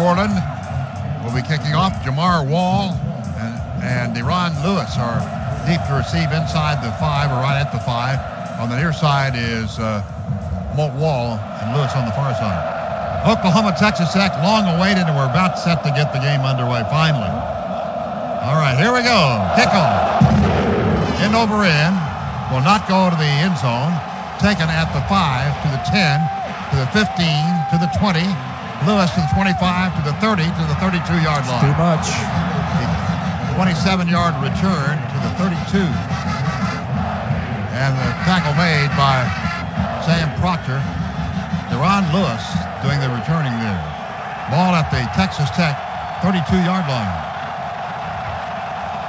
Westmoreland will be kicking off. Jamar Wall and Deron Lewis are deep to receive inside the 5 or right at the 5. On the near side is Wall and Lewis on the far side. Oklahoma, Texas Tech, long awaited, and we're about set to get the game underway finally. All right, here we go. Kickoff. End over end. Will not go to the end zone. Taken at the 5, to the 10, to the 15, to the 20. Lewis to the 25, to the 30, to the 32-yard line. Too much. 27-yard return to the 32. And the tackle made by Sam Proctor. Deron Lewis doing the returning there. Ball at the Texas Tech 32-yard line.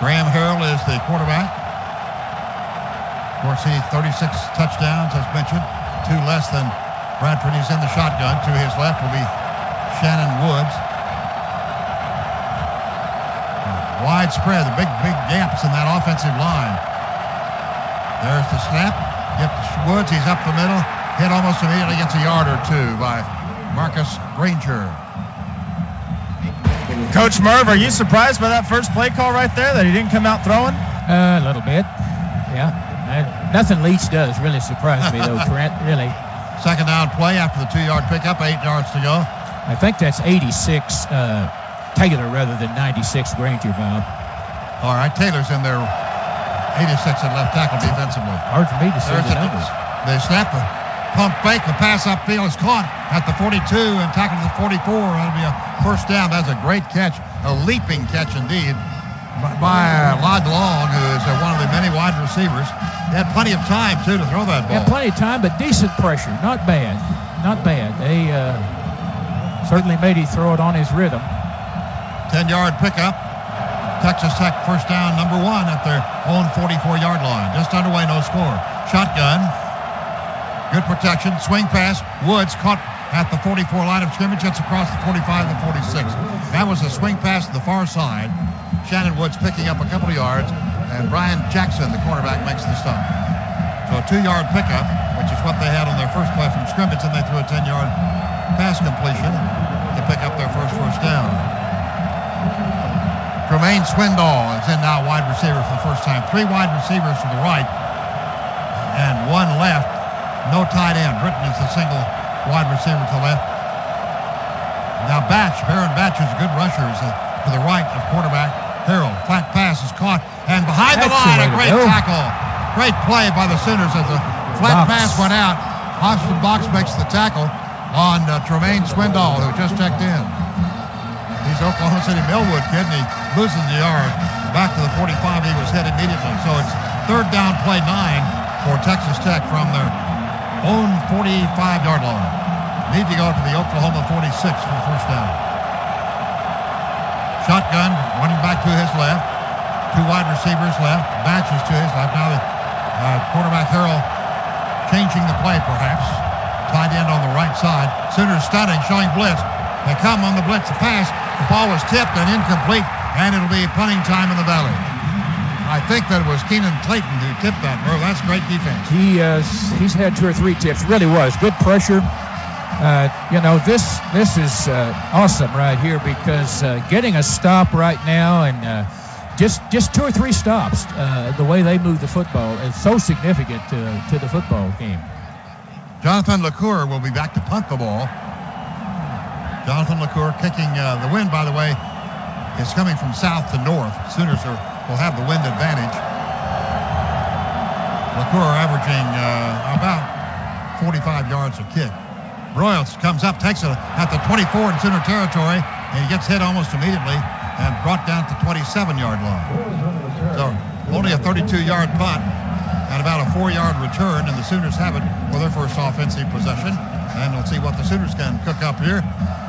Graham Harrell is the quarterback. Of course, he 36 touchdowns, as mentioned. 2 less than Bradford. He's in the shotgun. To his left will be Shannon Woods. Widespread, the big gaps in that offensive line. There's the snap. Get Woods, he's up the middle. Hit almost immediately, gets a yard or 2 by Marcus Granger. Coach Merv, are you surprised by that first play call right there, that he didn't come out throwing? A little bit, yeah. Nothing Leach does really surprised me, though, Trent, really. Second down play after the 2-yard pickup, 8 yards to go. I think that's 86 Taylor rather than 96 Granger, Bob. All right, Taylor's in there, 86 at left tackle defensively. Hard for me to see the numbers. They snap the pump fake. The pass upfield is caught at the 42 and tackled at the 44. That'll be a first down. That's a great catch, a leaping catch indeed by Lod Long, who is one of the many wide receivers. He had plenty of time, too, to throw that ball. Yeah, plenty of time, but decent pressure. Not bad. Not bad. They certainly made him throw it on his rhythm. 10-yard pickup. Texas Tech first down, number 1 at their own 44-yard line. Just underway, no score. Shotgun. Good protection. Swing pass. Woods caught at the 44 line of scrimmage. Gets across the 45 to 46. That was a swing pass to the far side. Shannon Woods picking up a couple of yards. And Brian Jackson, the cornerback, makes the stop. So a 2-yard pickup, which is what they had on their first play from scrimmage. And they threw a 10-yard pass completion to pick up their first down. Tremaine Swindoll is in now wide receiver for the first time. 3 wide receivers to the right and 1 left. No tight end. Britton is the single wide receiver to the left. Now Baron Batch is a good rusher. Is to the right of quarterback Harrell. Flat pass is caught. And behind the line, a great tackle. Great play by the Sooners as the flat pass went out. Austin Box makes the tackle on Tremaine Swindoll, who just checked in. He's an Oklahoma City Millwood kid, and he loses the yard. Back to the 45, he was hit immediately. So it's third down play 9 for Texas Tech from their own 45-yard line. Need to go to the Oklahoma 46 for the first down. Shotgun, running back to his left. 2 wide receivers left. Batches to his left. Now the quarterback Harrell changing the play perhaps. Tight end on the right side. Sooners stunning, showing blitz. They come on the blitz, the pass. The ball was tipped and incomplete, and it'll be punting time in the Valley. I think that it was Keenan Clayton who tipped that. Merv, that's great defense. He's had 2 or 3 tips. Really was good pressure. This is awesome right here because getting a stop right now and just 2 or 3 stops. The way they move the football is so significant to the football game. Jonathan LaCour will be back to punt the ball. Jonathan LaCour kicking the wind, by the way, is coming from south to north. Sooners will have the wind advantage. LaCour averaging about 45 yards a kick. Royals comes up, takes it at the 24 in Sooner territory, and he gets hit almost immediately and brought down to the 27-yard line. So only a 32-yard punt and about a 4-yard return, and the Sooners have it for their first offensive possession. And we'll see what the Sooners can cook up here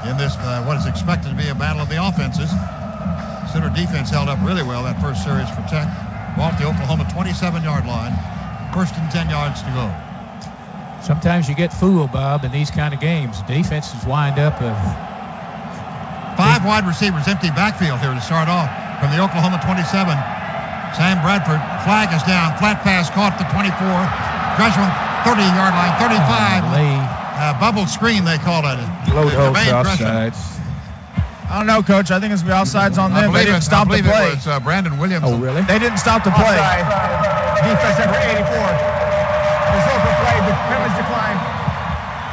in this, what is expected to be a battle of the offenses. Sooner defense held up really well that first series for Tech. Ball at the Oklahoma 27-yard line. First and 10 yards to go. Sometimes you get fooled, Bob, in these kind of games. Defenses wind up. 5 wide receivers, empty backfield here to start off from the Oklahoma 27. Sam Bradford, flag is down. Flat pass caught the 24. Gresham, 30-yard line, 35. Bubble screen, they call it. Load host offsides. I don't know, Coach. I think it's going to be offsides on them. They didn't stop the play. It was Brandon Williams. Oh, really? They didn't stop the play. Defense number 84. Result of play. The penalties declined.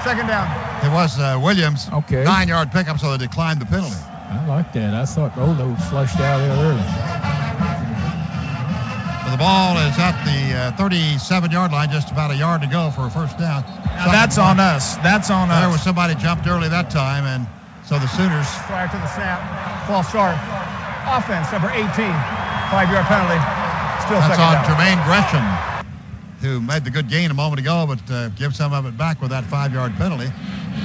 Second down. It was Williams. Okay. 9-yard pickup, so they declined the penalty. I like that. I thought Rolo flushed out there early. So the ball is at the 37-yard line, just about a yard to go for a first down. Now that's on us. That's on us. There was somebody jumped early that time, and so the Sooners. Prior to the snap, false start. Offense number 18. 5-yard penalty. Still That's second on down. Jermaine Gresham, who made the good gain a moment ago, but gives some of it back with that 5-yard penalty.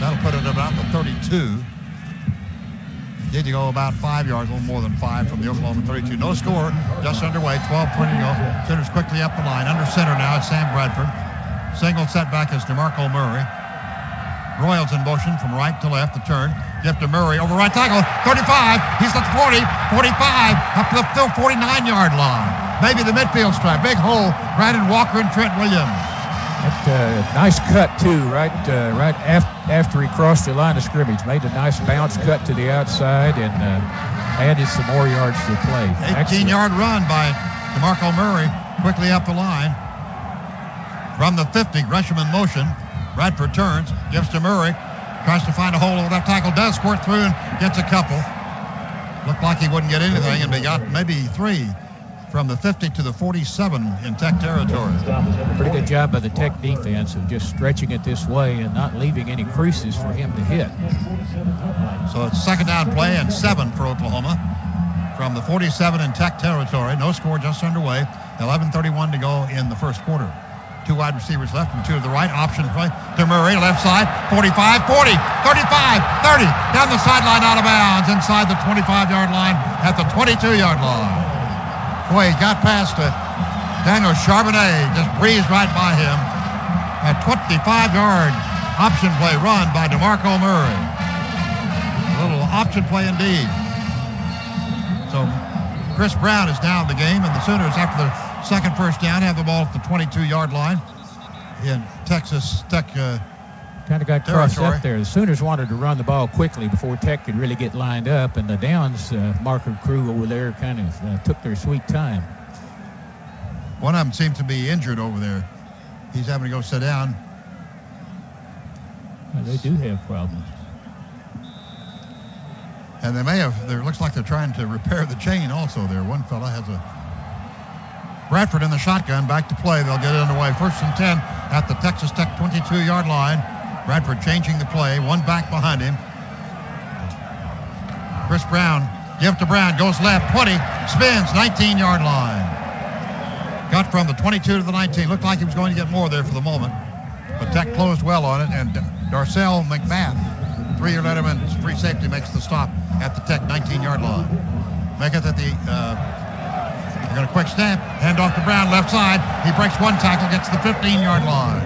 That'll put it about the 32. Need to go about 5 yards, a little more than 5 from the Oklahoma 32. No score, just underway, 12:20 to go. Sooners quickly up the line. Under center now, it's Sam Bradford. Single setback is DeMarco Murray. Royals in motion from right to left, the turn. Give to Murray, over right tackle, 35. He's at the 40, 45, up to the 49-yard line. Maybe the midfield stripe. Big hole, Brandon Walker and Trent Williams. Nice cut, too, right after he crossed the line of scrimmage. Made a nice bounce cut to the outside and added some more yards to the play. 18-yard run by DeMarco Murray, quickly up the line. From the 50, Gresham in motion. Bradford turns, gives to Murray, tries to find a hole over that tackle, does squirt through and gets a couple. Looked like he wouldn't get anything, and they got maybe 3 from the 50 to the 47 in Tech territory. Pretty good job by the Tech defense of just stretching it this way and not leaving any creases for him to hit. So it's second down play and 7 for Oklahoma from the 47 in Tech territory. No score, just underway. 11:31 to go in the first quarter. 2 wide receivers left and 2 to the right. Option play to Murray, left side, 45, 40, 35, 30. Down the sideline, out of bounds, inside the 25-yard line at the 22-yard line. Boy, he got past Daniel Charbonnet, just breezed right by him. A 25-yard option play run by DeMarco Murray. A little option play indeed. So Chris Brown is now in the game, and the Sooners, after the second first down, have the ball at the 22-yard line in Texas Tech kind of got crossed territory. up there. The Sooners wanted to run the ball quickly before Tech could really get lined up, and the downs marker crew over there kind of took their sweet time. One of them seems to be injured over there. He's having to go sit down. Well, they do have problems. And they may have, there looks like they're trying to repair the chain also there. One fella has a Bradford in the shotgun, back to play. They'll get it underway. First and 10 at the Texas Tech 22-yard line. Bradford changing the play, one back behind him. Chris Brown, give to Brown, goes left, 20, spins, 19-yard line. Got from the 22 to the 19. Looked like he was going to get more there for the moment. But Tech closed well on it, and Darcel McMath, 3-year letterman, free safety, makes the stop at the Tech 19-yard line. Make it at the, they're going to quick snap, hand off to Brown, left side. He breaks one tackle, gets the 15-yard line.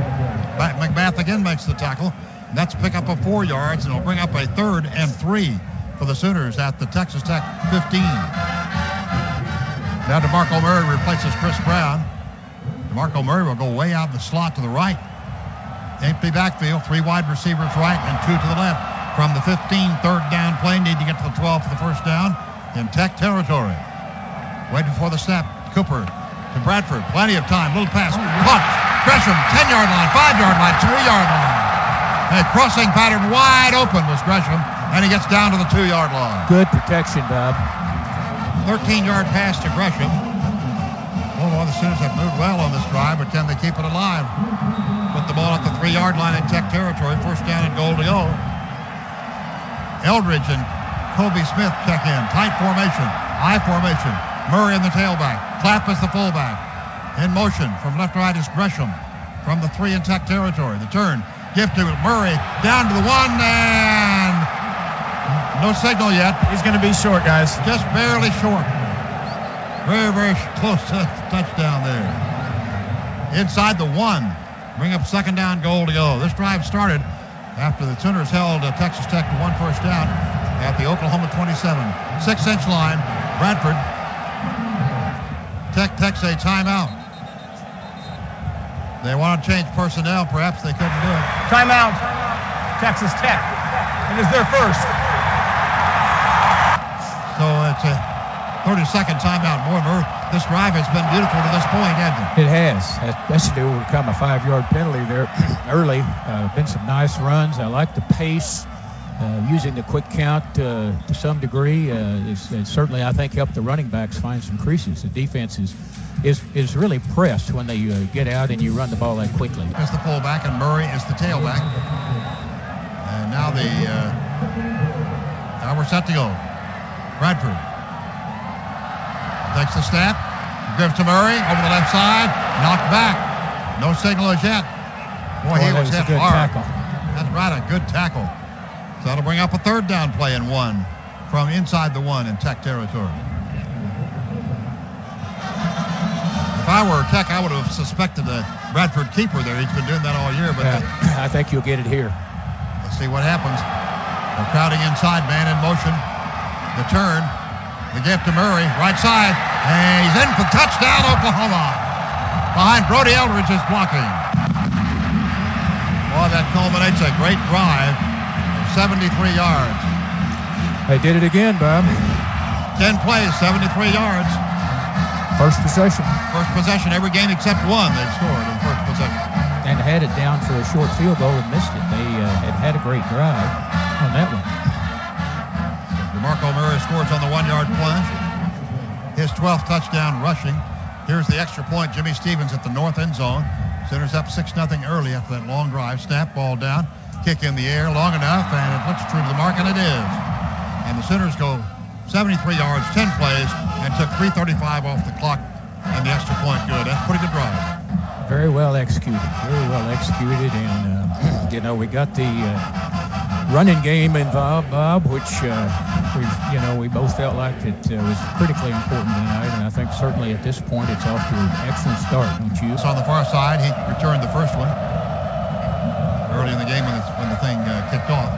McMath again makes the tackle. And that's a pickup of 4 yards, and it'll bring up a 3rd and 3 for the Sooners at the Texas Tech 15. Now DeMarco Murray replaces Chris Brown. DeMarco Murray will go way out in the slot to the right. Empty backfield, 3 wide receivers right and 2 to the left. From the 15, 3rd down play, need to get to the 12 for the first down in Tech territory. Waiting for the snap, Cooper to Bradford, plenty of time, little pass, caught, Gresham, 10-yard line, 5-yard line, 2-yard line. A crossing pattern wide open was Gresham, and he gets down to the 2-yard line. Good protection, Bob. 13-yard pass to Gresham. Oh, the Sooners have moved well on this drive, but can they keep it alive? Put the ball at the 3-yard line in Tech territory, first down and goal to go. Eldridge and Kobe Smith check in, tight formation, I formation. Murray in the tailback. Clapp is the fullback. In motion from left to right is Gresham from the 3 in Tech territory. The turn. Give to Murray. Down to the 1 and no signal yet. He's going to be short, guys. Just barely short. Very, very close to touchdown there. Inside the 1. Bring up second down, goal to go. This drive started after the Sooners held Texas Tech to 1 first down at the Oklahoma 27. 6-inch line. Bradford. Tech takes a timeout. They want to change personnel. Perhaps they couldn't do it. Timeout. Texas Tech. It is their first. It's a 30-second timeout. Boy, Merv, this drive has been beautiful to this point, hasn't it? It has, especially to overcome a 5-yard penalty there early. Been some nice runs. I like the pace. Using the quick count to some degree is certainly, I think, helped the running backs find some creases. The defense is really pressed when they get out and you run the ball that quickly. Is the fullback and Murray is the tailback. And now now we're set to go. Bradford takes the snap, gives to Murray over the left side, knocked back. No signal as yet. Boy, he was hit hard. Tackle. That's right, a good tackle. So that'll bring up a 3rd down play and 1 from inside the 1 in Tech territory. If I were Tech, I would have suspected a Bradford keeper there. He's been doing that all year. But I think you'll get it here. Let's see what happens. They're crowding inside, man in motion. The turn, the gift to Murray, right side, and he's in for touchdown, Oklahoma. Behind Brody Eldridge is blocking. Boy, that culminates a great drive. 73 yards. They did it again, Bob. 10 plays, 73 yards. First possession. First possession, every game except one they've scored in first possession. And had it down for a short field goal and missed it. They had a great drive on that one. DeMarco Murray scores on the 1-yard plunge. His 12th touchdown rushing. Here's the extra point. Jimmy Stevens at the north end zone. Sooners up 6-0 early after that long drive. Snap, ball down. Kick in the air long enough, and it looks true to the mark, and it is. And the Sooners go 73 yards, 10 plays, and took 3:35 off the clock, and the extra point good. That's a pretty good drive. Very well executed. Very well executed, and we got the running game involved, Bob, which we both felt like it was critically important tonight, and I think certainly at this point it's off to an excellent start, don't you? It's on the far side. He returned the first one early in the game when the thing kicked off.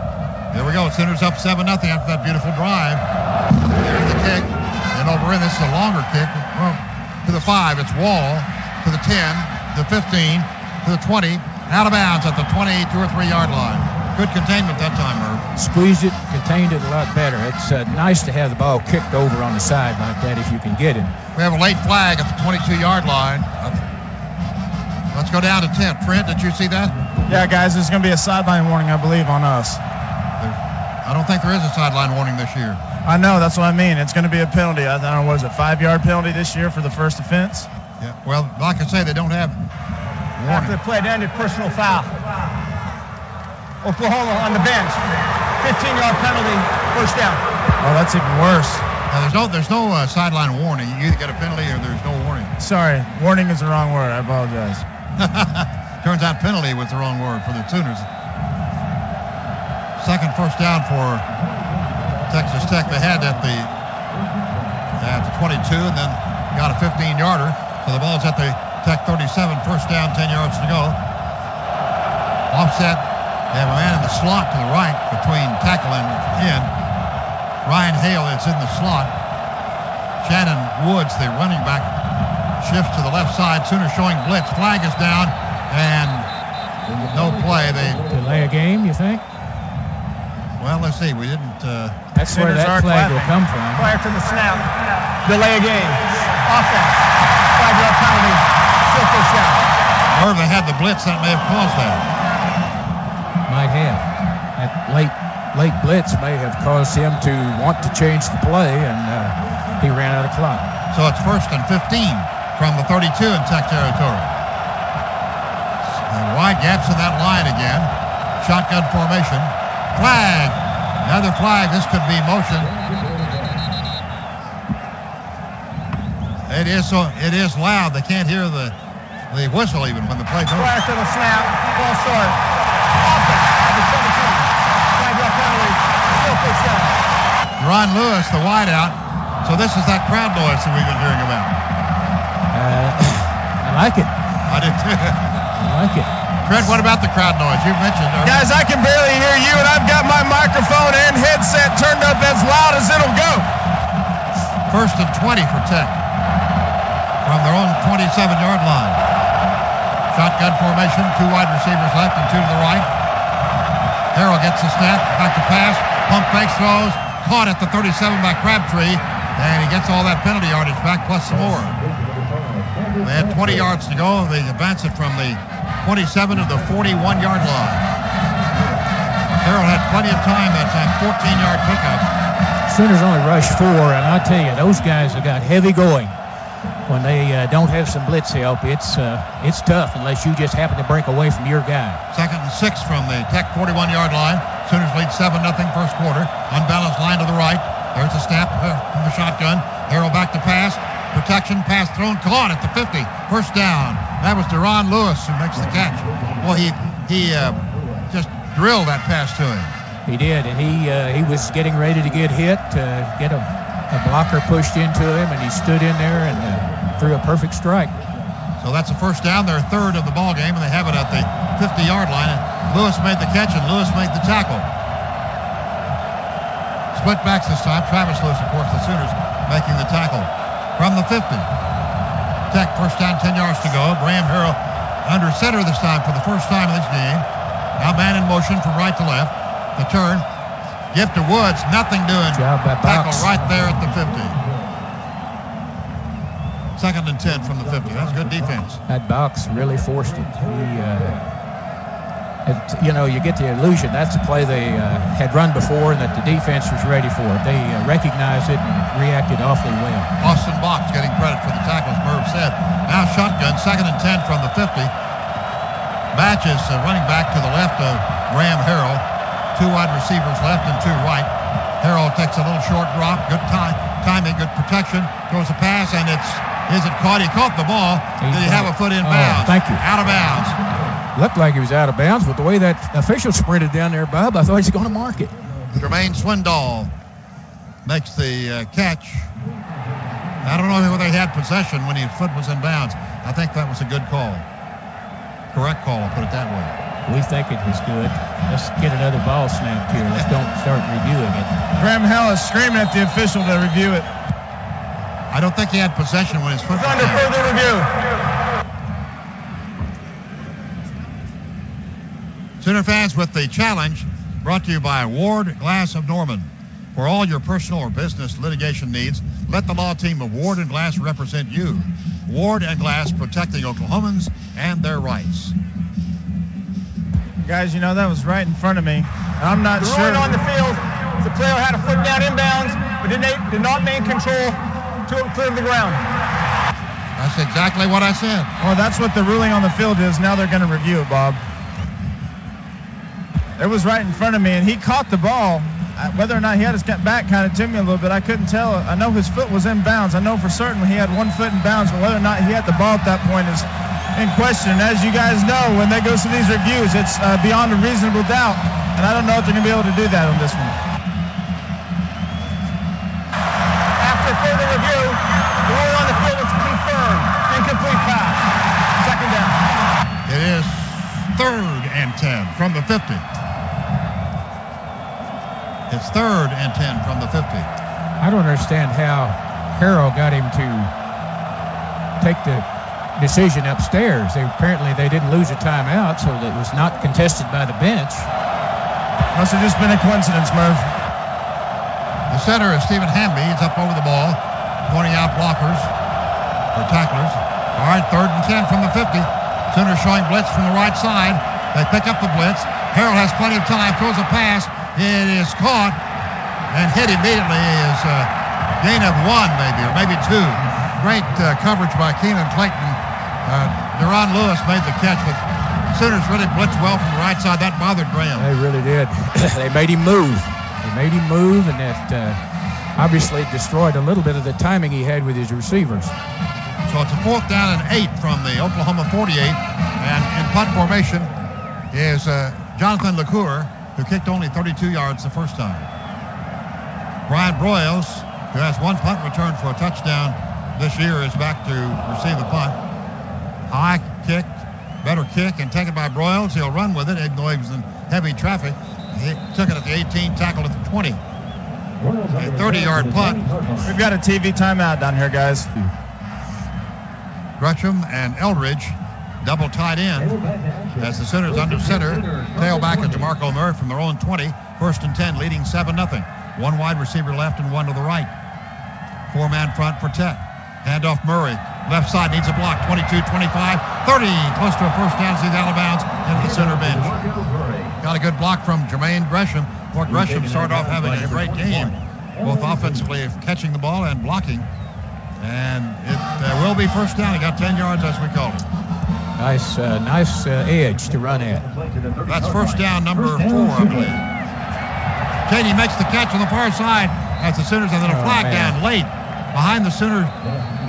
There we go. Sooners up 7-0 after that beautiful drive. There's the kick. And over in. This is a longer kick. Well, to the 5. It's Wall. To the 10. To the 15. To the 20. Out of bounds at the 22 or 3 yard line. Good containment that time, Merv. Squeezed it, contained it a lot better. It's nice to have the ball kicked over on the side like that if you can get it. We have a late flag at the 22 yard line. Let's go down to 10. Trent, did you see that? Yeah, guys, there's going to be a sideline warning, I believe, on us. I don't think there is a sideline warning this year. I know, that's what I mean. It's going to be a penalty. I don't know, what is it, 5-yard penalty this year for the first offense? Yeah, well, like I say, they don't have warning. After the play ended, personal foul. Oklahoma on the bench. 15-yard penalty, first down. Oh, that's even worse. Now, there's no sideline warning. You either get a penalty or there's no warning. Sorry, warning is the wrong word. I apologize. Turns out penalty was the wrong word for the Sooners. Second first down for Texas Tech. They had at the 22 and then got a 15-yarder. So the ball's at the Tech 37. First down, 10 yards to go. Offset. They have a man in the slot to the right between tackle and end. Ryan Hale is in the slot. Shannon Woods, the running back, shifts to the left side. Sooners showing blitz. Flag is down, and no play. They delay a game, you think? Well, let's see. We didn't. That's where that flag will come from. Prior to the snap, delay a game. Offense. 5-yard penalty. Still first down. Merv, they had the blitz. That may have caused that. Might have. That late blitz may have caused him to want to change the play, and he ran out of clock. So it's 1st and 15 from the 32 in Tech territory. And wide gaps in that line again. Shotgun formation. Flag. Another flag. This could be motion. It is loud. They can't hear the whistle even when the play goes. Prior to the snap, ball start. Offense. Number 17. 5-yard penalty. Still first down. Ron Lewis, the wideout. So this is that crowd noise that we've been hearing about. I like it. I did too. I like it. Trent, what about the crowd noise? You mentioned. Guys, I can barely hear you, and I've got my microphone and headset turned up as loud as it'll go. 1st and 20 for Tech from their own 27-yard line. Shotgun formation, 2 wide receivers left and 2 to the right. Harrell gets the snap, back to pass, pump fakes, throws, caught at the 37 by Crabtree, And he gets all that penalty yardage back plus some more. They had 20 yards to go. They advance it from the 27 to the 41-yard line. Harrell had plenty of time that time, 14-yard pickup. Sooners only rushed 4, and I tell you, those guys have got heavy going. When they don't have some blitz help, it's tough unless you just happen to break away from your guy. 2nd and 6 from the Tech 41-yard line. Sooners lead 7-0 first quarter. Unbalanced line to the right. There's a snap from the shotgun. Harrell back to pass. Protection, pass thrown, caught at the 50. First down. That was Deron Lewis who makes the catch. Well, he just drilled that pass to him. He did, and he was getting ready to get hit, get a blocker pushed into him, and he stood in there and threw a perfect strike. So that's a first down. They're third of the ball game, and they have it at the 50-yard line. And Lewis made the catch, and Lewis made the tackle. Split backs this time. Travis Lewis, of course, the Sooners making the tackle. From the 50. Tech first down, 10 yards to go. Graham Harrell under center this time for the first time in this game. Now man in motion from right to left. The turn. Give to Woods. Nothing doing. Tackle right there at the 50. 2nd and 10 from the 50. That's good defense. That box really forced it. You get the illusion that's the play they had run before and that the defense was ready for it. They recognized it and reacted awfully well. Austin Box getting credit for the tackle, as Merv said. Now shotgun, 2nd and 10 from the 50. Batches running back to the left of Graham Harrell. 2 wide receivers left and 2 right. Harrell takes a little short drop. Good timing, good protection. Throws a pass, and is it caught? He caught the ball. Did he have a foot in bounds? Thank you. Out of bounds. Looked like he was out of bounds, but the way that official sprinted down there, Bob, I thought he was going to mark it. Jermaine Swindoll makes the catch. I don't know whether he had possession when his foot was in bounds. I think that was a good call. Correct call, I'll put it that way. We think it was good. Let's get another ball snapped here. Let's don't start reviewing it. Graham Harrell is screaming at the official to review it. I don't think he had possession when his foot was under down. further review. Sooner fans, with the challenge brought to you by Ward Glass of Norman. For all your personal or business litigation needs, let the law team of Ward and Glass represent you. Ward and Glass, protecting Oklahomans and their rights. Guys, that was right in front of me. I'm not sure. Ruling on the field, the player had a foot down inbounds, but did not maintain control to clear the ground. That's exactly what I said. Well, that's what the ruling on the field is. Now they're going to review it, Bob. It was right in front of me, and he caught the ball. Whether or not he had his back kind of to me a little bit, I couldn't tell. I know his foot was in bounds. I know for certain he had 1 foot in bounds, but whether or not he had the ball at that point is in question. And as you guys know, when they go through these reviews, it's beyond a reasonable doubt, and I don't know if they're going to be able to do that on this one. After further review, the ruling on the field is confirmed. Incomplete pass. 2nd down. It is 3rd and 10 from the 50. It's 3rd and 10 from the 50. I don't understand how Harrell got him to take the decision upstairs. Apparently they didn't lose a timeout, so that it was not contested by the bench. Must have just been a coincidence, Merv. The center is Stephen Hamby. He's up over the ball, pointing out blockers or tacklers. All right, 3rd and 10 from the 50. Sooners showing blitz from the right side. They pick up the blitz. Harrell has plenty of time, throws a pass. It is caught and hit immediately. Is a gain of 1 maybe, or maybe 2. Great coverage by Keenan Clayton. Deron Lewis made the catch, but Sooners really blitzed well from the right side. That bothered Graham. They really did. They made him move. And that obviously destroyed a little bit of the timing he had with his receivers. So it's a 4th down and 8 from the Oklahoma 48. And in punt formation is Jonathan LeCour, who kicked only 32 yards the first time. Brian Broyles, who has 1 punt return for a touchdown this year, is back to receive the punt. High kick, better kick, and taken by Broyles. He'll run with it, even though he was in heavy traffic. He took it at the 18, tackled at the 20. A 30-yard punt. We've got a TV timeout down here, guys. Gresham and Eldridge double tight end as the Sooners under center. Tailback at DeMarco Murray from their own 20. 1st and 10, leading 7-0. 1 wide receiver left and 1 to the right. Four-man front for Tech. Handoff Murray. Left side needs a block. 22, 25, 30. Close to a first down. He's out of bounds into the center bench. Got a good block from Jermaine Gresham. Boy, Gresham started off having a great game, both offensively catching the ball and blocking. And it will be first down. He got 10 yards as we called it. Nice edge to run at. That's first down number 4, I believe. Cheney makes the catch on the far side as the Sooners, and then a flag down late behind the Sooner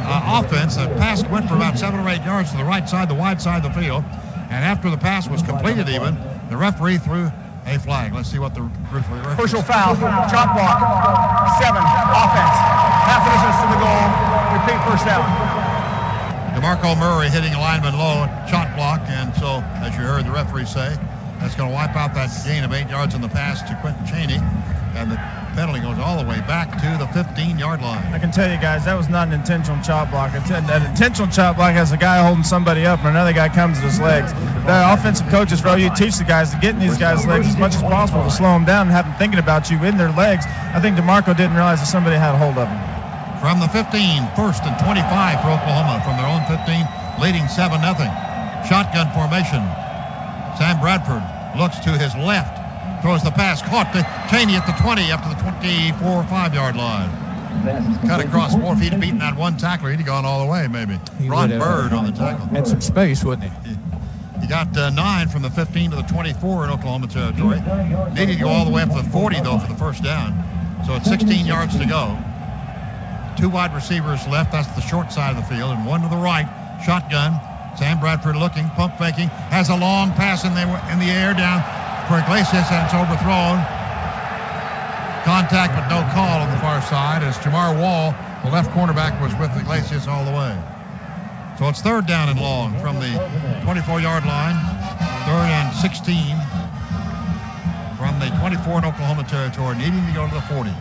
offense. The pass went for about 7 or 8 yards to the right side, the wide side of the field. And after the pass was completed even, the referee threw a flag. Let's see what the referee... Crucial foul, chop block, 7, offense. Half a distance to the goal, repeat first down. DeMarco Murray hitting a lineman low, shot block, and so, as you heard the referee say, that's going to wipe out that gain of 8 yards on the pass to Quentin Cheney, and the penalty goes all the way back to the 15-yard line. I can tell you guys, that was not an intentional chop block. An intentional chop block has a guy holding somebody up and another guy comes at his legs. The offensive coaches, bro, you teach the guys to get in these guys' legs as much as possible to slow them down and have them thinking about you in their legs. I think DeMarco didn't realize that somebody had a hold of him. From the 15, first and 25 for Oklahoma from their own 15, leading 7-0. Shotgun formation. Sam Bradford looks to his left, throws the pass, caught to Cheney at the 20 up to the 24 or 5-yard line. Cut across 4 feet, beating that one tackler. He'd have gone all the way, maybe. Ron Bird on the tackle. Had some space, wouldn't he? He got 9 from the 15 to the 24 in Oklahoma territory. Needed to go all the way up to the 40, though, for the first down. So it's 16 yards to go. 2 wide receivers left. That's the short side of the field, and 1 to the right. Shotgun. Sam Bradford looking, pump faking, has a long pass in the air down for Iglesias, and it's overthrown. Contact, but no call on the far side as Jamar Wall, the left cornerback, was with Iglesias all the way. So it's 3rd down and long from the 24-yard line. 3rd and 16 from the 24 in Oklahoma territory, needing to go to the 40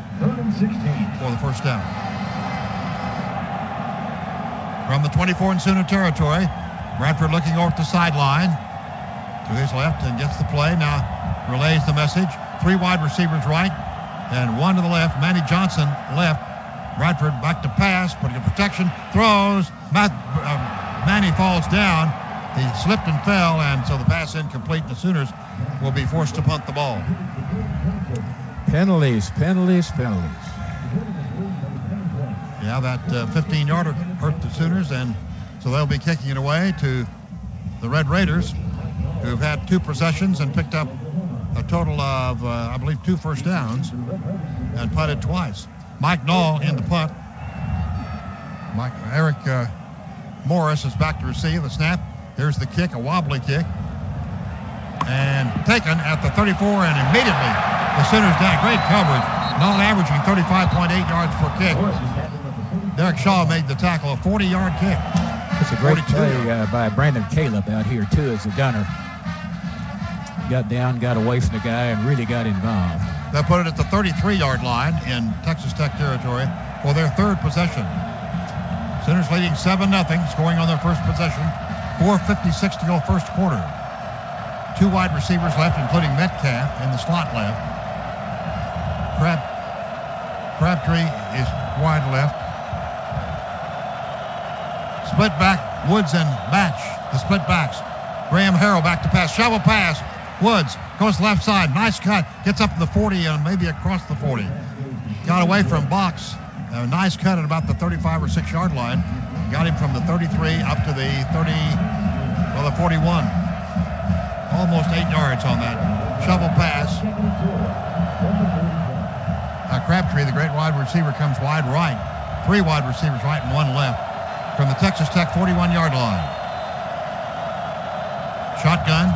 for the first down. From the 24 in Sooner territory, Bradford looking over at the sideline to his left and gets the play. Now relays the message. 3 wide receivers right and 1 to the left. Manny Johnson left. Bradford back to pass, putting a protection, throws. Manny falls down. He slipped and fell, and so the pass incomplete. The Sooners will be forced to punt the ball. Penalties. Yeah, that 15-yarder hurt the Sooners, and so they'll be kicking it away to the Red Raiders, who've had 2 possessions and picked up a total of, I believe, 2 first downs and punted twice. Mike Nall in the punt. Eric Morris is back to receive the snap. Here's the kick, a wobbly kick. And taken at the 34, and immediately the Sooners down. Great coverage. Nall averaging 35.8 yards per kick. Derek Shaw made the tackle, a 40-yard kick. It's a great play by Brandon Caleb out here, too, as a gunner. Got down, got away from the guy, and really got involved. They'll put it at the 33-yard line in Texas Tech territory for their 3rd possession. Sooners leading 7-0, scoring on their first possession. 4:56 to go first quarter. 2 wide receivers left, including Metcalf in the slot left. Crabtree is wide left. Split back, Woods and Batch, the split backs. Graham Harrell back to pass, shovel pass. Woods goes left side, nice cut, gets up to the 40 and maybe across the 40. Got away from Box, a nice cut at about the 35 or 6 yard line. Got him from the 33 up to the 41. Almost 8 yards on that shovel pass. Crabtree, the great wide receiver, comes wide right. 3 wide receivers right and 1 left from the Texas Tech 41-yard line. Shotgun.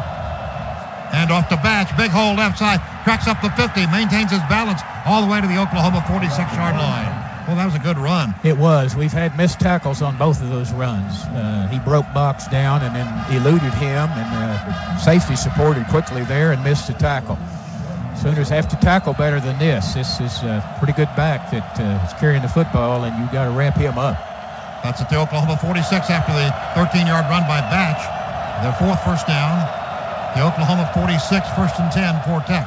And off to Batch. Big hole left side. Cracks up the 50. Maintains his balance all the way to the Oklahoma 46-yard line. Well, that was a good run. It was. We've had missed tackles on both of those runs. He broke Box down and then eluded him, and safety supported quickly there and missed a tackle. Sooners have to tackle better than this. This is a pretty good back that is carrying the football, and you've got to wrap him up. That's at the Oklahoma 46 after the 13-yard run by Batch. Their 4th first down. The Oklahoma 46, 1st and 10 for Tech.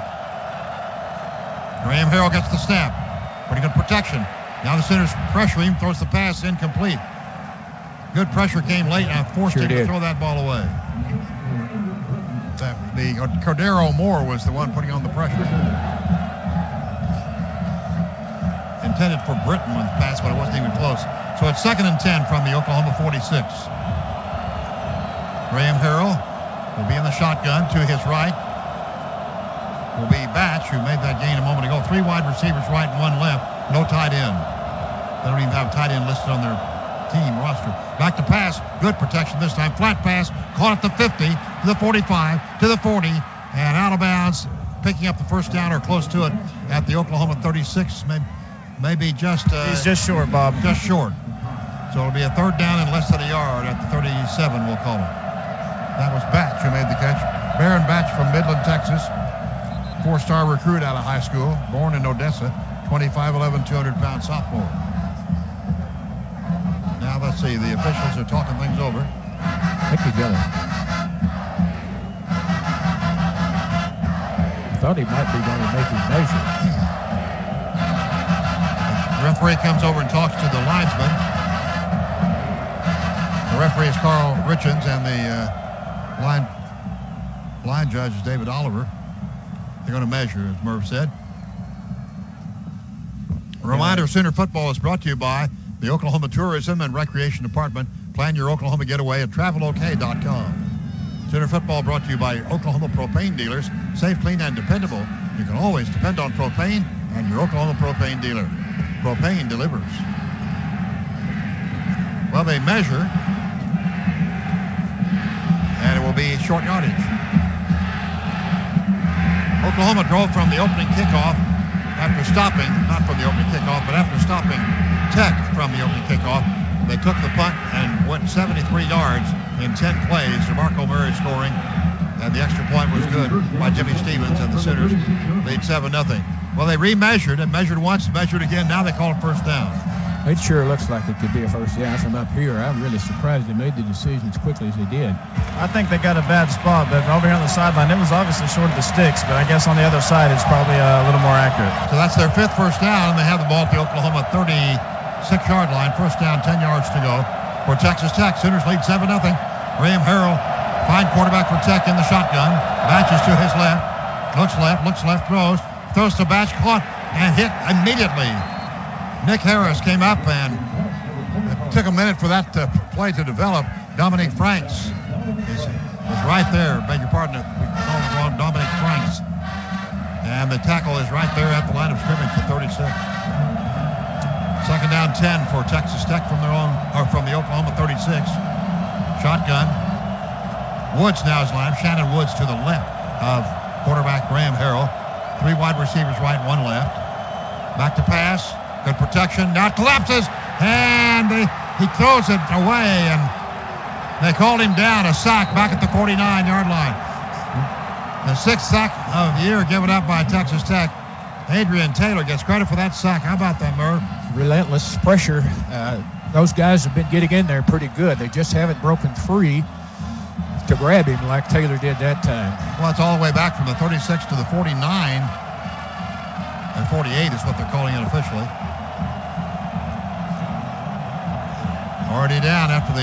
Graham Harrell gets the snap. Pretty good protection. Now the Sooners pressure him, throws the pass incomplete. Good pressure came late and forced him to throw that ball away. The Cordero Moore was the one putting on the pressure. Intended for Britton with the pass, but it wasn't even close. So it's 2nd and 10 from the Oklahoma 46. Graham Harrell will be in the shotgun. To his right will be Batch, who made that gain a moment ago. 3 wide receivers right and 1 left. No tight end. They don't even have tight end listed on their team roster. Back to pass. Good protection this time. Flat pass. Caught at the 50, to the 45, to the 40, and out of bounds. Picking up the first down or close to it at the Oklahoma 36. Maybe just... He's just short, Bob. Just short. So it'll be a 3rd down and less than a yard at the 37, we'll call it. That was Batch who made the catch. Baron Batch from Midland, Texas. 4-star recruit out of high school. Born in Odessa. 25'11", 200-pound sophomore. Now let's see. The officials are talking things over. Get together. I thought he might be going to make his measure. The referee comes over and talks to the linesman. The referee is Carl Richens, and the line judge is David Oliver. They're going to measure, as Merv said. A reminder, Sooner football is brought to you by the Oklahoma Tourism and Recreation Department. Plan your Oklahoma getaway at travelok.com. Sooner football brought to you by Oklahoma Propane Dealers. Safe, clean, and dependable. You can always depend on propane and your Oklahoma Propane dealer. Propane delivers. Well, they measure, and it will be short yardage. Oklahoma drove from the opening kickoff after stopping, not from the opening kickoff, but after stopping Tech from the opening kickoff. They took the punt and went 73 yards in 10 plays. DeMarco Murray scoring, and the extra point was good by Jimmy Stevens, and the Sooners lead 7-0. Well, they remeasured and measured once, measured again. Now they call it first down. It sure looks like it could be a first down from up here. I'm really surprised they made the decision as quickly as they did. I think they got a bad spot, but over here on the sideline, it was obviously short of the sticks, but I guess on the other side, it's probably a little more accurate. So that's their 5th first down, and they have the ball at the Oklahoma 36-yard line. First down, 10 yards to go for Texas Tech. Sooners lead 7-0. Graham Harrell, fine quarterback for Tech in the shotgun. Batches to his left, looks left, throws to Batch, caught and hit immediately. Nick Harris came up, and it took a minute for that play to develop. Dominic Franks is right there. Beg your pardon, we called it wrong. Dominic Franks. And the tackle is right there at the line of scrimmage for 36. 2nd down 10 for Texas Tech from the Oklahoma 36. Shotgun. Woods now is lined. Shannon Woods to the left of quarterback Graham Harrell. 3 wide receivers right, 1 left. Back to pass. Good protection. Now it collapses, and he throws it away, and they called him down. A sack back at the 49-yard line. The 6th sack of the year given up by Texas Tech. Adrian Taylor gets credit for that sack. How about that, Merv? Relentless pressure. Those guys have been getting in there pretty good. They just haven't broken free to grab him like Taylor did that time. Well, it's all the way back from the 36 to the 49. And 48 is what they're calling it officially. Already down after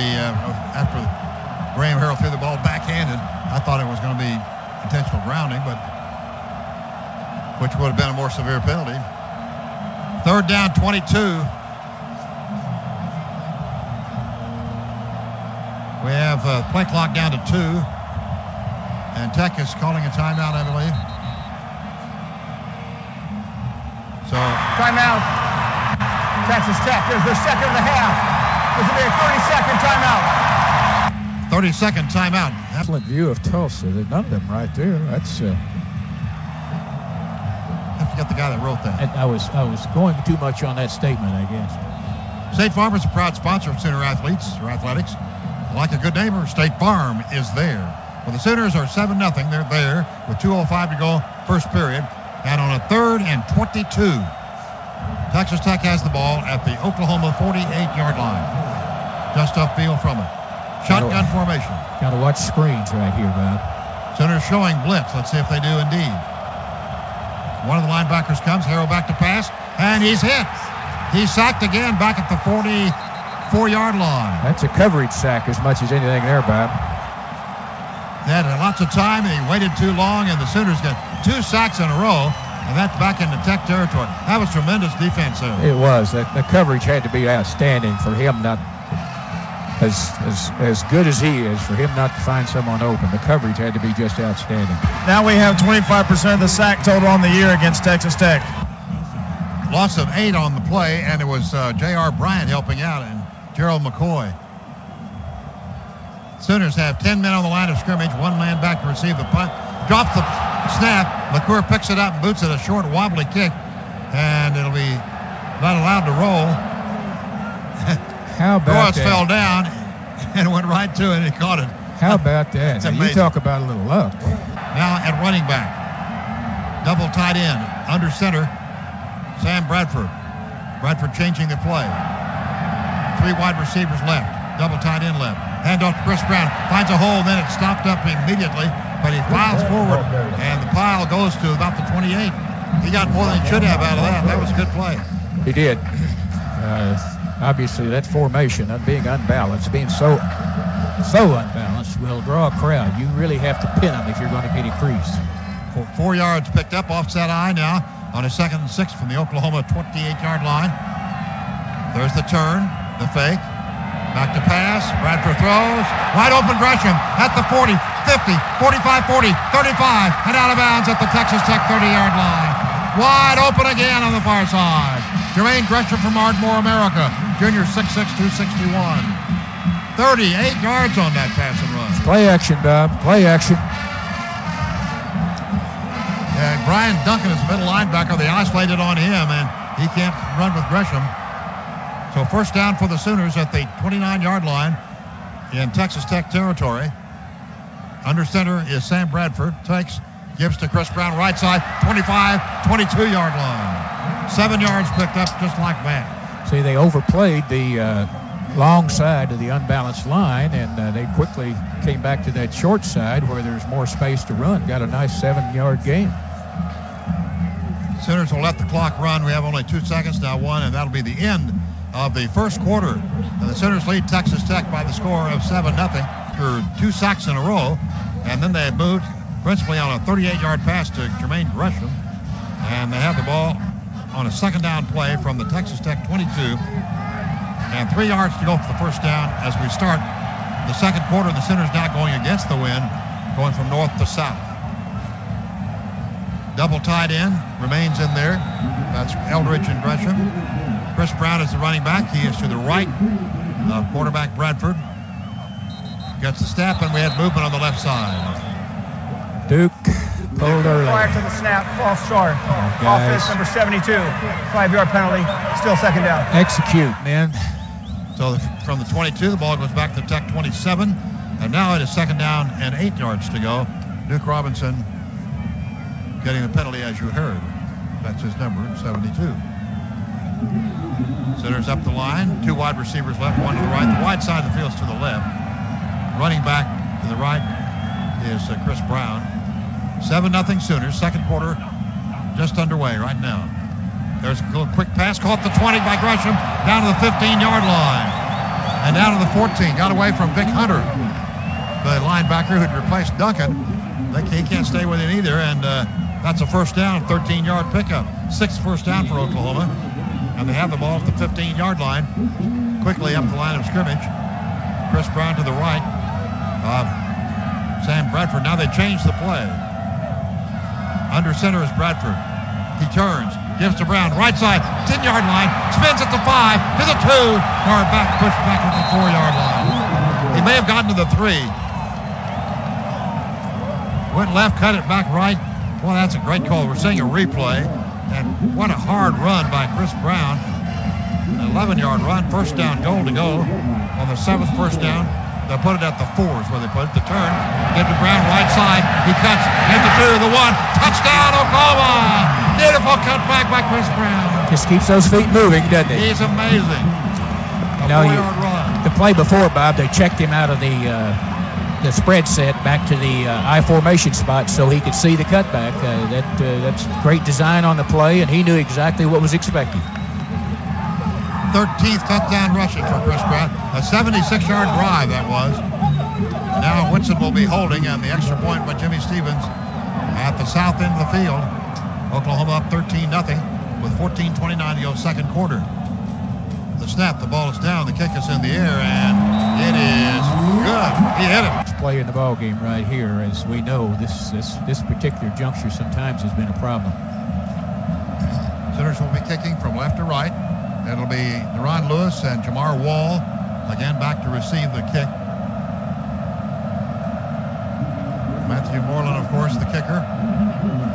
Graham Harrell threw the ball backhanded. I thought it was going to be intentional grounding, but which would have been a more severe penalty. 3rd down, 22. We have play clock down to 2, and Tech is calling a timeout, I believe. So timeout. Texas Tech. There's their 2nd and a half. This will be a 30-second timeout. 30-second timeout. Excellent view of Tulsa. There's none of them right there. That's. I forget the guy that wrote that. I was going too much on that statement, I guess. State Farm is a proud sponsor of Sooner athletics. Like a good neighbor, State Farm is there. Well, the Sooners are 7-0. They're there with 2:05 to go, first period. And on a 3rd and 22, Texas Tech has the ball at the Oklahoma 48-yard line. Just upfield from it. Shotgun formation. Got to watch screens right here, Bob. Sooners showing blitz. Let's see if they do indeed. One of the linebackers comes. Harrell back to pass, and he's hit. He's sacked again back at the 44-yard line. That's a coverage sack as much as anything there, Bob. They had lots of time, and he waited too long, and the Sooners got 2 sacks in a row, and that's back into Tech territory. That was tremendous defense there. It was. The coverage had to be outstanding for him not, as good as he is, for him not to find someone open. The coverage had to be just outstanding. Now we have 25% of the sack total on the year against Texas Tech. Loss of 8 on the play, and it was J.R. Bryant helping out, and Gerald McCoy. Sooners have 10 men on the line of scrimmage, 1 man back to receive the punt. Drops the snap. McClure picks it up and boots it a short, wobbly kick, and it'll be not allowed to roll. How about Royce fell down and went right to it, and he caught it. How about that? Now, you talk about a little luck. Now at running back. Double tight end. Under center, Sam Bradford. Bradford changing the play. 3 wide receivers left. Double tight end left. Hand off to Chris Brown. Finds a hole, then it's stopped up immediately. But he files forward, and the pile goes to about the 28. He got more than he should have out of that. That was a good play. He did. Obviously, that formation of being unbalanced, being so unbalanced, will draw a crowd. You really have to pin them if you're going to get a crease. 4 yards picked up, offset eye now on a 2nd and 6 from the Oklahoma 28-yard line. There's the turn, the fake. Back to pass. Bradford throws. Wide open Gresham at the 40, 50, 45, 40, 35, and out of bounds at the Texas Tech 30-yard line. Wide open again on the far side. Jermaine Gresham from Ardmore, America. Junior 6'6", 261. 38 yards on that pass and run. Play action, Bob. Play action. Brian Duncan is the middle linebacker. They isolated on him, and he can't run with Gresham. So first down for the Sooners at the 29-yard line in Texas Tech territory. Under center is Sam Bradford. Gives to Chris Brown, right side, 25, 22-yard line. 7 yards picked up just like that. See, they overplayed the long side of the unbalanced line, and they quickly came back to that short side where there's more space to run. Got a nice 7-yard gain. Sooners will let the clock run. We have only 2 seconds now, 1, and that'll be the end of the first quarter. And the Sooners lead Texas Tech by the score of 7-0 for 2 sacks in a row. And then they moved principally on a 38-yard pass to Jermaine Gresham. And they have the ball on a 2nd down play from the Texas Tech 22. And 3 yards to go for the first down as we start the second quarter. The Sooners now going against the wind, going from north to south. Double tight end remains in there. That's Eldridge and Gresham. Chris Brown is the running back. He is to the right. Quarterback Bradford gets the snap, and we had movement on the left side. Duke pulled early. Prior to the snap, false start. Offense number 72. 5-yard penalty. Still 2nd down. Execute, man. So from the 22, the ball goes back to Tech 27. And now it is 2nd down and 8 yards to go. Duke Robinson getting the penalty, as you heard. That's his number, 72. Sooners up the line. 2 wide receivers left, 1 to the right. The wide side of the field's to the left. Running back to the right is Chris Brown. 7-0 Sooners. Second quarter just underway right now. There's a little quick pass caught the 20 by Gresham down to the 15-yard line. And down to the 14. Got away from Vic Hunter, the linebacker who'd replaced Duncan. He can't stay with him either, and that's a first down, 13-yard pickup. 6th first down for Oklahoma. And they have the ball at the 15-yard line. Quickly up the line of scrimmage. Chris Brown to the right. Sam Bradford. Now they change the play. Under center is Bradford. He turns. Gives to Brown. Right side. 10-yard line. Spins at the 5. To the 2. Or back. Pushed back at the 4-yard line. He may have gotten to the 3. Went left. Cut it back right. Well, that's a great call. We're seeing a replay. And what a hard run by Chris Brown. An 11-yard run. First down goal to go. On the 7th first down. They'll put it at the 4s where they put it. The turn. Give to Brown. Right side. He cuts. Give the 2. The 1. Touchdown, Oklahoma. Beautiful cutback by Chris Brown. Just keeps those feet moving, doesn't he? He's amazing. A 4-yard run. The play before, Bob, they checked him out of the spread set back to the I formation spot so he could see the cutback. That's great design on the play, and he knew exactly what was expected. 13th touchdown rushing for Chris Pratt. A 76-yard drive that was. Now Winston will be holding, and the extra point by Jimmy Stevens at the south end of the field. Oklahoma up 13-0 with 14:29 to go second quarter. The snap, the ball is down, the kick is in the air, and it is good. He hit it. Play in the ball game right here, as we know, this particular juncture sometimes has been a problem. Sooners will be kicking from left to right. It'll be Deron Lewis and Jamar Wall again back to receive the kick. Matthew Moreland, of course, the kicker.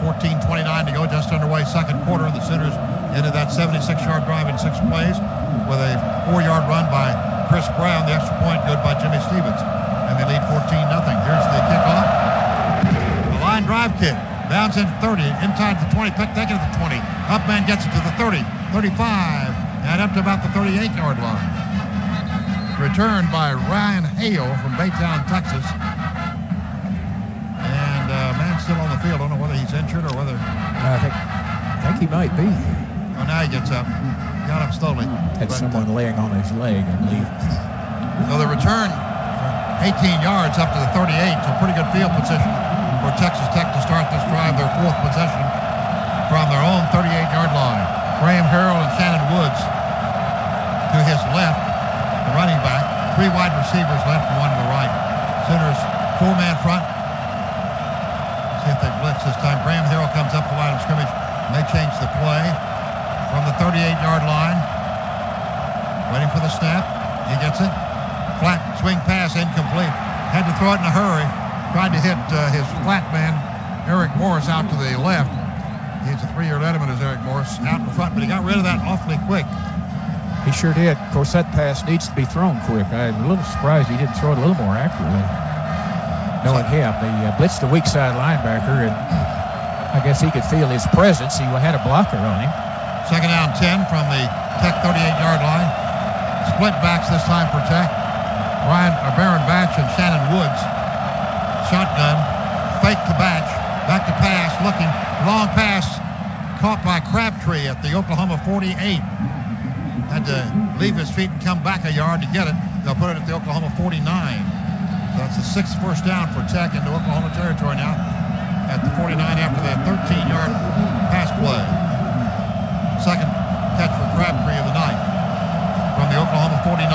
14:29 to go, just underway second quarter. The Sooners ended that 76-yard drive in 6 plays with a 4-yard run by Chris Brown. The extra point good by Jimmy Stevens. And they lead 14-0. Here's the kickoff. The line drive kick. Bounds in 30, inside the 20, taken at the 20. Upman gets it to the 30, 35, and up to about the 38-yard line. Returned by Ryan Hale from Baytown, Texas. And man's still on the field. I don't know whether he's injured or whether... I think he might be. Oh, now he gets up. Got up slowly. Had someone laying on his leg, I believe. So the return, 18 yards up to the 38, so pretty good field position for Texas Tech to start this drive, their 4th possession from their own 38-yard line. Graham Harrell and Shannon Woods to his left, the running back. 3 wide receivers left and 1 to the right. Sooners 4-man front. See if they blitz this time. Graham Harrell comes up the line of scrimmage. May change the play from the 38-yard line. Waiting for the snap. He gets it. Flat swing pass, incomplete. Had to throw it in a hurry. Tried to hit his flat man, Eric Morris, out to the left. He's a 3-year letterman, as Eric Morris, out in front, but he got rid of that awfully quick. He sure did. Of course, that pass needs to be thrown quick. I'm a little surprised he didn't throw it a little more accurately. Knowing him, they blitzed the weak side linebacker, and I guess he could feel his presence. He had a blocker on him. Second down 10 from the Tech 38-yard line. Split backs this time for Tech. Baron Batch and Shannon Woods. Shotgun, fake to Batch, back to pass, looking, long pass, caught by Crabtree at the Oklahoma 48. Had to leave his feet and come back a yard to get it. They'll put it at the Oklahoma 49. So that's the 6th first down for Tech into Oklahoma territory now at the 49 after that 13-yard pass play. Second catch for Crabtree of the night. From the Oklahoma 49,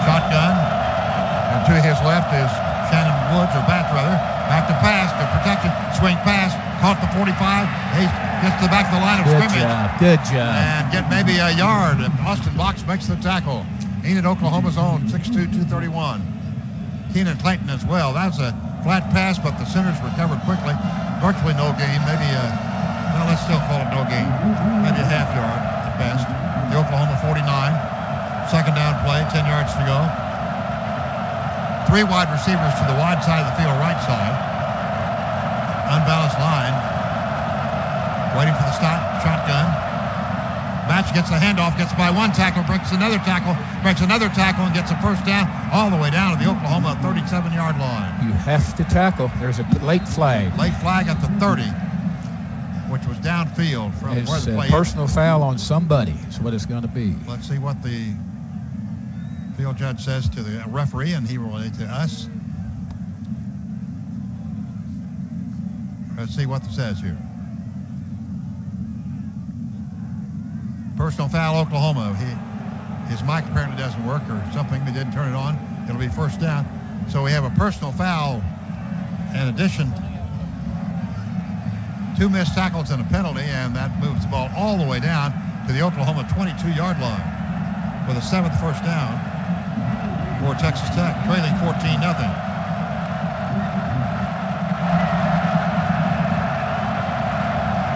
shotgun, and to his left is Shannon Woods, or Batch rather, back to pass, to protection, swing pass, caught the 45, he gets to the back of the line of scrimmage. Good job. And get maybe a yard, and Austin Box makes the tackle. Enid, Oklahoma's own, 6'2", 231. Keenan Clayton as well. That was a flat pass, but the Sooners recovered quickly. Virtually no gain, maybe well, let's still call it no gain. Maybe a half yard at best. The Oklahoma 49, second down play, 10 yards to go. 3 wide receivers to the wide side of the field, right side. Unbalanced line. Waiting for the stop. Shotgun. Batch gets a handoff, gets by 1 tackle, breaks another tackle, and gets a first down all the way down to the Oklahoma 37-yard line. You have to tackle. There's a late flag. Late flag at the 30, which was downfield from where the play is. Personal foul on somebody is what it's going to be. Let's see what the field judge says to the referee, and he will relate to us. Let's see what it says here. Personal foul, Oklahoma. His mic apparently doesn't work or something. They didn't turn it on. It'll be first down. So we have a personal foul in addition. 2 missed tackles and a penalty, and that moves the ball all the way down to the Oklahoma 22-yard line for the 7th first down for Texas Tech, trailing 14-0.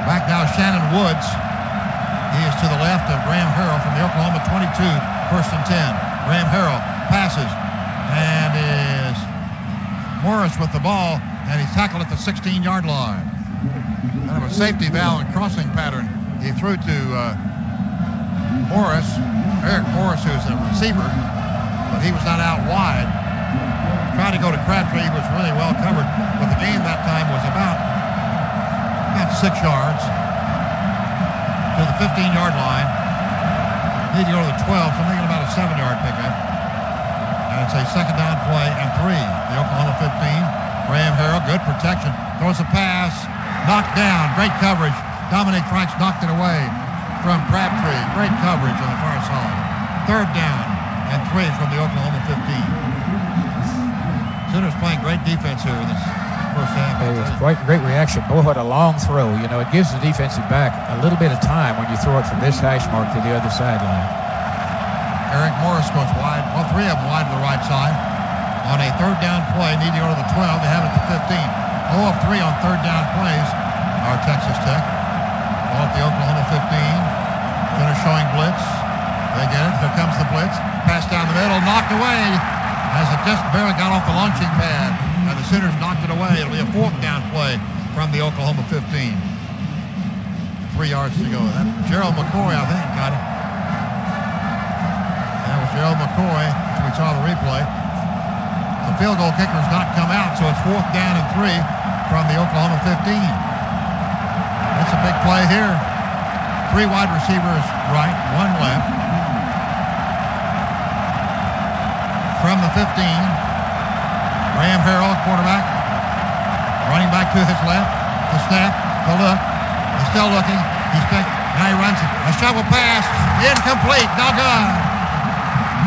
Back now, Shannon Woods. He is to the left of Graham Harrell from the Oklahoma 22, first and 10. Graham Harrell passes and is Morris with the ball, and he's tackled at the 16-yard line. Kind of a safety valve and crossing pattern. He threw to Morris, Eric Morris, who's a receiver, but he was not out wide. Tried to go to Crabtree, he was really well covered, but the gain that time was about 6 yards to the 15-yard line. need to go to the 12, so I'm thinking about a 7-yard pickup. And it's a second down play and 3. The Oklahoma 15. Graham Harrell, good protection. Throws a pass. Knocked down. Great coverage. Dominic Franks knocked it away from Crabtree. Great coverage on the far side. Third down and 3 from the Oklahoma 15. Sooners playing great defense here in this first half. It was great reaction. Boy, what a long throw. You know, it gives the defensive back a little bit of time when you throw it from this hash mark to the other sideline. Eric Morris goes wide. Well, 3 of them wide to the right side. On a third down play, need to go to the 12. They have it to 15. 0 of 3 on third down plays are Texas Tech. Ball at the Oklahoma 15. Sooners showing blitz. They get it. Here comes the blitz. Pass down the middle. Knocked away as it just barely got off the launching pad. And the Sooners knocked it away. It'll be a fourth down play from the Oklahoma 15. 3 yards to go. That Gerald McCoy, I think, got it. That was Gerald McCoy, as we saw the replay. The field goal kicker's not come out, so it's fourth down and 3 from the Oklahoma 15. That's a big play here. 3 wide receivers right, 1 left. From the 15, Graham Harrell, quarterback, running back to his left. The snap, the look. He's still looking. He's picked. Now he runs it. A shovel pass. Incomplete. No good.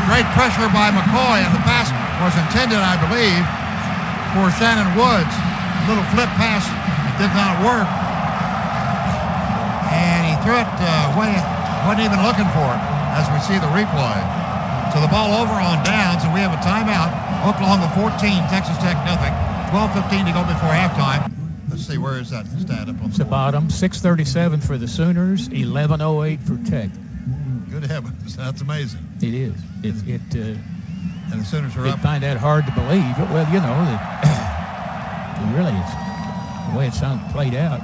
Great pressure by McCoy, and the pass was intended, I believe, for Shannon Woods. A little flip pass did not work. And he threw it away. Wasn't even looking for it, as we see the replay. So the ball over on downs, and we have a timeout. Oklahoma 14, Texas Tech nothing. 12:15 to go before halftime. Let's see, where is that stat up on the bottom? 6:37 for the Sooners, 11:08 for Tech. Good heavens, that's amazing. It is. And the Sooners are up. I find that hard to believe. Well, you know, it really is the way it played out.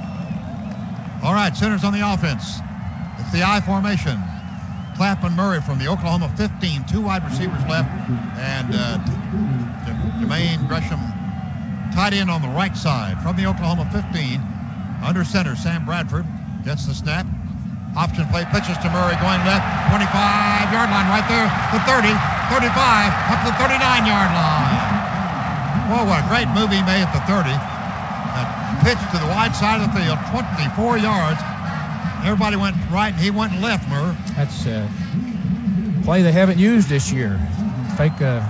All right, Sooners on the offense. It's the I formation. Clapp and Murray from the Oklahoma 15. 2 wide receivers left. And Jermaine Gresham tight end on the right side from the Oklahoma 15. Under center, Sam Bradford gets the snap. Option play, pitches to Murray, going left, 25-yard line right there, the 30, 35, up to the 39-yard line. Whoa, what a great move he made at the 30. That pitch to the wide side of the field, 24 yards. Everybody went right, and he went left, Murray. That's a play they haven't used this year. Fake a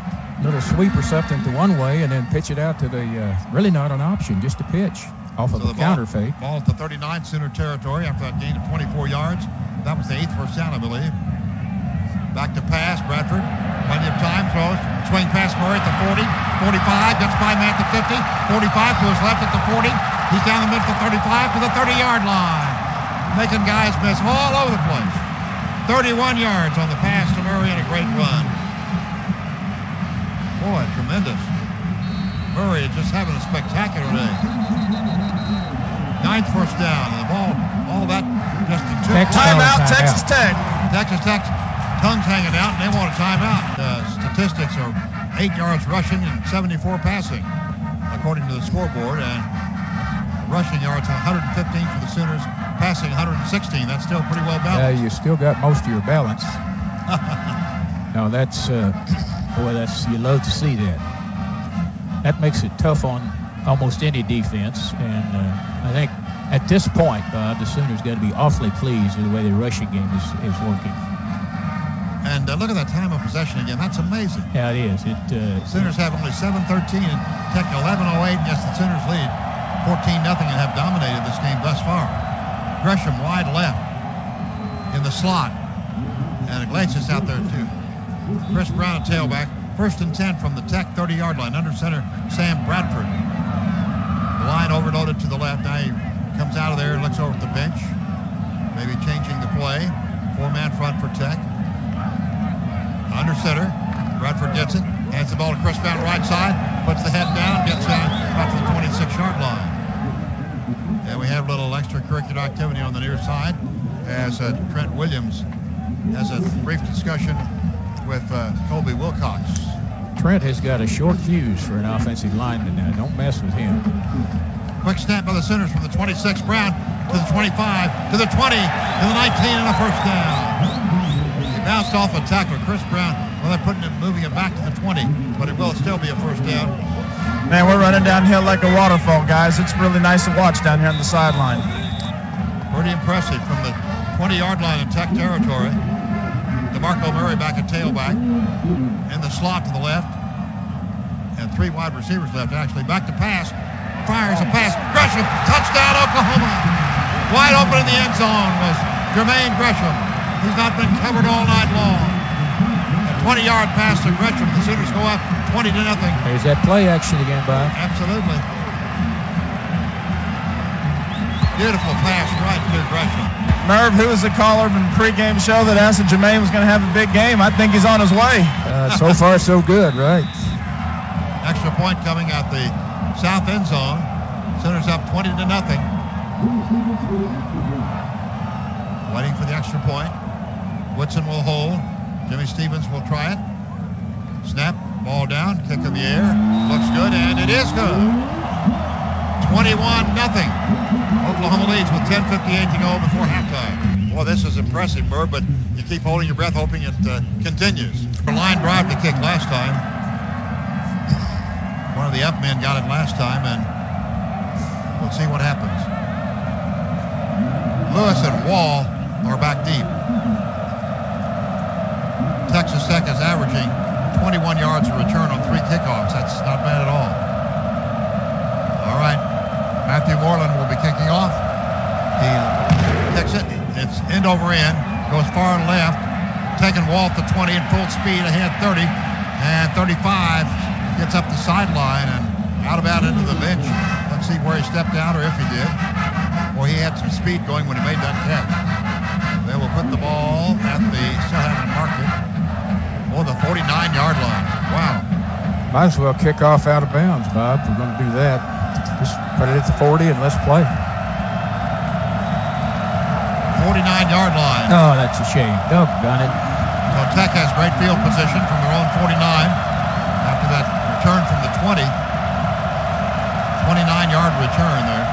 little sweep or something to one way, and then pitch it out to the, really not an option, just a pitch. Off of the counter fake. Ball at the 39 Sooner territory after that gain of 24 yards. That was the 8th first down, I believe. Back to pass, Bradford. Plenty of time, throws. Swing pass Murray at the 40, 45, gets by man at the 50, 45 to his left at the 40. He's down the middle at the 35 to the 30-yard line. Making guys miss all over the place. 31 yards on the pass to Murray and a great run. Boy, tremendous. Murray is just having a spectacular day. 9th first down, and the ball, all that just in 2 Timeout, Texas Tech. Texas Tech, tongues hanging out, and they want a timeout. Statistics are 8 yards rushing and 74 passing, according to the scoreboard. And rushing yards 115 for the Sooners, passing 116. That's still pretty well balanced. You still got most of your balance. No, that's you love to see that. That makes it tough on almost any defense, and I think at this point, Bob, the Sooners got to be awfully pleased with the way the rushing game is working. And look at that time of possession again. That's amazing. Yeah, it is. Sooners have only 7:13 and Tech 11:08. Yes, the Sooners lead 14-0 and have dominated this game thus far. Gresham wide left in the slot, and Iglesias out there too. Chris Brown, a tailback. 1st and 10 from the Tech 30-yard line. Under center, Sam Bradford. The line overloaded to the left. Now he comes out of there and looks over at the bench. Maybe changing the play. 4-man front for Tech. Under center, Bradford gets it. Hands the ball to Chris Brown right side. Puts the head down. Gets out to the 26-yard line. And we have a little extracurricular activity on the near side as Trent Williams has a brief discussion with Colby Wilcox. Trent has got a short fuse for an offensive lineman now. Don't mess with him. Quick snap by the Sooners from the 26. Brown to the 25, to the 20, to the 19, and a first down. He bounced off a tackler. Chris Brown, well, they're moving it back to the 20, but it will still be a first down. Man, we're running downhill like a waterfall, guys. It's really nice to watch down here on the sideline. Pretty impressive from the 20-yard line in Tech territory. DeMarco Murray back at tailback. In the slot to the left. And 3 wide receivers left, actually. Back to pass. Fires a pass. Gresham, touchdown, Oklahoma. Wide open in the end zone was Jermaine Gresham. He's not been covered all night long. A 20-yard pass to Gresham. The Sooners go up 20-0. There's that play action again, Bob. Absolutely. Beautiful pass right to Gresham. Merv, who was the caller in the pregame show that asked if Jermaine was going to have a big game? I think he's on his way. So far, so good, right? Extra point coming at the south end zone. Sooners up 20-0. Waiting for the extra point. Woodson will hold. Jimmy Stevens will try it. Snap, ball down, kick in the air. Looks good, and it is good. 21-0. Oklahoma leads with 10:58 to go before halftime. Well, this is impressive, Merv, but you keep holding your breath, hoping it continues. A line drive to kick last time. One of the up men got it last time, and we'll see what happens. Lewis and Wall are back deep. Texas Tech is averaging 21 yards a return on 3 kickoffs. That's not bad at all. All right. Matthew Moreland will be kicking off. He kicks it. It's end over end. Goes far left. Taking Wall to 20 in full speed ahead 30. And 35 gets up the sideline and out into the bench. Let's see where he stepped out or if he did. Well, he had some speed going when he made that catch. They will put the ball at the, still haven't marked it, the 49-yard line. Wow. Might as well kick off out of bounds, Bob, if we're going to do that. Just put it at the 40 and let's play. 49-yard line. Oh, that's a shame. Doggone it. So Tech has great field position from their own 49 after that return from the 20. 29-yard return there.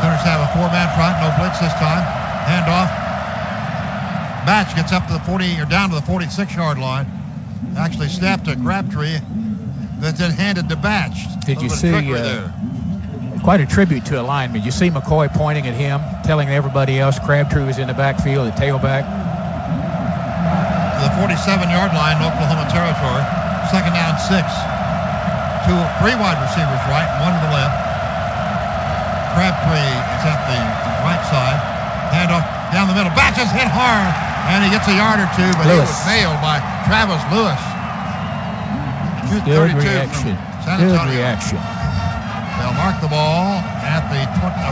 Sooners have a 4-man front, no blitz this time. Handoff. Batch gets up to the 40 or down to the 46-yard line. Actually snapped to Crabtree, that's then handed to Batch. Did you see quite a tribute to a lineman? You see McCoy pointing at him, telling everybody else Crabtree was in the backfield, the tailback. To the 47-yard line, Oklahoma territory. Second down, 6. 3 wide receivers right, 1 to the left. Crabtree is at the right side. Handoff down the middle. Batch is hit hard, and he gets a yard or 2, but Lewis. He was nailed by Travis Lewis. Good reaction. Good reaction. They'll mark the ball at the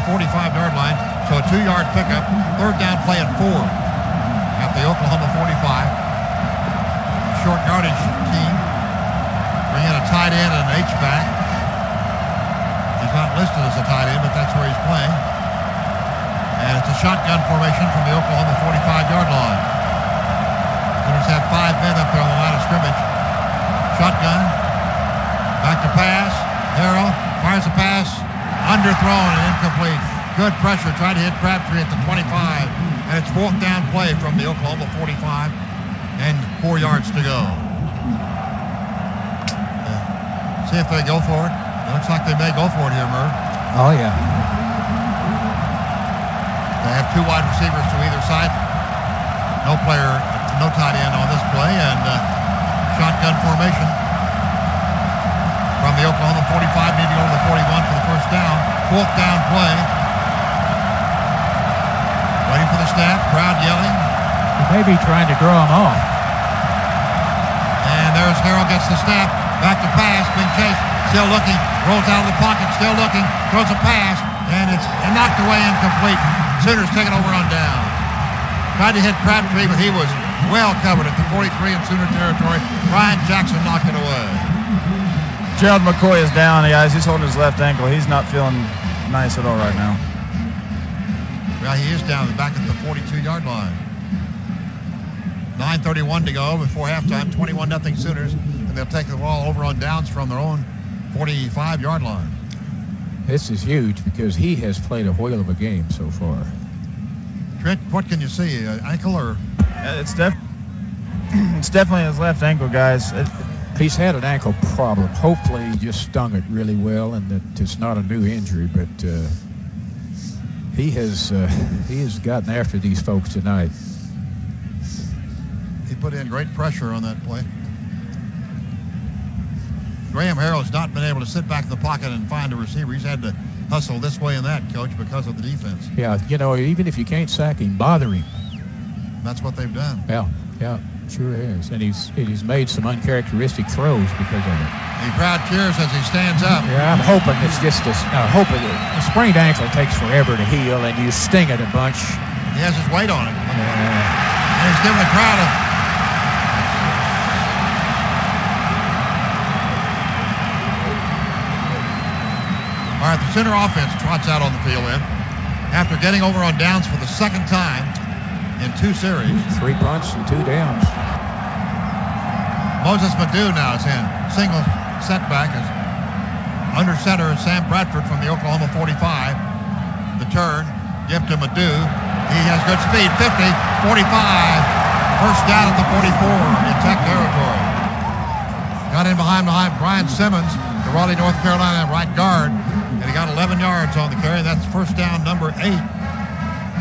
45-yard line, so a 2-yard pickup. Third down play at 4 at the Oklahoma 45. Short yardage team. Bring in a tight end and an H-back. He's not listed as a tight end, but that's where he's playing. And it's a shotgun formation from the Oklahoma 45-yard line. Sooners have 5 men up there on the line of scrimmage. Shotgun. Back to pass. Harrell fires a pass. Underthrown and incomplete. Good pressure. Tried to hit Crabtree at the 25. And it's 4th down play from the Oklahoma 45. And 4 yards to go. See if they go for it. It looks like they may go for it here, Merv. Oh, yeah. They have 2 wide receivers to either side. No tight end on this play, and shotgun formation from the Oklahoma 45, need to go to the 41 for the first down. 4th down play. Waiting for the snap, crowd yelling. He may be trying to draw him off. And there's Harrell gets the snap, back to pass, being chased, still looking, rolls out of the pocket, still looking, throws a pass, and it's knocked away incomplete. Sooners take it over on down. Tried to hit Crabtree, but he was well covered at the 43 in Sooner territory. Ryan Jackson knocked it away. Gerald McCoy is down, guys. He's holding his left ankle. He's not feeling nice at all right now. Well, he is down back at the 42-yard line. 9:31 to go before halftime. 21-0 Sooners, and they'll take the ball over on downs from their own 45-yard line. This is huge because he has played a whale of a game so far. Trent, what can you see? Ankle or? It's definitely his left ankle, guys. He's had an ankle problem. Hopefully he just stung it really well and that it's not a new injury, but he has gotten after these folks tonight. He put in great pressure on that play. Graham Harrell's not been able to sit back in the pocket and find a receiver. He's had to hustle this way and that, Coach, because of the defense. Yeah, even if you can't sack him, bother him. That's what they've done. Yeah, sure is. And he's made some uncharacteristic throws because of it. The crowd cheers as he stands up. Yeah, I'm hoping it's just hoping a sprained ankle takes forever to heal and you sting it a bunch. He has his weight on it. Yeah. And he's giving the crowd a... All right, the center offense trots out on the field then. After getting over on downs for the second time in 2 series. 3 punts and 2 downs. Moses Madu now is in. Single setback is under center is Sam Bradford from the Oklahoma 45. The turn, give to Madu. He has good speed, 50, 45. First down at the 44 in Tech territory. Got in behind Brian Simmons, the Raleigh, North Carolina right guard. And he got 11 yards on the carry. That's first down number 8,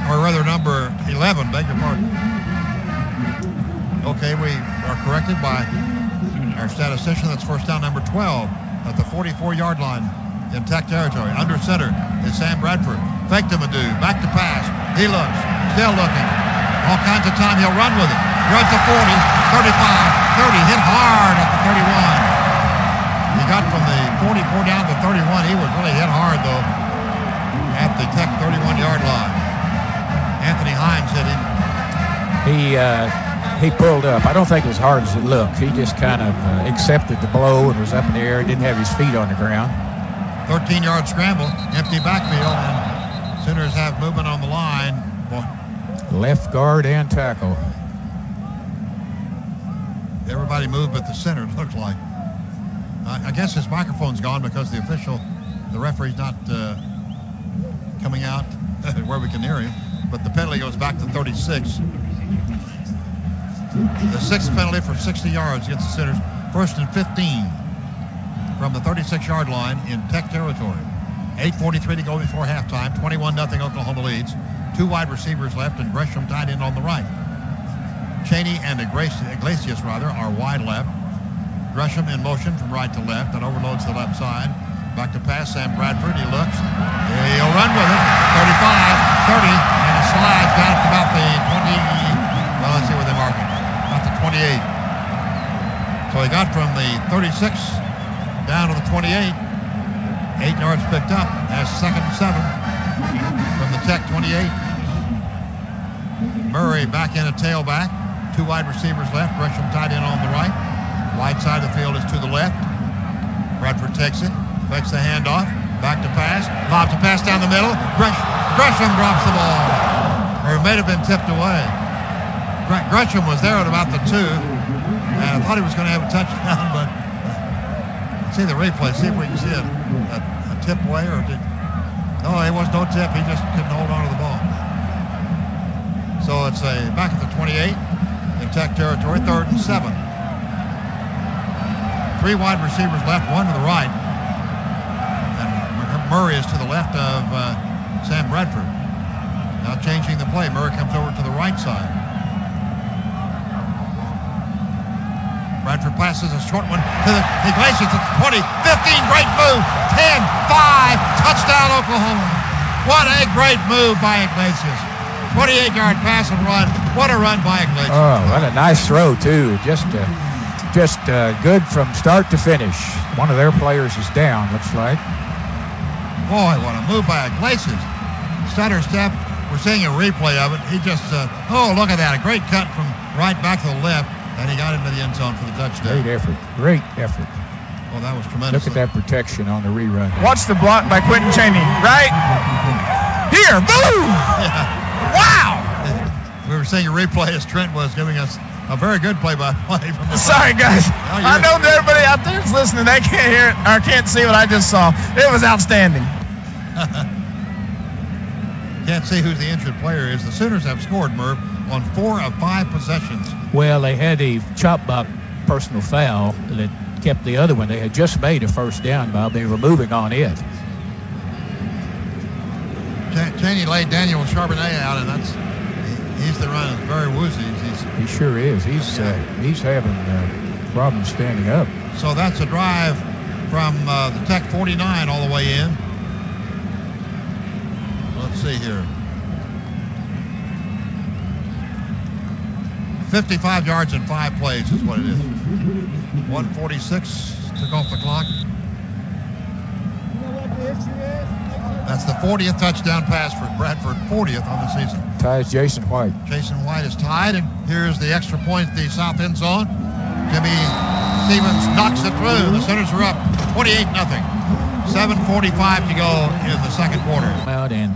or rather number 11, beg your pardon. Okay, we are corrected by our statistician. That's first down number 12 at the 44-yard line in Tech territory. Under center is Sam Bradford. Fake to Madu, back to pass. He looks, still looking. All kinds of time, he'll run with it. Runs to 40, 35, 30, hit hard at the 31. He got from the 44 down to 31. He was really hit hard, though, at the Tech 31-yard line. Anthony Himes hit him. He pulled up. I don't think it was hard as it looked. He just kind of accepted the blow and was up in the air. Didn't have his feet on the ground. 13-yard scramble, empty backfield, and Sooners have movement on the line. Boy. Left guard and tackle. Everybody moved but the center, it looks like. I guess his microphone's gone because the referee's not coming out where we can hear him. But the penalty goes back to 36. The 6th penalty for 60 yards against the Sooners. 1st and 15 from the 36-yard line in Tech territory. 8:43 to go before halftime. 21-0 Oklahoma leads. 2 wide receivers left and Gresham tied in on the right. Cheney and Iglesias are wide left. Gresham in motion from right to left. That overloads the left side. Back to pass, Sam Bradford. He looks. He'll run with it. 35, 30, and he slides down to about the 20. Well, let's see where they mark it. About the 28. So he got from the 36 down to the 28. 8 yards picked up as 2nd and 7 from the Tech 28. Murray back in a tailback. 2 wide receivers left. Gresham tied in on the right. Wide side of the field is to the left. Bradford takes it, fakes the handoff, back to pass, lobs a pass down the middle. Gresham drops the ball, or it may have been tipped away. Gresham was there at about the 2, and I thought he was going to have a touchdown, but see the replay, see if we can see a tip away, or did... No, it was no tip. He just couldn't hold on to the ball. So it's back at the 28 in Tech territory, 3rd and 7. 3 wide receivers left, 1 to the right. And Murray is to the left of Sam Bradford. Now changing the play. Murray comes over to the right side. Bradford passes a short one to the Iglesias at the 20, 15, great move, 10, 5, touchdown Oklahoma. What a great move by Iglesias. 28-yard pass and run. What a run by Iglesias. Oh, what a nice throw, too. Just good from start to finish. One of their players is down, looks like. Boy, what a move by Iglesias. Stutter step. We're seeing a replay of it. He just, look at that. A great cut from right back to the left, and he got into the end zone for the touchdown. Great effort. Well, that was tremendous. Look at that protection on the rerun. Watch the block by Quentin Cheney. Right here. Boom! Yeah. Wow! We were seeing a replay as Trent was giving us a very good play-by-play from the Sorry, guys. I know that everybody out there is listening. They can't hear it or can't see what I just saw. It was outstanding. Can't see who the injured player is. The Sooners have scored, Merv, on 4 of 5 possessions. Well, they had a chop block personal foul that kept the other one. They had just made a first down, Bob. They were moving on it. Cheney laid Daniel Charbonnet out, and he's the runner. Very woozy. He sure is. He's having problems standing up. So that's a drive from the Tech 49 all the way in. Let's see here. 55 yards in 5 plays is what it is. 1:46 took off the clock. That's the 40th touchdown pass for Bradford, 40th on the season. Ties Jason White. Jason White is tied, and here's the extra point at the south end zone. Jimmy Stevens knocks it through. The Sooners are up 28-0. 7:45 to go in the second quarter. Out and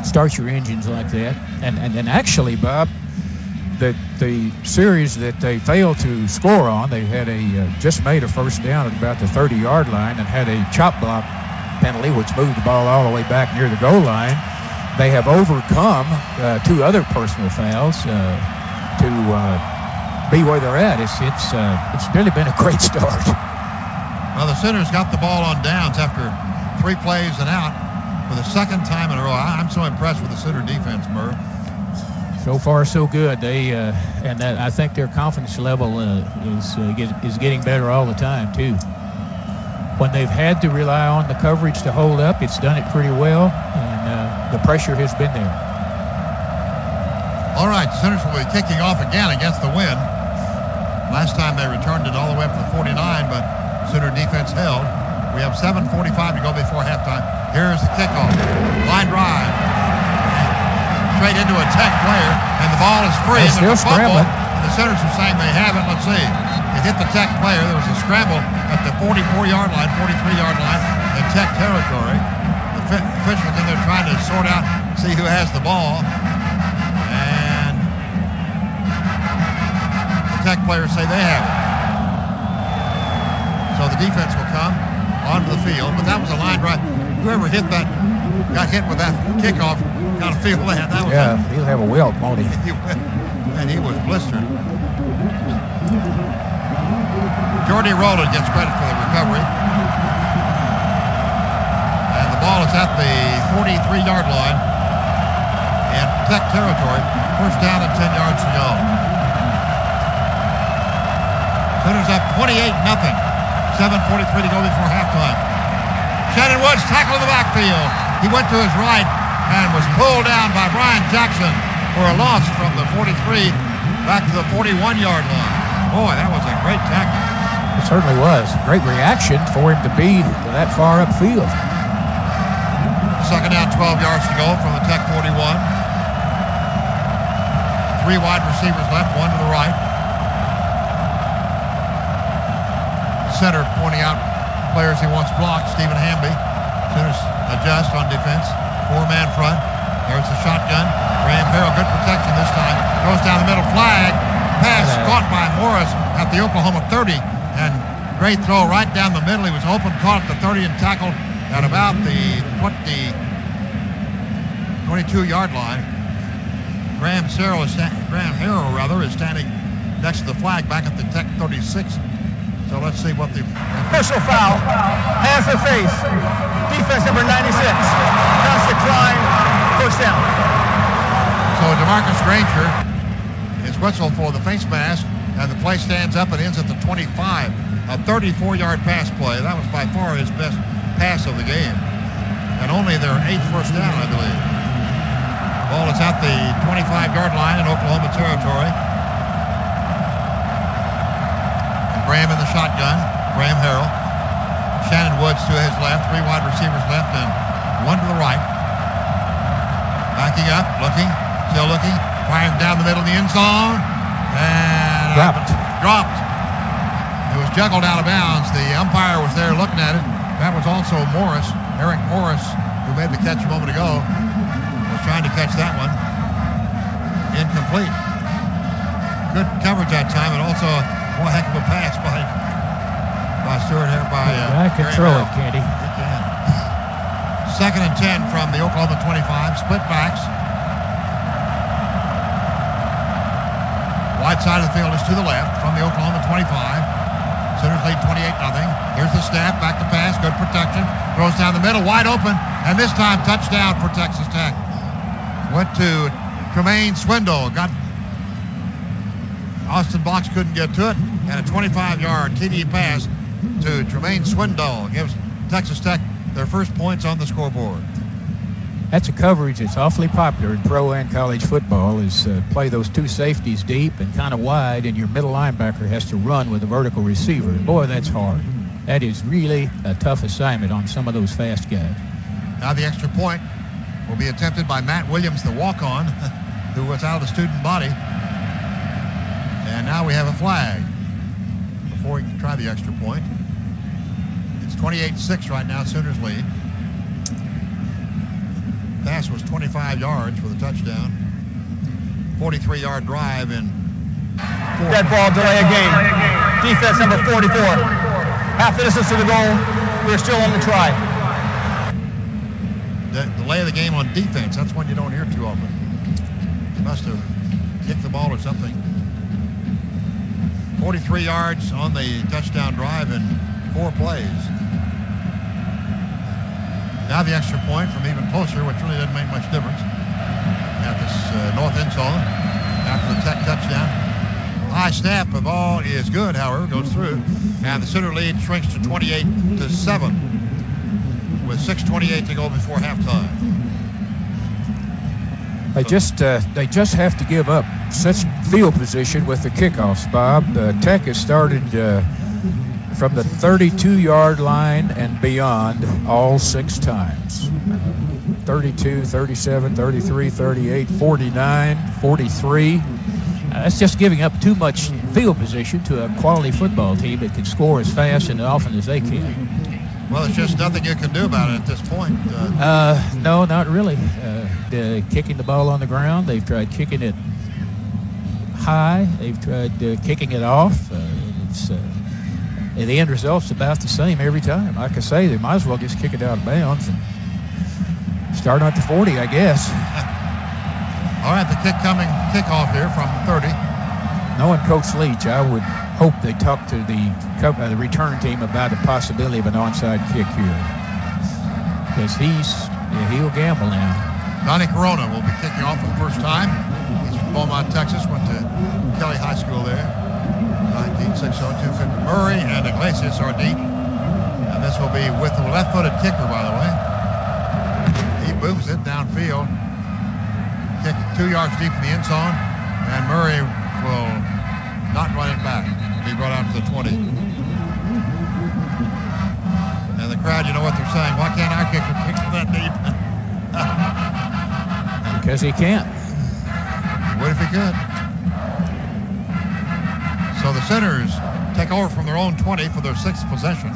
start your engines like that. And actually, Bob, the series that they failed to score on, they had just made a first down at about the 30-yard line and had a chop block penalty, which moved the ball all the way back near the goal line. They have overcome 2 other personal fouls to be where they're at. It's really been a great start. Well, the Sooners got the ball on downs after 3 plays and out for the second time in a row. I'm so impressed with the Sooner defense, Merv. So far, so good. I think their confidence level is getting better all the time too. When they've had to rely on the coverage to hold up, it's done it pretty well, and the pressure has been there. All right, Sooners will be kicking off again against the wind. Last time they returned it all the way up to 49, but Sooner defense held. We have 7:45 to go before halftime. Here's the kickoff. Line drive. Straight into a Tech player, and the ball is free. They're still scrambling. And the Sooners are saying they have it. Let's see. It hit the Tech player. There was a scramble at the 44-yard line, 43-yard line in Tech territory. The officials in there trying to sort out, see who has the ball. And the Tech players say they have it. So the defense will come onto the field. But that was a line drive. Whoever hit that, got hit with that kickoff, got to feel that. That was he'll have a welt, won't he? And he was blistered. Jordy Rowland gets credit for the recovery. And the ball is at the 43-yard line in Tech territory. First down and 10 yards to go. Sooners up 28-0. 7:43 to go before halftime. Shannon Woods tackled in the backfield. He went to his right and was pulled down by Brian Jackson for a loss from the 43 back to the 41-yard line. Boy, that was a great tackle. It certainly was. Great reaction for him to be that far upfield. Second down, 12 yards to go from the Tech 41. 3 wide receivers left, 1 to the right. Center pointing out players he wants blocked, Stephen Hamby. Sooners adjust on defense. 4-man front. There's the shotgun. Graham Harrell, good protection this time. Goes down the middle, flag. Pass caught by Morris at the Oklahoma 30. And great throw right down the middle. He was open, caught at the 30 and tackled at about the 22-yard line. Graham Harrell is standing next to the flag back at the Tech 36. So let's see what the personal foul. Hands to the face. Defense number 96. Constant climb. First down. So DeMarcus Granger is whistled for the face mask, and the play stands up and ends at the 25. A 34-yard pass play. That was by far his best pass of the game. And only their 8th first down, I believe. Ball is at the 25-yard line in Oklahoma territory. Graham in the shotgun. Graham Harrell. Shannon Woods to his left. 3 wide receivers left and 1 to the right. Backing up, looking, still looking. Firing down the middle of the end zone. And dropped. It was juggled out of bounds. The umpire was there looking at it. That was also Morris, Eric Morris, who made the catch a moment ago. Was trying to catch that one. Incomplete. Good coverage that time, and also one heck of a pass by Stewart here. I can throw it, can't he? He can. Second and 10 from the Oklahoma 25. Split backs. Wide side of the field is to the left from the Oklahoma 25. Sooners lead 28-0. Here's the snap, back to pass, good protection. Throws down the middle, wide open, and this time touchdown for Texas Tech. Went to Tremaine Swindle. Got Austin Box couldn't get to it, and a 25-yard TD pass to Tremaine Swindle gives Texas Tech their first points on the scoreboard. That's a coverage that's awfully popular in pro and college football, is play those two safeties deep and kind of wide, and your middle linebacker has to run with a vertical receiver. And boy, that's hard. That is really a tough assignment on some of those fast guys. Now the extra point will be attempted by Matt Williams, the walk-on, who was out of the student body. And now we have a flag before we can try the extra point. It's 28-6 right now, Sooners lead. Pass was 25 yards for the touchdown. 43-yard drive in Dead ball, delay of game. Defense number 44. Half the distance to the goal. We're still on the try. The delay of the game on defense, that's one you don't hear too often. He must have kicked the ball or something. 43 yards on the touchdown drive in 4 plays. Now the extra point from even closer, which really doesn't make much difference. At this north end zone after the Tech touchdown. High snap of ball is good, however, goes through. And the Sooner lead shrinks to 28-7 with 6:28 to go before halftime. They just have to give up such field position with the kickoffs, Bob. Tech has started from the 32-yard line and beyond all 6 times. 32, 37, 33, 38, 49, 43. That's just giving up too much field position to a quality football team that can score as fast and as often as they can. Well, there's just nothing you can do about it at this point. No, not really. Kicking the ball on the ground, they've tried kicking it high. They've tried kicking it off. The end result's about the same every time. Like I say, they might as well just kick it out of bounds and start at the 40, I guess. All right, the kickoff here from 30. Knowing Coach Leach, I would hope they talk to the return team about the possibility of an onside kick here, because he'll gamble now. Donnie Corona will be kicking off for the first time. He's from Beaumont, Texas. Went to Kelly High School there. 19-6-0-2-50. Murray and Iglesias are deep. And this will be with the left-footed kicker, by the way. He booms it downfield. Kick 2 yards deep in the end zone. And Murray will not run it back. Be brought out to the 20. And the crowd, you know what they're saying. Why can't our kicker kick that deep? Because he can't. What if he could? So the Sooners take over from their own 20 for their 6th possession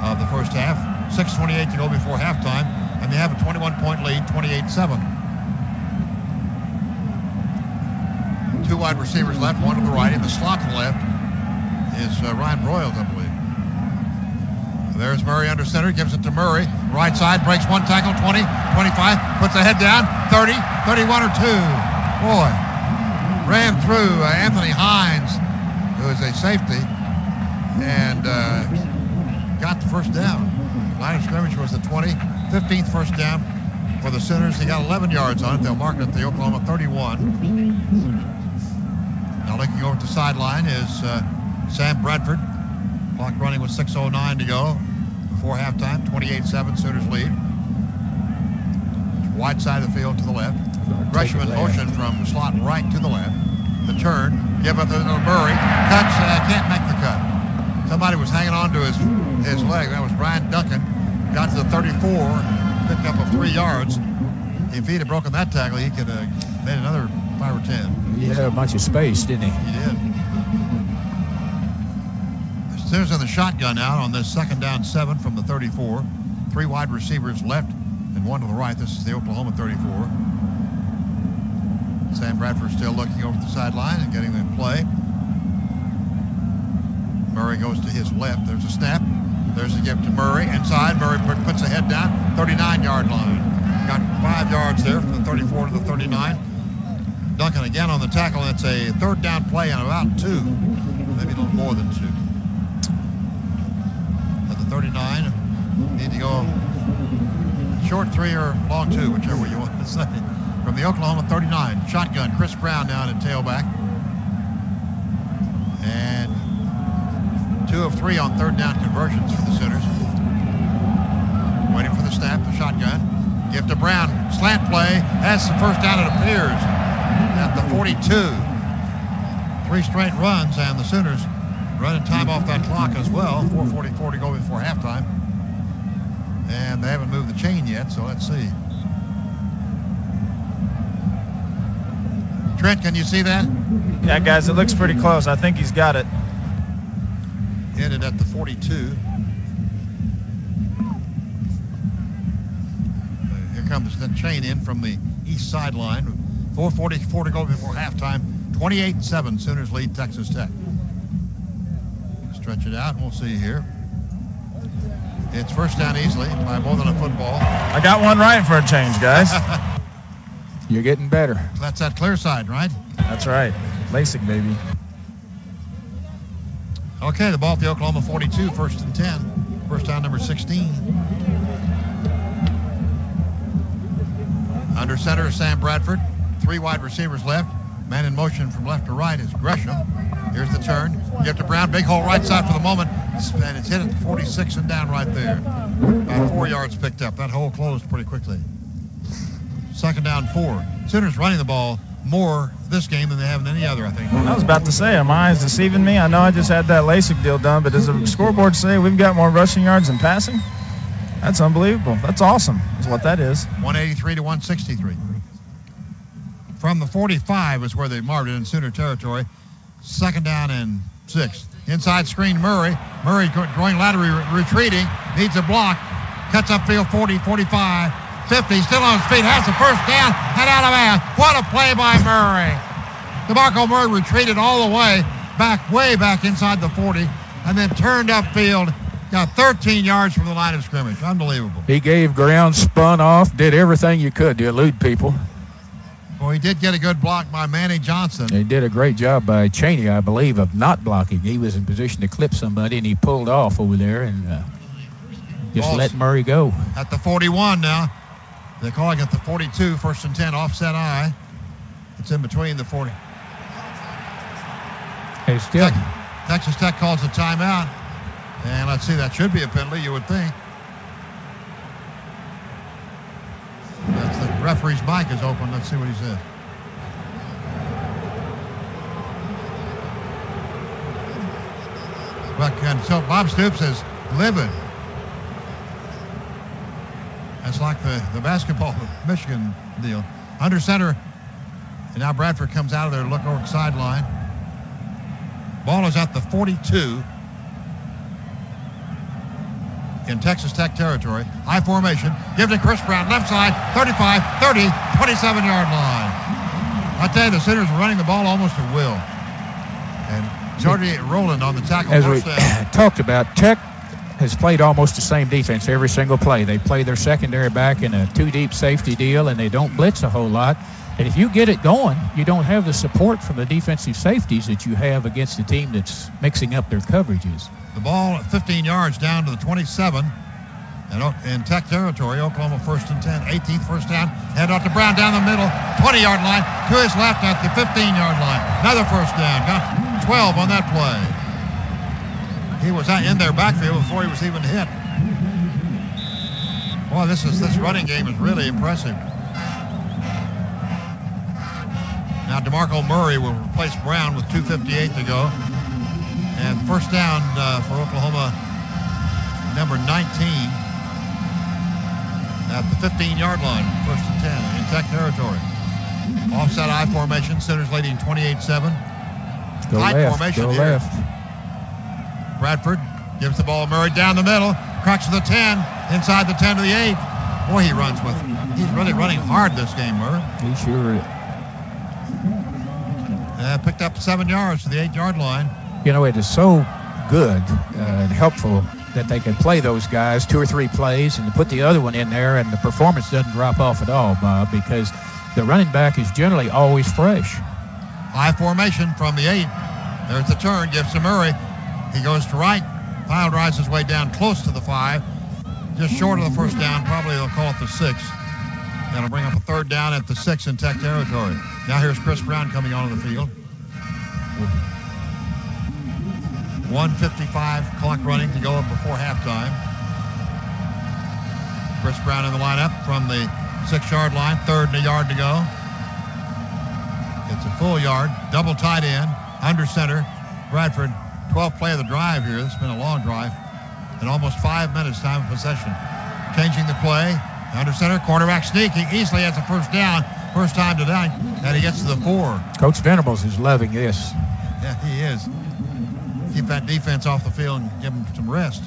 of the first half. 6:28 to go before halftime, and they have a 21-point lead, 28-7. 2 wide receivers left, one to the right. In the slot to the left is Ryan Broyles, I believe. There's Murray under center, gives it to Murray. Right side, breaks 1 tackle, 20, 25, puts the head down, 30, 31 or 2. Boy, ran through Anthony Hines, who is a safety, and got the first down. Line of scrimmage was the 20, 15th first down for the Sooners. He got 11 yards on it. They'll mark it at the Oklahoma 31. Now looking over at the sideline is Sam Bradford. Clock running with 6:09 to go before halftime. 28-7, Sooners lead. Wide side of the field to the left. Gresham in motion from slot right to the left. The turn, give up to Murray. Cuts, can't make the cut. Somebody was hanging on to his leg. That was Brian Duncan. Got to the 34, picked up 3 yards. If he'd have broken that tackle, he could have made another 5 or 10. He had a bunch of space, didn't he? He did. The Sooners in the shotgun now on this 2nd down 7 from the 34. 3 wide receivers left and 1 to the right. This is the Oklahoma 34. Sam Bradford still looking over the sideline and getting the play. Murray goes to his left. There's a snap. There's a give to Murray inside. Murray puts a head down, 39-yard line. Got 5 yards there from the 34 to the 39. Duncan again on the tackle. It's a third down play on about 2, maybe a little more than 2. At the 39, need to go short 3 or long 2, whichever way you want to say. From the Oklahoma 39, shotgun, Chris Brown down at tailback. And 2 of 3 on third down conversions for the Sooners. Waiting for the snap, the shotgun. Give to Brown, slant play. That's the first down, it appears, at the 42. 3 straight runs, and the Sooners running time off that clock as well. 4:44 to go before halftime. And they haven't moved the chain yet, so let's see. Trent, can you see that? Yeah, guys, it looks pretty close. I think he's got it. Ended at the 42. Here comes the chain in from the east sideline. 4:44 to go before halftime. 28-7, Sooners lead Texas Tech. Stretch it out, and we'll see here. It's first down easily by more than a football. I got one right for a change, guys. You're getting better. That's that clear side, right? That's right. LASIK, baby. Okay, the ball at the Oklahoma 42, first and 10. First down, number 16. Under center, Sam Bradford. 3 wide receivers left. Man in motion from left to right is Gresham. Here's the turn. Get to Brown. Big hole right side for the moment. And it's hit at the 46 and down right there. About 4 yards picked up. That hole closed pretty quickly. Second down 4. Sooners running the ball more this game than they have in any other, I think. I was about to say, are my eyes deceiving me? I know I just had that LASIK deal done, but does the scoreboard say we've got more rushing yards than passing? That's unbelievable. That's awesome, is what that is. 183 to 163. From the 45 is where they marked it in Sooner territory. Second down and 6. Inside screen, Murray. Murray going laterally, retreating. Needs a block. Cuts upfield 40, 45, 50. Still on his feet. Has the first down and out of bounds. What a play by Murray. DeMarco Murray retreated all the way back inside the 40, and then turned upfield. Got 13 yards from the line of scrimmage. Unbelievable. He gave ground, spun off, did everything you could to elude people. Well, he did get a good block by Manny Johnson. He did a great job by Chaney, I believe, of not blocking. He was in position to clip somebody, and he pulled off over there and just let Murray go. At the 41 now. They're calling it the 42, first and 10, offset eye. It's in between the 40. Hey, still. Texas Tech calls a timeout. And let's see, that should be a penalty, you would think. That's the referee's mic is open. Let's see what he says. And so Bob Stoops is livid. That's like the basketball Michigan deal. Under center, and now Bradford comes out of there to look over the sideline. Ball is at the 42 in Texas Tech territory. High formation. Give to Chris Brown, left side, 35, 30, 27-yard line. I tell you, the Sooners are running the ball almost at will. And Jordy Rowland on the tackle. As we talked about, Tech has played almost the same defense every single play. They play their secondary back in a 2-deep safety deal, and they don't blitz a whole lot. And if you get it going, you don't have the support from the defensive safeties that you have against a team that's mixing up their coverages. The ball at 15 yards down to the 27. And in Tech territory, Oklahoma first and 10, 18th first down. Hand off to Brown down the middle, 20-yard line. To his left at the 15-yard line. Another first down. Got 12 on that play. He was in their backfield before he was even hit. Boy, this running game is really impressive. Now DeMarco Murray will replace Brown with 2:58 to go. And first down for Oklahoma, number 19 at the 15-yard line, first and 10 in Tech territory. Offset I formation, Sooners leading 28-7. Tight formation go here. left. Bradford gives the ball to Murray down the middle, cracks to the 10, inside the 10 to the 8. Boy, he's really running hard this game, Murray. He sure is. Picked up 7 yards to the 8-yard line. You know, it is so good and helpful that they can play those guys 2 or 3 plays and put the other one in there, and the performance doesn't drop off at all, Bob, because the running back is generally always fresh. High formation from the 8. There's the turn, gives to Murray. He goes to right. Pile drives his way down close to the 5. Just short of the first down. Probably they'll call it the 6. That'll bring up a 3rd down at the 6 in Tech territory. Now here's Chris Brown coming onto the field. 1:55 clock running to go up before halftime. Chris Brown in the lineup from the 6-yard line. 3rd and a yard to go. It's a full yard. Double tight end. Under center. Bradford. 12th play of the drive here. This has been a long drive. And almost 5 minutes time of possession. Changing the play. Under center. Quarterback sneak. He easily has a first down. First time tonight. And he gets to the 4. Coach Venables is loving this. Yeah, he is. Keep that defense off the field and give them some rest.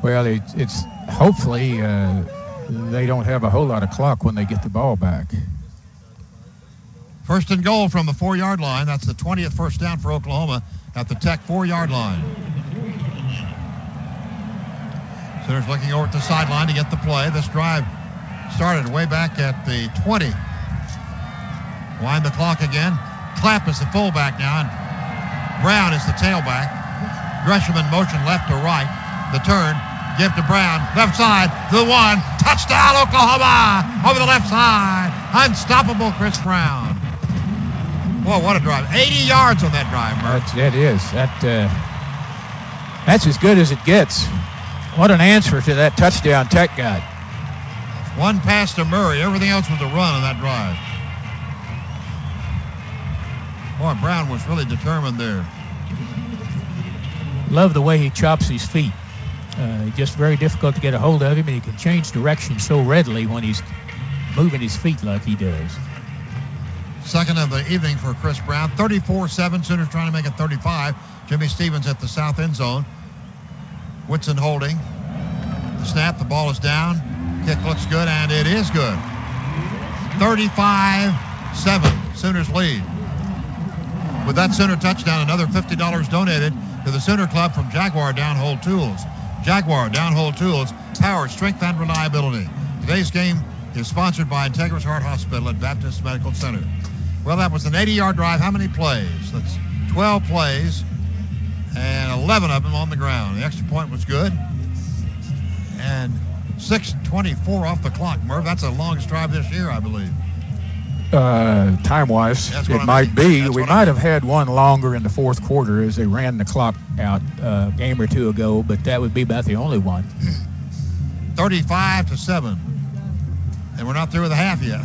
Well, it's hopefully they don't have a whole lot of clock when they get the ball back. 1st and goal from the 4-yard line. That's the 20th first down for Oklahoma at the Tech 4-yard line. Sooners looking over at the sideline to get the play. This drive started way back at the 20. Wind the clock again. Clapp is the fullback now, and Brown is the tailback. Gresham in motion left to right. The turn. Give to Brown. Left side. The 1. Touchdown, Oklahoma! Over the left side. Unstoppable Chris Brown. Whoa, what a drive. 80 yards on that drive, Merv. That is. That's as good as it gets. What an answer to that touchdown Tech got. 1 pass to Murray. Everything else was a run on that drive. Boy, Brown was really determined there. Love the way he chops his feet. Just very difficult to get a hold of him, and he can change direction so readily when he's moving his feet like he does. Second of the evening for Chris Brown. 34-7. Sooners trying to make it 35. Jimmy Stevens at the south end zone. Whitson holding. The snap. The ball is down. Kick looks good, and it is good. 35-7. Sooners lead. With that Sooner touchdown, another $50 donated to the Sooner Club from Jaguar Downhole Tools. Jaguar Downhole Tools, power, strength, and reliability. Today's game is sponsored by Integris Heart Hospital at Baptist Medical Center. Well, that was an 80-yard drive. How many plays? That's 12 plays, and 11 of them on the ground. The extra point was good. And 6:24 off the clock, Merv. That's the longest drive this year, I believe. Time-wise, it might be. We might have had one longer in the 4th quarter as they ran the clock out a game or 2 ago, but that would be about the only one. 35-7. And we're not through with the half yet.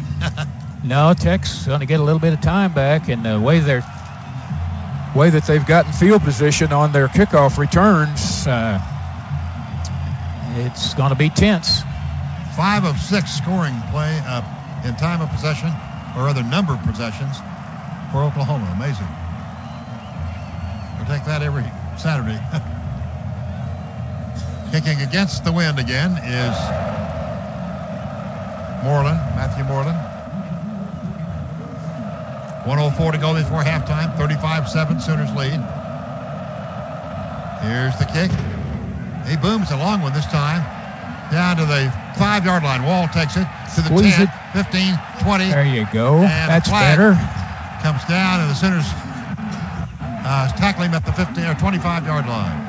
No, Tech's going to get a little bit of time back, and the way that they've gotten field position on their kickoff returns, it's going to be tense. 5 of 6 scoring play in time of possession, or other number of possessions for Oklahoma. Amazing. We'll take that every Saturday. Kicking against the wind again is Matthew Moreland. 1:04 to go before halftime. 35-7, Sooners lead. Here's the kick. He booms a long one this time. Down to the 5-yard line. Wall takes it to the 10, 15, 20. There you go. And that's better. Comes down, and the Sooners tackle him at the 15 or 25-yard line.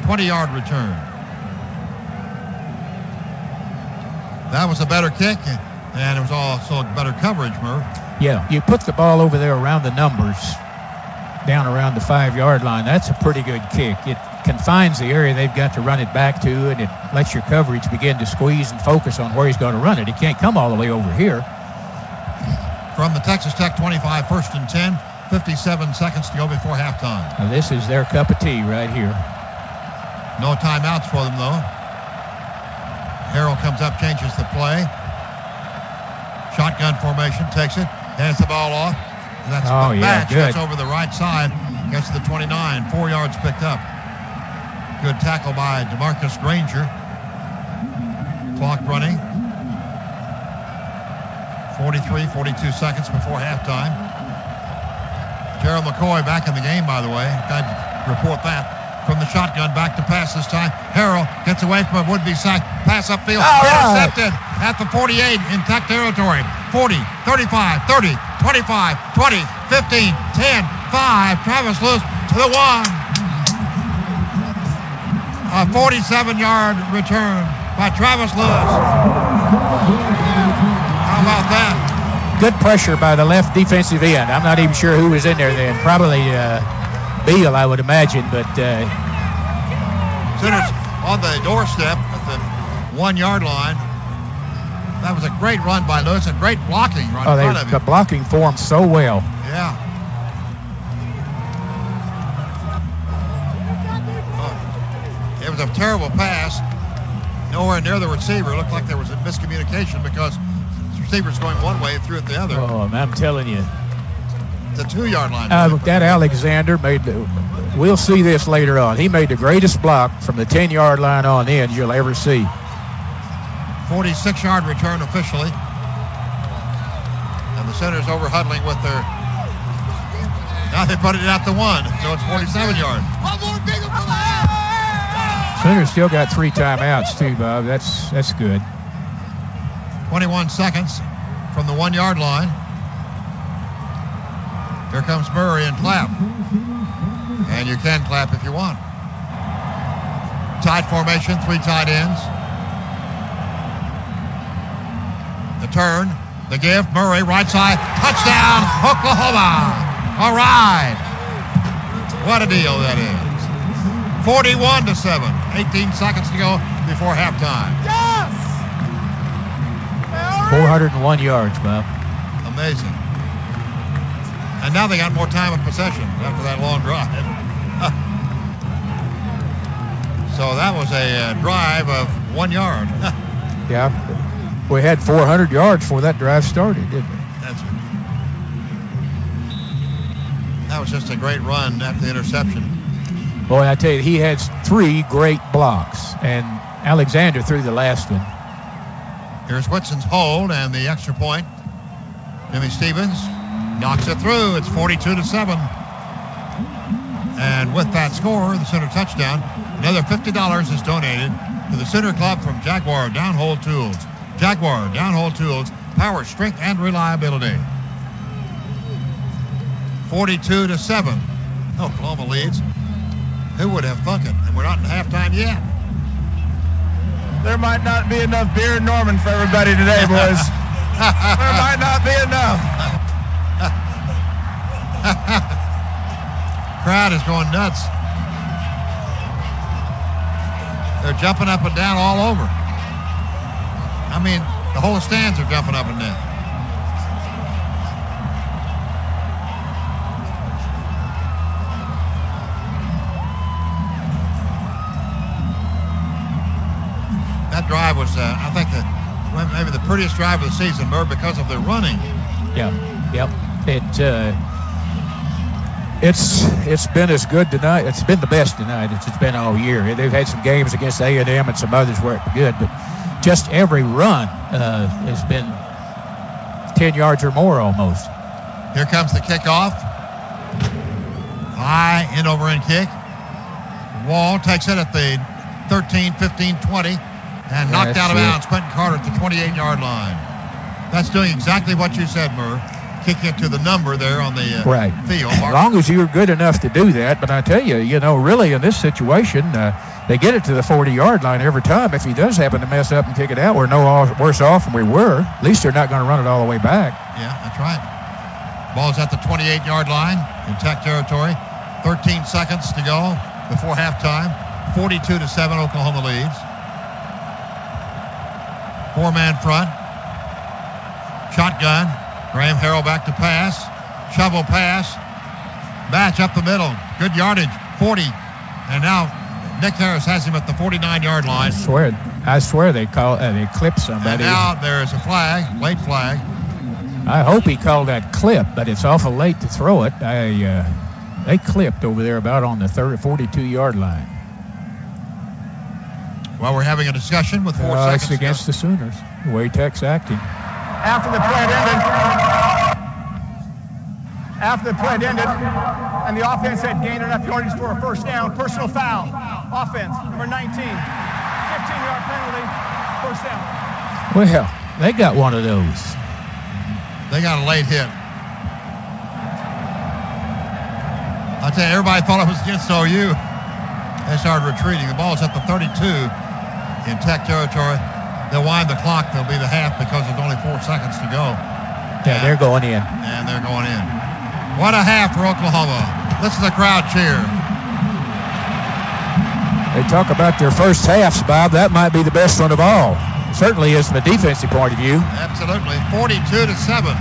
20-yard return. That was a better kick, and it was also better coverage, Merv. Yeah, you put the ball over there around the numbers, down around the 5-yard line. That's a pretty good kick. It confines the area they've got to run it back to, and it lets your coverage begin to squeeze and focus on where he's going to run it. He can't come all the way over here. From the Texas Tech 25, 1st and 10, 57 seconds to go before halftime. Now this is their cup of tea right here. No timeouts for them, though. Harrell comes up, changes the play. Shotgun formation, takes it, hands the ball off. And that's Batch. That's over the right side. Gets to the 29, 4 yards picked up. Good tackle by DeMarcus Granger. Clock running. 42 seconds before halftime. Gerald McCoy back in the game, by the way. Got to report that. from the shotgun, back to pass this time. Harrell gets away from a would-be sack. Pass upfield. All right. Intercepted at the 48 in Tech territory. 40, 35, 30, 25, 20, 15, 10, 5. Travis Lewis to the 1. A 47-yard return by Travis Lewis. How about that? Good pressure by the left defensive end. I'm not even sure who was in there then. Probably Beal, I would imagine, but Sooners on the doorstep at the 1-yard line. That was a great run by Lewis and great blocking right in front of him. The blocking formed so well. Yeah. It was a terrible pass. Nowhere near the receiver. It looked like there was a miscommunication because the receiver's going one way and threw it the other. Oh, I'm telling you. The 2-yard line. That Alexander made we'll see this later on. He made the greatest block from the 10-yard line on in you'll ever see. 46-yard return officially. And the Sooners over huddling with their... Now they put it at the 1, so it's 47 yards. Sooners still got 3 timeouts too, Bob. That's good. 21 seconds from the 1-yard line. Here comes Murray and clap. And you can clap if you want. Tight formation, 3 tight ends. The turn, the give, Murray, right side, touchdown, Oklahoma. All right. What a deal that is. 41-7. 18 seconds to go before halftime. Yes! 401 yards, Bob. Amazing. And now they got more time of possession after that long drive. So that was a drive of 1 yard. Yeah. We had 400 yards before that drive started, didn't we? That's it. That was just a great run after the interception. Boy, I tell you, he had 3 great blocks, and Alexander threw the last one. Here's Whitson's hold and the extra point. Jimmy Stevens knocks it through. It's 42-7. And with that score, the Sooner touchdown, another $50 is donated to the Sooner Club from Jaguar Downhole Tools. Jaguar Downhole Tools, power, strength, and reliability. 42-7. Oklahoma leads. Who would have thunk it? And we're not in halftime yet. There might not be enough beer in Norman for everybody today, boys. There might not be enough. Crowd is going nuts. They're jumping up and down all over. I mean, the whole stands are jumping up and down. That drive was, I think, maybe the prettiest drive of the season, Merv, because of their running. Yeah, yep. It's been as good tonight. It's been the best tonight as it's been all year. They've had some games against A&M and some others where it's good, but just every run has been 10 yards or more almost. Here comes the kickoff. High end over end kick. Wall takes it at the 13, 15, 20, and knocked out of bounds. Quentin Carter at the 28-yard line. That's doing exactly what you said, Merv. Kicking it to the number there on the field. As long as you're good enough to do that. But I tell you, really in this situation, they get it to the 40-yard line every time. If he does happen to mess up and kick it out, we're no worse off than we were. At least they're not going to run it all the way back. Yeah, that's right. Ball's at the 28-yard line in Tech territory. 13 seconds to go before halftime. 42-7, Oklahoma leads. 4-man front. Shotgun. Graham Harrell back to pass. Shovel pass. Batch up the middle. Good yardage. 40. And now Nick Harris has him at the 49-yard line. I swear they clipped somebody. And now there is a flag, late flag. I hope he called that clip, but it's awful late to throw it. They clipped over there about on the 42-yard line. Well, we're having a discussion with 4 seconds. It's against the Sooners, the way Tech's acting. After the play had ended, and the offense had gained enough yardage for a first down. Personal foul. Offense, number 19. 15-yard penalty, first down. Well, they got one of those. They got a late hit. I tell you, everybody thought it was against OU. They started retreating. The ball's at the 32 in Tech territory. They'll wind the clock. There'll be the half because there's only 4 seconds to go. Yeah, they're going in. And they're going in. What a half for Oklahoma. Listen to the crowd cheer. They talk about their first halves, Bob. That might be the best one of all. Certainly is from a defensive point of view. Absolutely. 42-7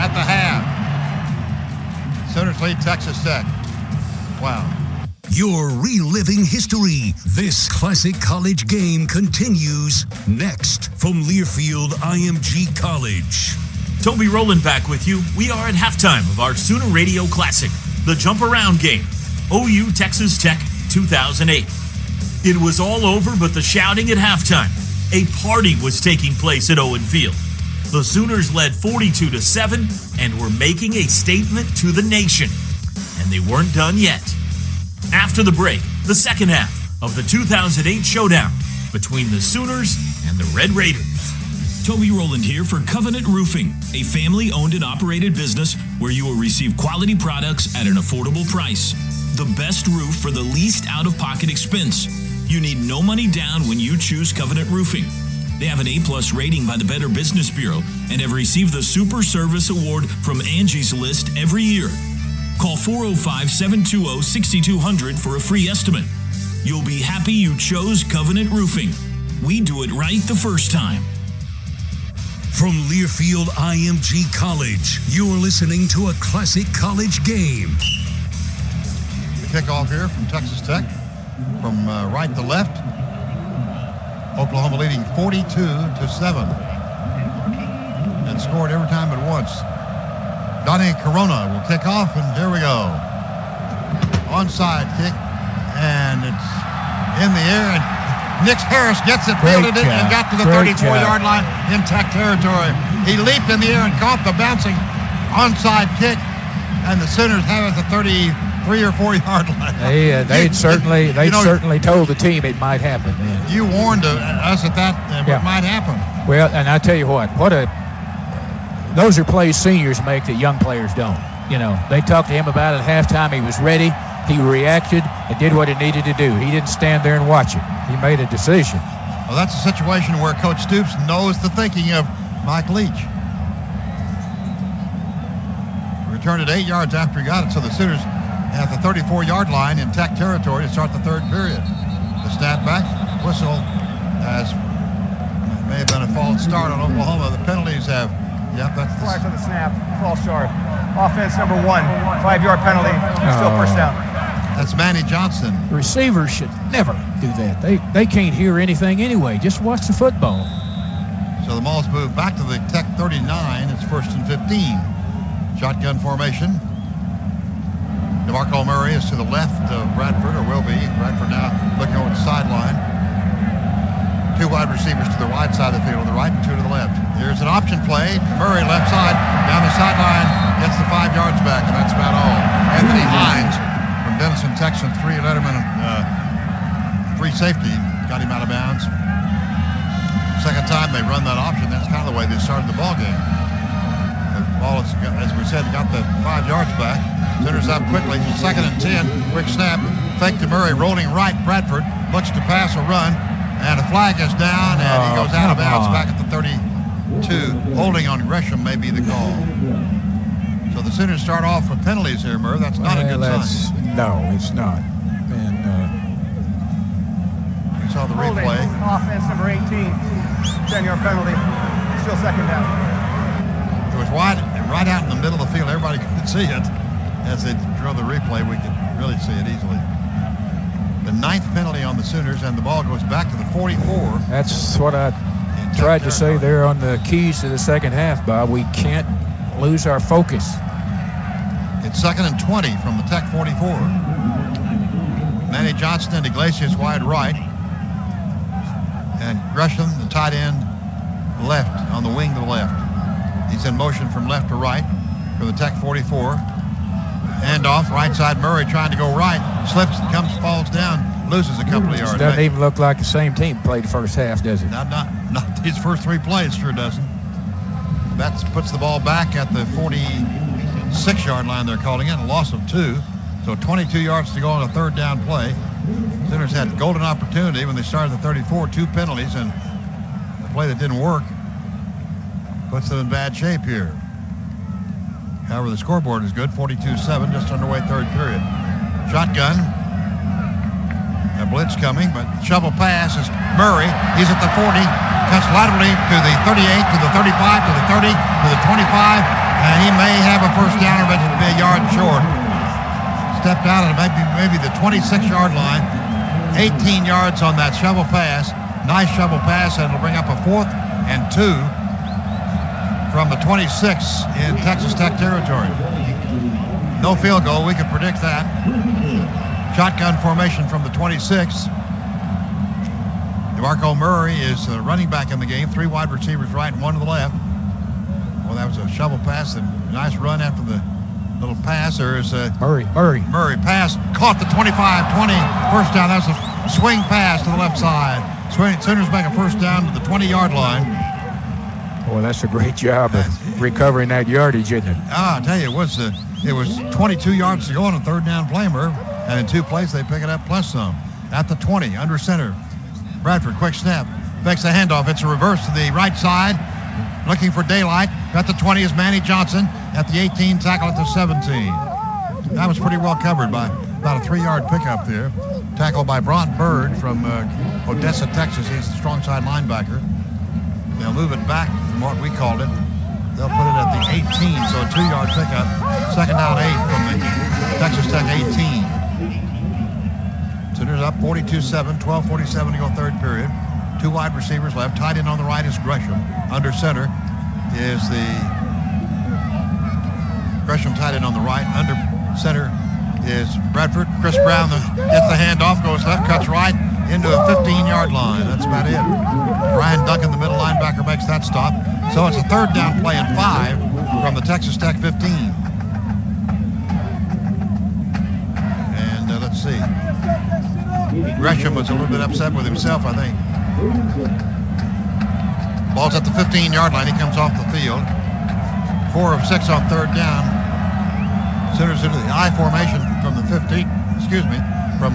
at the half. Sooners lead Texas Tech. Wow. You're reliving history. This classic college game continues next from Learfield IMG College. Toby Rowland back with you. We are at halftime of our Sooner Radio Classic, the Jump Around game, OU Texas Tech 2008. It was all over but the shouting at halftime. A party was taking place at Owen Field. The Sooners led 42-7 and were making a statement to the nation. And they weren't done yet. After the break, the second half of the 2008 showdown between the Sooners and the Red Raiders. Toby Rowland here for Covenant Roofing, a family-owned and operated business where you will receive quality products at an affordable price. The best roof for the least out-of-pocket expense. You need no money down when you choose Covenant Roofing. They have an A+ rating by the Better Business Bureau and have received the Super Service Award from Angie's List every year. Call 405-720-6200 for a free estimate. You'll be happy you chose Covenant Roofing. We do it right the first time. From Learfield IMG College, you're listening to a classic college game. The kickoff here from Texas Tech, from right to left. Oklahoma leading 42-7, and scored every time but once. Donnie Corona will kick off, and here we go. Onside kick, and it's in the air, and Nick Harris gets it, fielded it, and got to the 34-yard line in Tech territory. He leaped in the air and caught the bouncing onside kick, and the Sooners have it at the 33 or 4-yard line. They certainly told the team it might happen. Man. You warned us at that it might happen. Well, and I tell you what those are plays seniors make that young players don't. You know, they talked to him about it at halftime. He was ready. He reacted and did what he needed to do. He didn't stand there and watch it. He made a decision. Well, that's a situation where Coach Stoops knows the thinking of Mike Leach. Returned it 8 yards after he got it, so the Sooners at the 34-yard line in Tech territory to start the third period. The snapback whistle may have been a false start on Oklahoma. The penalties have. Yep, that's flag for the snap. False start. Offense number 1. 5-yard penalty. Still first down. That's Manny Johnson. Receivers should never do that. They can't hear anything anyway. Just watch the football. So the Mauls move back to the Tech 39. It's 1st and 15. Shotgun formation. DeMarco Murray is to the left of Bradford, or will be. Bradford now looking over the sideline. 2 wide receivers to the wide side of the field, to the right and 2 to the left. Here's an option play. Murray left side, down the sideline, gets the 5 yards back, and that's about all. Anthony Hines from Denison, Texas, 3 Letterman, free safety, got him out of bounds. Second time they run that option. That's kind of the way they started the ball game. The ball, as we said, got the 5 yards back. Sooners up quickly. 2nd and 10. Quick snap. Fake to Murray. Rolling right. Bradford looks to pass or run. And the flag is down, and he goes out of bounds back at the 32. Holding on Gresham may be the call. So the Sooners start off with penalties here, Merv. That's not a good sign. No, it's not. And you saw the replay. Offense number 18. 10-yard penalty. Still second down. It was right out in the middle of the field. Everybody could see it. As they drove the replay, we could really see it easily. The 9th penalty on the Sooners, and the ball goes back to the 44. That's what I tried to say there on the keys to the second half, Bob. We can't lose our focus. It's 2nd and 20 from the Tech 44. Manny Johnson and Iglesias wide right. And Gresham, the tight end, left, on the wing to the left. He's in motion from left to right for the Tech 44. Handoff, right side Murray trying to go right. Slips, falls down, loses a couple of yards. Doesn't even look like the same team played the first half, does it? Not these first 3 plays, sure doesn't. That puts the ball back at the 46-yard line, they're calling it, a loss of 2. So 22 yards to go on a third down play. Sooners had golden opportunity when they started the 34, 2 penalties, and a play that didn't work puts them in bad shape here. However, the scoreboard is good, 42-7, just underway third period. Shotgun. A blitz coming, but shovel pass is Murray. He's at the 40, cuts laterally to the 38, to the 35, to the 30, to the 25, and he may have a first down, but it'll be a yard short. Stepped out at maybe the 26-yard line. 18 yards on that shovel pass. Nice shovel pass, and it'll bring up a 4th and 2 from the 26 in Texas Tech territory. No field goal, we could predict that. Shotgun formation from the 26. DeMarco Murray is running back in the game. 3 wide receivers right and 1 to the left. Well, that was a shovel pass. A nice run after the little pass. There's Murray pass. Caught the 25, 20. First down. That's a swing pass to the left side. Sooners make a first down to the 20-yard line. Boy, that's a great job of recovering that yardage, isn't it? I tell you, it was 22 yards to go on a third down play, Merv. And in 2 plays, they pick it up plus some. At the 20, under center. Bradford, quick snap. Fakes the handoff. It's a reverse to the right side. Looking for daylight. At the 20 is Manny Johnson. At the 18, tackle at the 17. That was pretty well covered by about a 3-yard pickup there. Tackled by Bron Bird from Odessa, Texas. He's the strong side linebacker. They'll move it back from what we called it. They'll put it at the 18, so a 2-yard pickup. Second down 8 from the Texas Tech 18. Sooners up 42-7, 12:47 to go third period. 2 wide receivers left. Tight end on the right is Gresham. Under center is the Gresham tight end on the right. Under center is Bradford. Chris Brown gets the handoff, goes left, cuts right into a 15-yard line. That's about it. Brian Duncan, the middle linebacker, makes that stop. So it's a third down play and 5 from the Texas Tech 15. And let's see. Gresham was a little bit upset with himself, I think. Ball's at the 15-yard line. He comes off the field. 4 of 6 on third down. Sooners into the I formation from the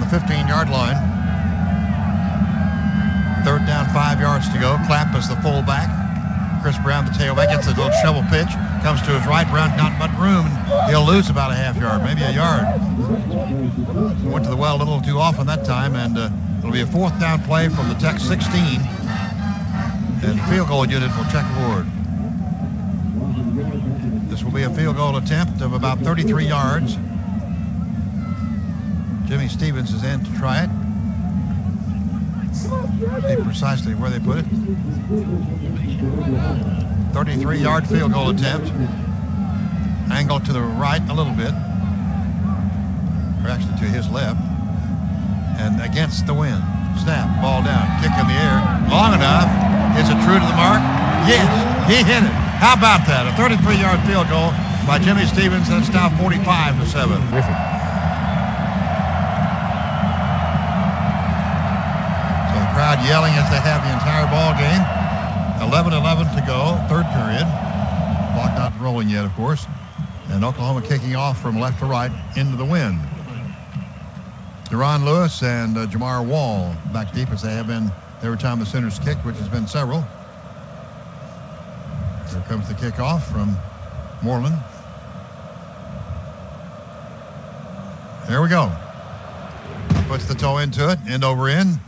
15-yard line. Third down, 5 yards to go. Clapp is the fullback. Chris Brown, the tailback, gets a little shovel pitch. Comes to his right. Brown got much room. He'll lose about a half yard, maybe a yard. Went to the well a little too often that time, and it'll be a 4th down play from the Tech 16. And field goal unit will check forward. This will be a field goal attempt of about 33 yards. Jimmy Stevens is in to try it. See precisely where they put it. 33-yard field goal attempt. Angle to the right a little bit. Or actually to his left. And against the wind. Snap, ball down, kick in the air. Long enough. Is it true to the mark? Yes, he hit it. How about that? A 33-yard field goal by Jimmy Stevens. That's now 45-7. Terrific. Crowd yelling as they have the entire ball game. 11:11 to go, third period. Clock not rolling yet, of course. And Oklahoma kicking off from left to right into the wind. Deron Lewis and Jamar Wall back deep as they have been every time the Sooners kicked, which has been several. Here comes the kickoff from Moreland. There we go. Puts the toe into it, end over end.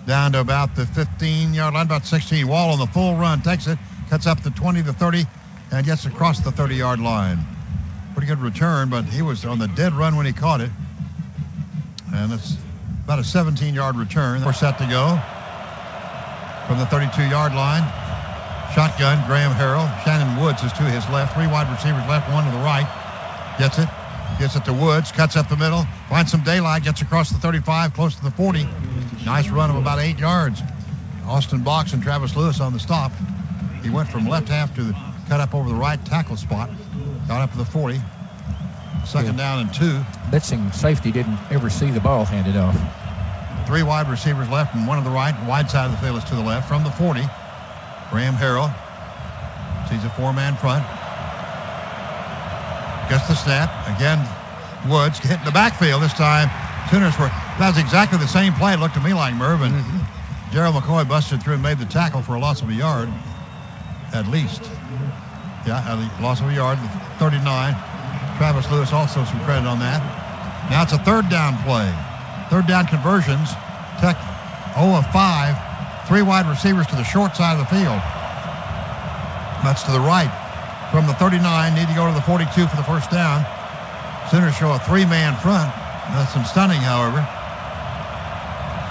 Down to about the 15-yard line, about 16. Wall on the full run, takes it, cuts up the 20, the 30, and gets across the 30-yard line. Pretty good return, but he was on the dead run when he caught it. And it's about a 17-yard return. We're set to go from the 32-yard line. Shotgun, Graham Harrell. Shannon Woods is to his left. 3 wide receivers left, 1 to the right. Gets it to Woods, cuts up the middle, finds some daylight, gets across the 35, close to the 40. Nice run of about 8 yards. Austin Box and Travis Lewis on the stop. He went from left half to the cut up over the right tackle spot. Got up to the 40. Second down and 2. Blitzing safety didn't ever see the ball handed off. 3 wide receivers left and one to the right. Wide side of the field is to the left. From the 40, Graham Harrell sees a 4-man front. Gets the snap. Again, Woods hitting the backfield this time. Sooners were, that was exactly the same play. It looked to me like Merv, and Gerald McCoy busted through and made the tackle for a loss of a yard, at least. Yeah, a loss of a yard, 39. Travis Lewis also some credit on that. Now it's a third down play. Third down conversions. Tech 0 of 5. 3 wide receivers to the short side of the field. That's to the right. From the 39, need to go to the 42 for the first down. Sooners show a 3-man front. That's some stunning, however.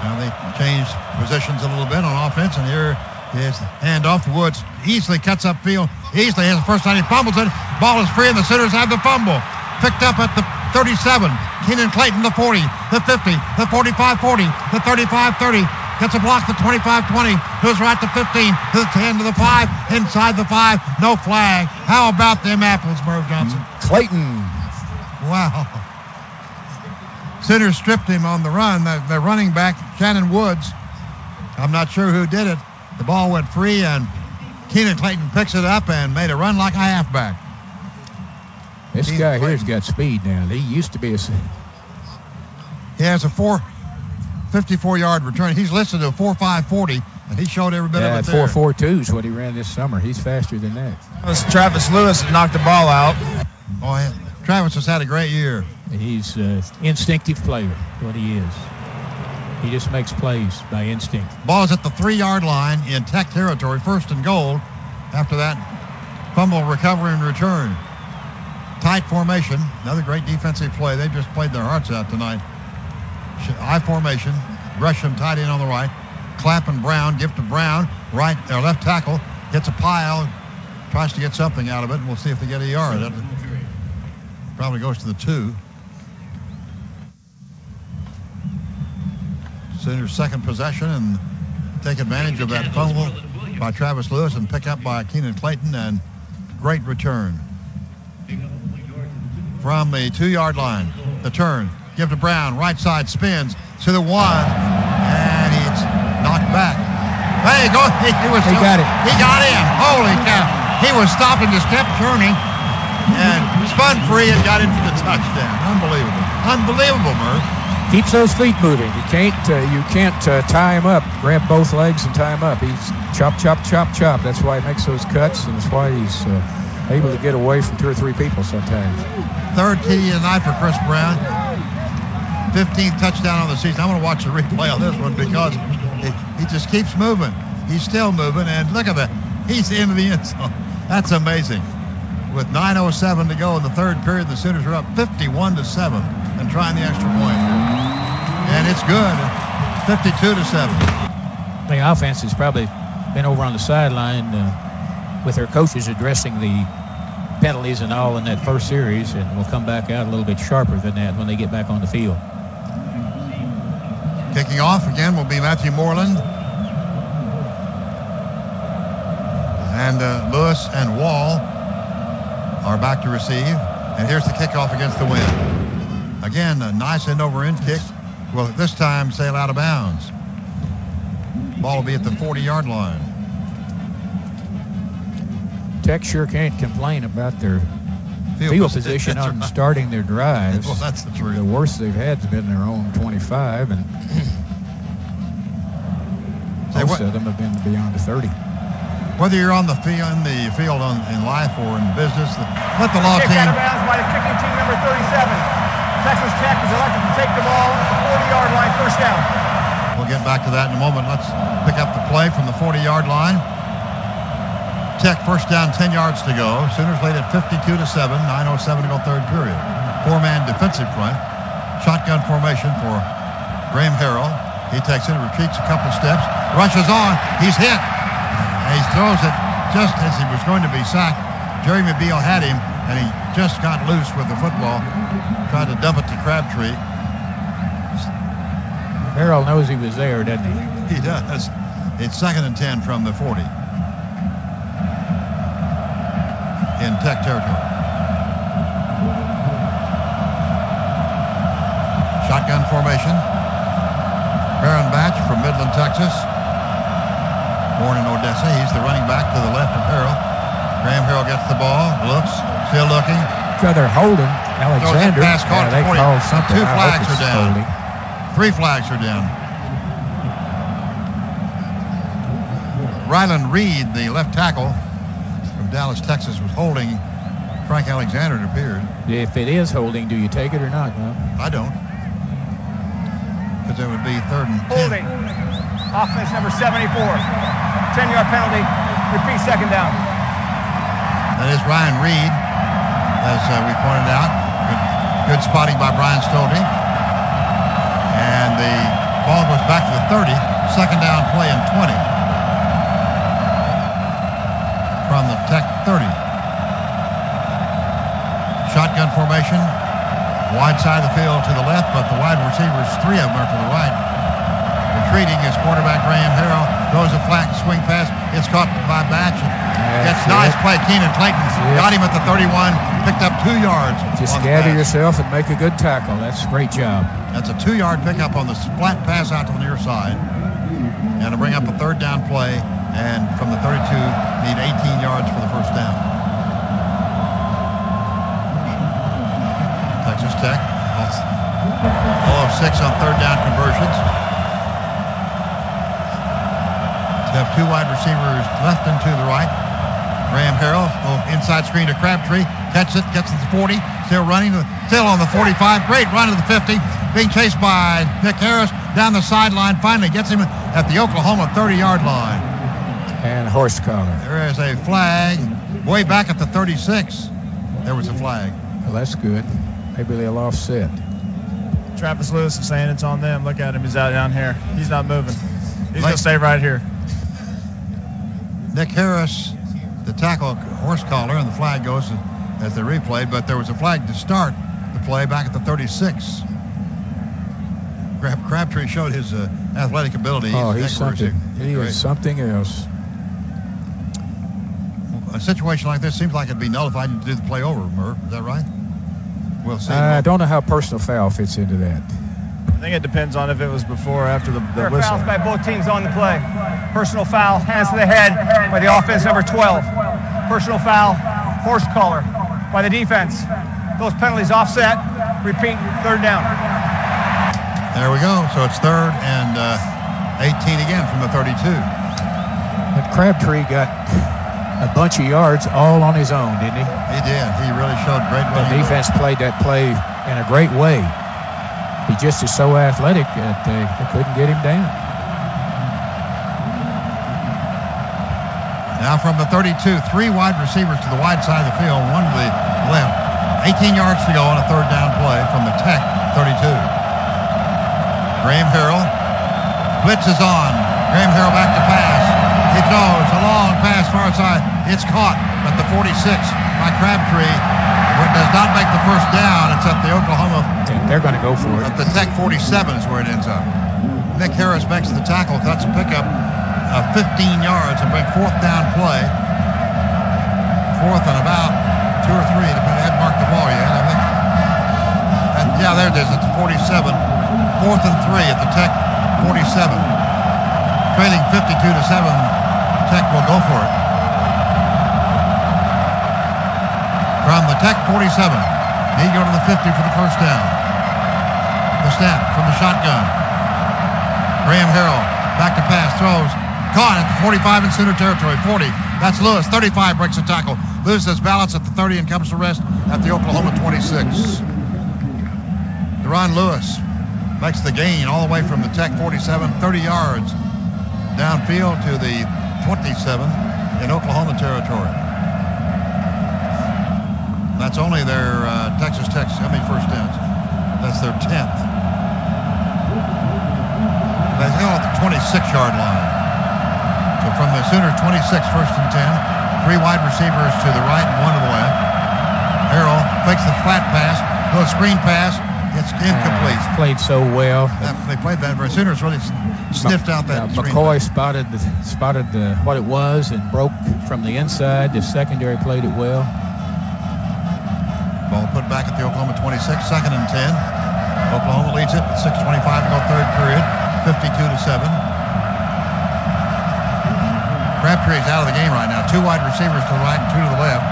Now they changed positions a little bit on offense, and here is the handoff to Woods. Easily cuts upfield. Easily has the first time. He fumbles it. Ball is free, and the Sooners have the fumble. Picked up at the 37. Keenan Clayton, the 40, the 50, the 45-40, the 35-30. Gets a block to 25-20. Goes right to 15, to the 10, to the 5, inside the 5. No flag. How about them apples, Merv Johnson? Clayton. Wow. Sooners stripped him on the run. The running back, Shannon Woods. I'm not sure who did it. The ball went free, and Keenan Clayton picks it up and made a run like a halfback. This guy here's got speed now. He used to be a... He has a 54-yard return. He's listed to a 4.540, and he showed every bit of it there. 4.42 is what he ran this summer. He's faster than that. That was Travis Lewis that knocked the ball out. Oh, yeah. Travis has had a great year. He's an instinctive player, what he is. He just makes plays by instinct. Ball is at the 3-yard line in Tech territory, 1st and goal. After that, fumble, recovery, and return. Tight formation, another great defensive play. They just played their hearts out tonight. I formation, Gresham tight end on the right. Clapp and Brown, give to Brown, right or left tackle, gets a pile, tries to get something out of it, and we'll see if they get a yard. That probably goes to the 2. Sooners' second possession, and take advantage of that fumble by Travis Lewis and pick up by Keenan Clayton, and great return. From the 2-yard line, the turn, give to Brown, right side, spins to the 1, and he's knocked back. Hey, go! He got it. He got in. Holy cow! He was stopping, just kept turning, and spun free and got in for the touchdown. Unbelievable! Unbelievable, Merv. Keeps those feet moving. You can't tie him up. Grab both legs and tie him up. He's chop, chop, chop, chop. That's why he makes those cuts, and that's why he's able to get away from 2 or 3 people sometimes. 3rd TD tonight for Chris Brown. 15th touchdown on the season. I'm going to watch the replay on this one because he just keeps moving. He's still moving, and look at that. He's into the end zone. That's amazing. With 9:07 to go in the 3rd period, the Sooners are up 51-7 and trying the extra point. And it's good. 52-7. The offense has probably been over on the sideline with their coaches addressing the penalties and all in that first series, and will come back out a little bit sharper than that when they get back on the field. Kicking off again will be Matthew Moreland. And Lewis and Wall are back to receive. And here's the kickoff against the wind. Again, a nice end-over-end kick. Well, this time sail out of bounds. Ball will be at the 40-yard line. Tech sure can't complain about their field position on starting their drives. Well, that's the truth. The worst they've had has been their own 25, and most of them have been beyond the 30. Whether you're on the field, in life or in business, let the law team. Kick out of bounds by the kicking team number 37. Texas Tech is elected to take the ball at the 40-yard line, 1st down. We'll get back to that in a moment. Let's pick up the play from the 40-yard line. Tech 1st down, 10 yards to go. Sooners lead at 52-7, 9:07 to go 3rd period. 4-man defensive front. Shotgun formation for Graham Harrell. He takes it, retreats a couple steps, rushes on. He's hit. And he throws it just as he was going to be sacked. Jerry Mobile had him, and he just got loose with the football. Tried to dump it to Crabtree. Harrell knows he was there, doesn't he? He does. It's 2nd and 10 from the 40. In Tech territory. Shotgun formation. Baron Batch from Midland, Texas. Born in Odessa. He's the running back to the left of Harrell. Graham Harrell gets the ball, looks, still looking. So they're holding Alexander. Pass caught they called something. 2 flags are down. 3 flags are down. Ryland Reed, the left tackle from Dallas, Texas, was holding Frank Alexander, it appeared. If it is holding, do you take it or not? No? I don't. Because it would be 3rd and 10. Holding. Offense number 74. 10-yard penalty. Repeat, 2nd down. That is Ryan Reed, as we pointed out. Good spotting by Brian Stolte. And the ball goes back to the 30. 2nd down play and 20. From the Tech 30. Shotgun formation. Wide side of the field to the left, but the wide receivers, 3 of them are to the right. Retreating is quarterback Graham Harrell. Throws a flat swing pass. It's caught by Batch. Gets nice play. Keenan Clayton got him at the 31. Picked up 2 yards. Just gather yourself and make a good tackle. That's a great job. That's a 2-yard pickup on the flat pass out to the near side. And to bring up a 3rd down play. And from the 32, need 18 yards for the 1st down. Texas Tech, 0 of 6 on 3rd down conversions. They have 2 wide receivers left and to the right. Graham Harrell, inside screen to Crabtree, catches it, gets to the 40, still running, still on the 45. Great run to the 50, being chased by Nick Harris down the sideline. Finally gets him at the Oklahoma 30-yard line. And horse collar. There is a flag way back at the 36. There was a flag. Well, that's good. Maybe they'll offset. Travis Lewis is saying it's on them. Look at him. He's out down here. He's not moving. He's going to stay right here. Nick Harris, the tackle, horse collar, and the flag goes as they replayed, but there was a flag to start the play back at the 36. Crabtree showed his athletic ability. Oh, he's something. He is something else. A situation like this seems like it'd be nullified to do the play over, Merv. Is that right? We'll see. I don't know how personal foul fits into that. I think it depends on if it was before or after the There are whistle. fouls by both teams on the play. Personal foul, hands to the head by the offense, number 12. Personal foul, horse collar by the defense. Those penalties offset. Repeat, 3rd down. There we go. So it's 3rd and 18 again from the 32. But Crabtree got a bunch of yards all on his own, didn't he? He did. He really showed great running. The defense played that play in a great way. He just is so athletic that they couldn't get him down. Now from the 32, 3 wide receivers to the wide side of the field, 1 to the left. 18 yards to go on a 3rd down play from the Tech 32. Graham Harrell. Blitz is on. Graham Harrell back to pass. He throws a long pass far side. It's caught at the 46 by Crabtree. But does not make the 1st down. It's at the Oklahoma. They're going to go for it. At the Tech 47 is where it ends up. Nick Harris makes the tackle. That's a pickup of 15 yards and bring 4th down play. 4th and about 2 or 3. They hadn't marked the ball yet, I think. Yeah, there it is. It's 47. 4th and 3 at the Tech 47. Trailing 52-7. Tech will go for it. From the Tech 47. He go to the 50 for the 1st down. The snap from the shotgun. Graham Harrell back to pass, throws. Caught at the 45 in Sooner territory. 40. That's Lewis. 35 breaks the tackle. Loses balance at the 30 and comes to rest at the Oklahoma 26. Deron Lewis makes the gain all the way from the Tech 47, 30 yards downfield to the 27 in Oklahoma territory. That's only their Texas Tech, how many 1st downs? That's their 10th. They go at the 26-yard line. So from the Sooners 26, 1st and 10, 3 wide receivers to the right and 1 to the left. Harrell fakes the flat pass, little screen pass. It's incomplete. Played so well. They played that. The Sooners really sniffed out that screen. McCoy spotted what it was and broke from the inside. The secondary played it well. Ball put back at the Oklahoma 26, 2nd and 10. Oklahoma leads it at 6:25 to go third period, 52-7. Crabtree is out of the game right now. 2 wide receivers to the right and 2 to the left.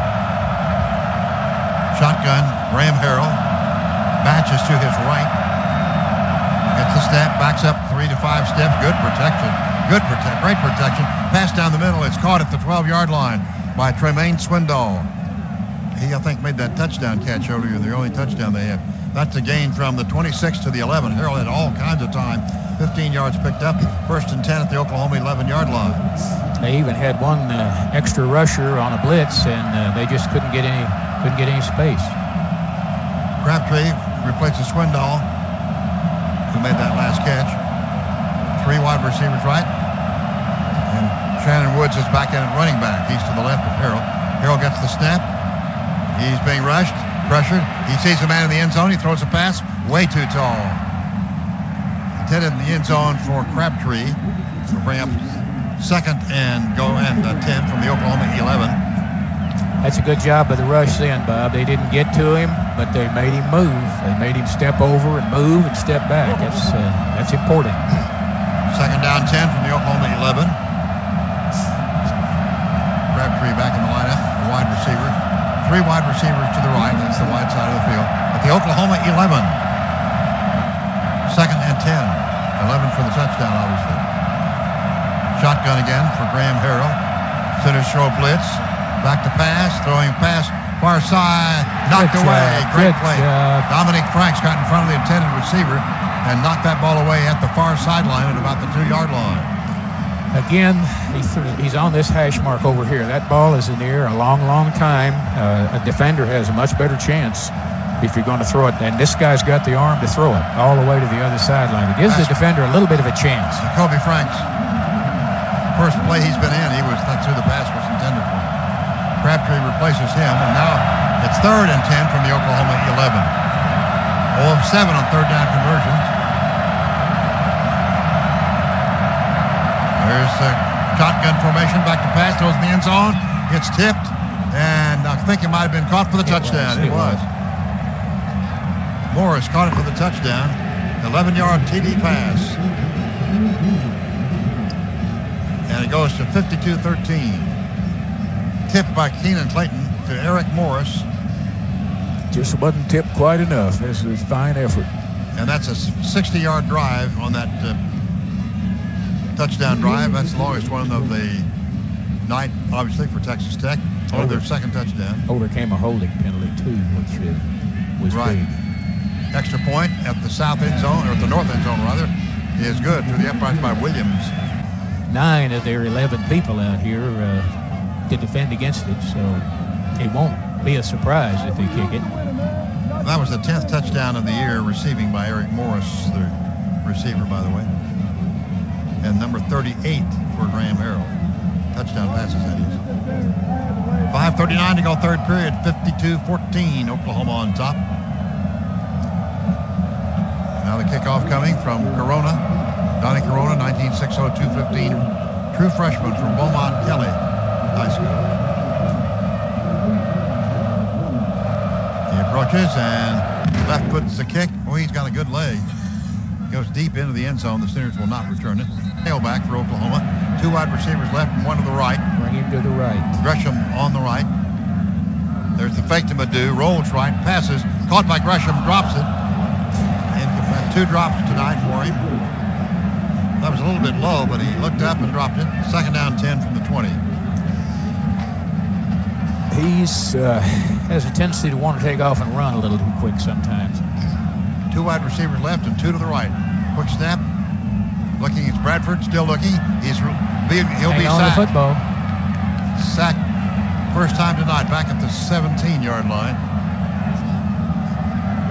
Shotgun, Graham Harrell. Batches to his right. Gets the step, backs up 3 to 5 steps. Good protection. Great protection. Pass down the middle. It's caught at the 12-yard line by Tremaine Swindoll. He, I think, made that touchdown catch earlier, the only touchdown they have. That's a gain from the 26 to the 11. Harrell had all kinds of time. 15 yards picked up. 1st and 10 at the Oklahoma 11-yard line. They even had one extra rusher on a blitz, and they just couldn't get any space. Crabtree replaces Swindoll, who made that last catch. 3 wide receivers right. And Shannon Woods is back in at running back. He's to the left of Harrell. Harrell gets the snap. He's being rushed, pressured. He sees a man in the end zone. He throws a pass way too tall. Intended in the end zone for Crabtree. We'll bring up 2nd and 10 from the Oklahoma 11. That's a good job by the rush then, Bob. They didn't get to him, but they made him move. They made him step over and move and step back. That's important. 2nd down 10 from the Oklahoma 11. Crabtree back in the lineup, a wide receiver. 3 wide receivers to the right. That's the wide side of the field. At the Oklahoma 11. 2nd and 10. 11 for the touchdown, obviously. Shotgun again for Graham Harrell. Center throw blitz. Back to pass. Throwing pass. Far side. Knocked away. Great play. Dominic Franks got in front of the intended receiver and knocked that ball away at the far sideline at about the 2-yard line. Again, he's on this hash mark over here. That ball is in the air a long, long time. A defender has a much better chance if you're going to throw it. And this guy's got the arm to throw it all the way to the other sideline. It gives the defender a little bit of a chance. Kobe Franks. First play he's been in, that's who the pass was intended for. Crabtree replaces him, and now it's 3rd and 10 from the Oklahoma 11. 0 of 7 on 3rd down conversions. There's the shotgun formation, back to pass, throws in the end zone. It's tipped, and I think it might have been caught for the touchdown. It was. Morris caught it for the touchdown. 11-yard TD pass. And it goes to 52-13. Tipped by Keenan Clayton to Eric Morris. Just wasn't tipped quite enough. This was fine effort. And that's a 60-yard drive on that touchdown drive. That's the longest one of the night, obviously, for Texas Tech. Or their 2nd touchdown. Overcame a holding penalty, too, which was right. big. Extra point at the south end zone, or at the north end zone, rather, is good through the uprights by Williams. 9 of their 11 people out here to defend against it, so it won't be a surprise if they kick it. That was the 10th touchdown of the year, receiving by Eric Morris, the receiver, by the way. And number 38 for Graham Harrell. Touchdown passes, that is. 5:39 to go third period, 52-14, Oklahoma on top. Now the kickoff coming from Corona. Donnie Corona, 1960-215, true freshman from Beaumont Kelly High School. He approaches and left foot's the kick. Oh, he's got a good leg. Goes deep into the end zone. The Sooners will not return it. Tailback for Oklahoma. 2 wide receivers left and 1 to the right. Bring him to the right. Gresham on the right. There's the fake to Madu. Rolls right. Passes. Caught by Gresham. Drops it. And 2 drops tonight for him. That was a little bit low, but he looked up and dropped it. 2nd down 10 from the 20. He's has a tendency to want to take off and run a little too quick sometimes. 2 wide receivers left and 2 to the right. Quick snap. Looking, it's Bradford still looking. He'll be sacked. The football. Sacked first time tonight, back at the 17-yard line.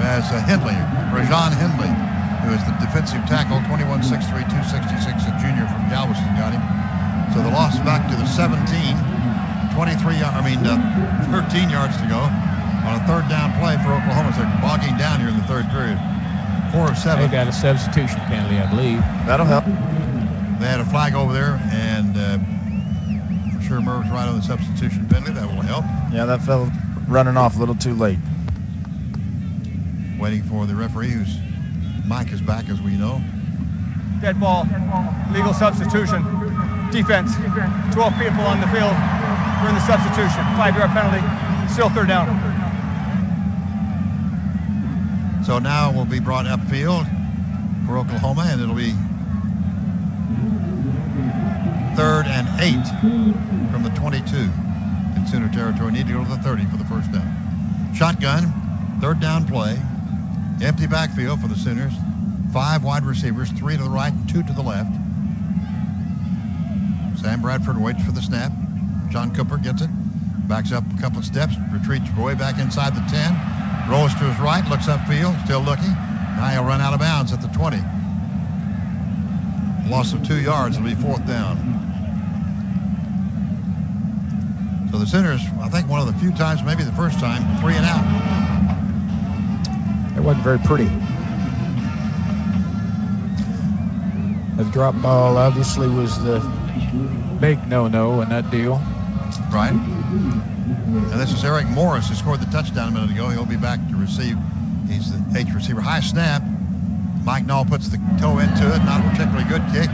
As Hindley, Rajon Hindley, who is the defensive tackle, 21'6", 266, a junior from Galveston, got him. So the loss back to the 17, 13 yards to go on a 3rd down play for Oklahoma. So they're bogging down here in the 3rd period. 4 of 7. They got a substitution penalty, I believe. That'll help. They had a flag over there, and I'm sure Merv's right on the substitution penalty. That will help. Yeah, that fell running off a little too late. Waiting for the referee, who's Mike is back, as we know. Dead ball. Legal substitution. Defense. 12 people on the field. We're in the substitution. 5-yard penalty. Still third down. So now we'll be brought upfield for Oklahoma, and it'll be 3rd and 8 from the 22 in Sooner territory. Need to go to the 30 for the first down. Shotgun, 3rd down play. Empty backfield for the Sooners. 5 wide receivers, 3 to the right and 2 to the left. Sam Bradford waits for the snap. John Cooper gets it. Backs up a couple of steps. Retreats way back inside the 10. Rolls to his right. Looks upfield. Still looking. Now he'll run out of bounds at the 20. Loss of 2 yards. It'll be 4th down. So the Sooners, I think one of the few times, maybe the first time, 3 and out. It wasn't very pretty. The drop ball obviously was the big no-no in that deal. Right. And this is Eric Morris, who scored the touchdown a minute ago. He'll be back to receive. He's the H receiver. High snap. Mike Knoll puts the toe into it. Not a particularly good kick.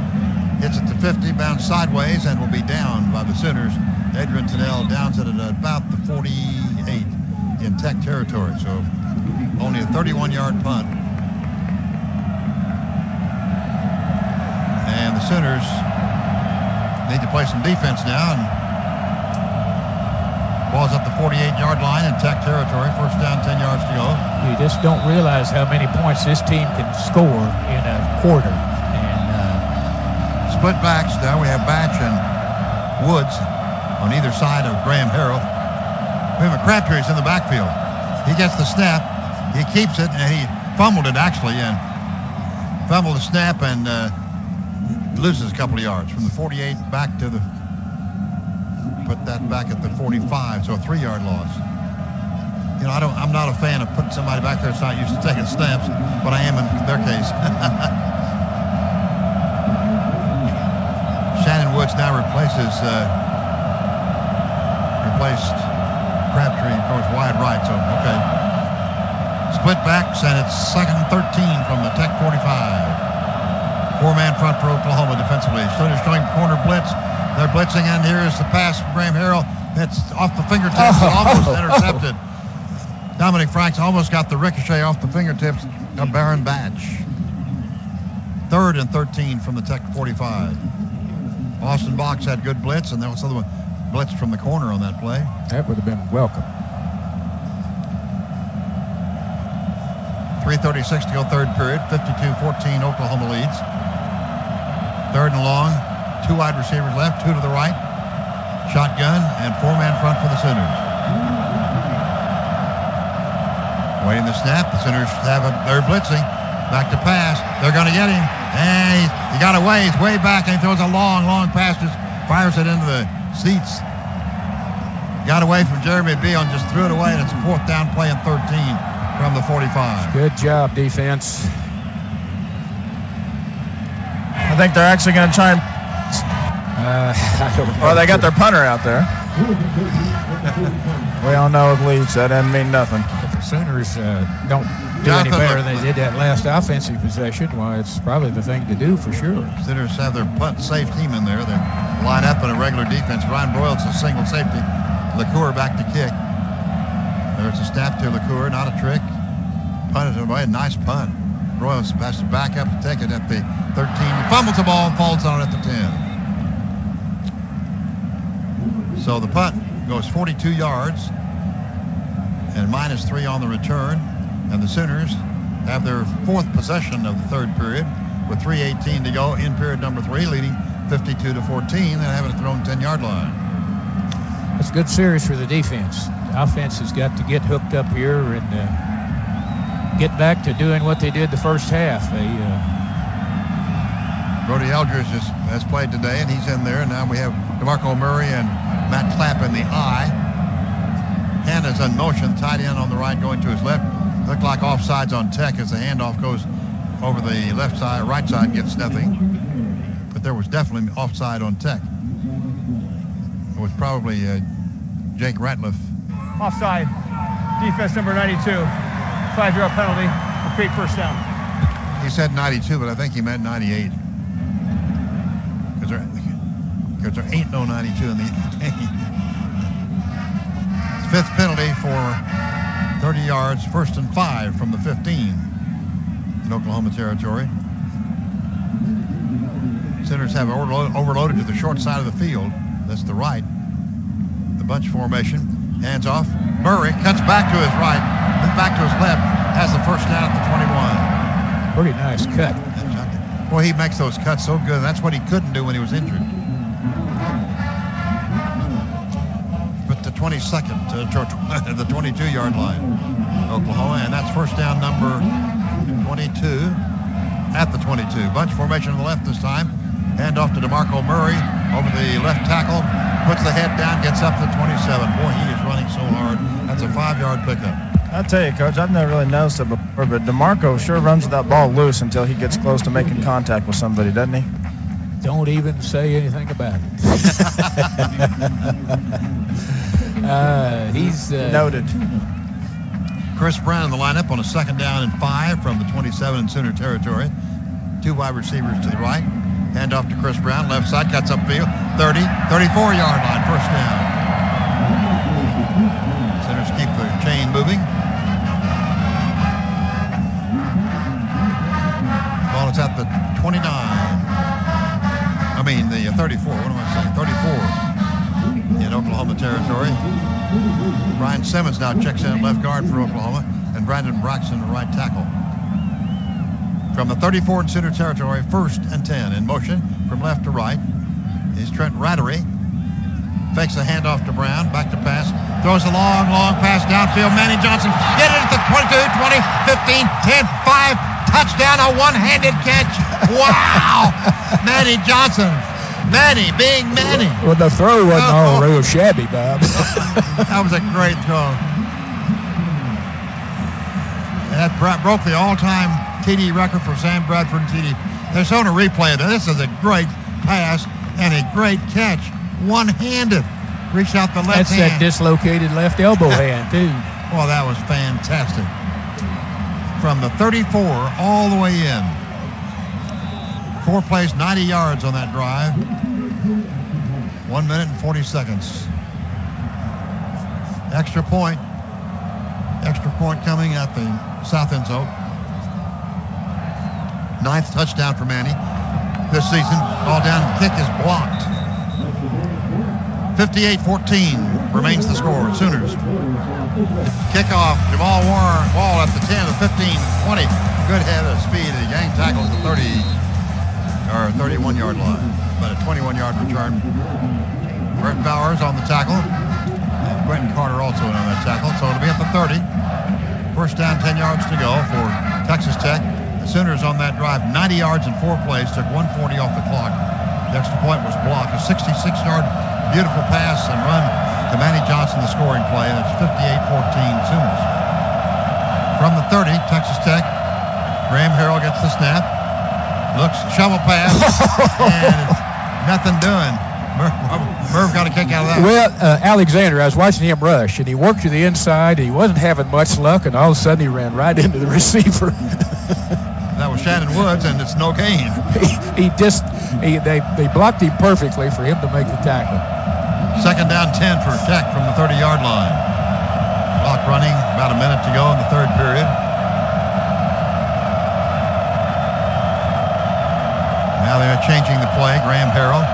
Hits it to 50, bounds sideways, and will be down by the Sooners. Adrian Tennell downs it at about the 48 in Tech territory. So only a 31-yard punt. And the Sooners need to play some defense now. And ball's up the 48-yard line in Tech territory. First down, 10 yards to go. You just don't realize how many points this team can score in a quarter. And split backs now. We have Batch and Woods on either side of Graham Harrell. William Crabtree's in the backfield. He gets the snap. He keeps it, and he fumbled it actually, and fumbled the snap and loses a couple of yards from the 48 back to the. Put that back at the 45, so a 3-yard loss. You know, I'm not a fan of putting somebody back there that's not used to taking snaps, but I am in their case. Shannon Woods now replaced Crabtree, of course, wide right, so okay. Split backs, and it's 2nd and 13 from the Tech 45. 4-man front for Oklahoma defensively. Sooners showing corner blitz. They're blitzing, and here is the pass from Graham Harrell. It's off the fingertips and almost intercepted. Dominic Franks almost got the ricochet off the fingertips of Baron Batch. 3rd and 13 from the Tech 45. Austin Box had good blitz, and there was another one blitzed from the corner on that play. that would have been welcome. 3:36 to go, 3rd period. 52-14, Oklahoma leads. 3rd and long. 2 wide receivers left, 2 to the right. Shotgun and 4-man front for the Sooners. Waiting the snap. The Sooners they're blitzing. Back to pass. They're going to get him. And he got away. He's way back, and he throws a long pass. Just fires it into the seats. Got away from Jeremy Beal and just threw it away, and it's a 4th down play and 13 from the 45. Good job, defense. I think they're actually going to try and. Well, they got their punter out there. We all know with Leach, that doesn't mean nothing. If the Sooners don't do any better than they did that last offensive possession, well, it's probably the thing to do for sure. Sooners have their punt safe team in there. They line up in a regular defense. Ryan Broyles a single safety. LaCour back to kick. There's a snap to LaCour, not a trick. Punted away, a nice punt. Broyles has to back up to take it at the 13. He fumbles the ball and falls on it at the 10. So the punt goes 42 yards and -3 on the return. And the Sooners have their 4th possession of the 3rd period with 3:18 to go in period number 3, leading 52-14 and having it thrown 10-yard line. It's a good series for the defense. The offense has got to get hooked up here and get back to doing what they did the first half. Brody Eldridge has played today, and he's in there. And now we have DeMarco Murray and Matt Clapp in the eye. Hannah's in motion, tight end on the right going to his left. Looked like offsides on Tech as the handoff goes over the left side, right side gets nothing. But there was definitely offside on Tech. It was probably Jake Ratliff. Offside. Defense number 92. 5-yard penalty. Repeat, first down. He said 92, but I think he meant 98. Because there ain't no 92 in the game. Fifth penalty for 30 yards, 1st and 5 from the 15 in Oklahoma territory. Sooners have overloaded to the short side of the field. That's the right. The bunch formation. Hands off. Murray cuts back to his right, then back to his left. Has the first down at the 21. Pretty nice cut. Boy, he makes those cuts so good. That's what he couldn't do when he was injured. But the 22nd to the 22-yard line, Oklahoma, and that's first down number 22 at the 22. Bunch formation on the left this time. Hand off to DeMarco Murray over the left tackle. Puts the head down, gets up to 27. Boy, he is running so hard. That's a 5-yard pickup. I'll tell you, Coach, I've never really noticed it before, but DeMarco sure runs with that ball loose until he gets close to making contact with somebody, doesn't he? Don't even say anything about it. He's noted. Chris Brown in the lineup on a 2nd down and 5 from the 27 in Sooner territory. 2 wide receivers to the right. Hand off to Chris Brown, left side, cuts upfield, 30, 34-yard line, first down. Sooners keep the chain moving. Ball is at the 29. The 34. What am I saying? 34 in Oklahoma territory. Brian Simmons now checks in at left guard for Oklahoma, and Brandon Braxton the right tackle. From the 34 in Sooner territory, 1st and 10 in motion from left to right is Trent Rattery. Fakes the handoff to Brown, back to pass, throws a long pass downfield. Manny Johnson get it at the 22, 20, 15, 10, 5, touchdown, a one-handed catch. Wow! Manny Johnson. Manny being Manny. Well, the throw wasn't all real shabby, Bob. That was a great throw. And that broke the all-time TD record for Sam Bradford and TD. They're showing a replay of this. This is a great pass and a great catch. One-handed. Reached out the left hand. That's that dislocated left elbow hand, too. Well, that was fantastic. From the 34 all the way in. 4 plays, 90 yards on that drive. 1 minute and 40 seconds. Extra point coming at the south end zone. 9th touchdown for Manny this season. Ball down, kick is blocked. 58-14 remains the score. Sooners. Kickoff, Jamal Wall at the 10, the 15, 20. Good head of speed. The gang tackles the 31-yard line. But a 21-yard return. Brett Bowers on the tackle. Quentin Carter also in on that tackle. So it'll be at the 30. First down, 10 yards to go for Texas Tech. The Sooners on that drive, 90 yards in 4 plays, took 140 off the clock. The extra point was blocked. A 66-yard beautiful pass and run to Manny Johnson, the scoring play. That's 58-14 Sooners. From the 30, Texas Tech, Graham Harrell gets the snap. Looks, shovel pass, and it's nothing doing. Merv got a kick out of that. Well, Alexander, I was watching him rush, and he worked to the inside, and he wasn't having much luck, and all of a sudden he ran right into the receiver. That was Shannon Woods, and it's no gain. They blocked him perfectly for him to make the tackle. 2nd down, 10 for Tech from the 30-yard line. Clock running, about a minute to go in the 3rd period. Now they're changing the play. Graham Harrell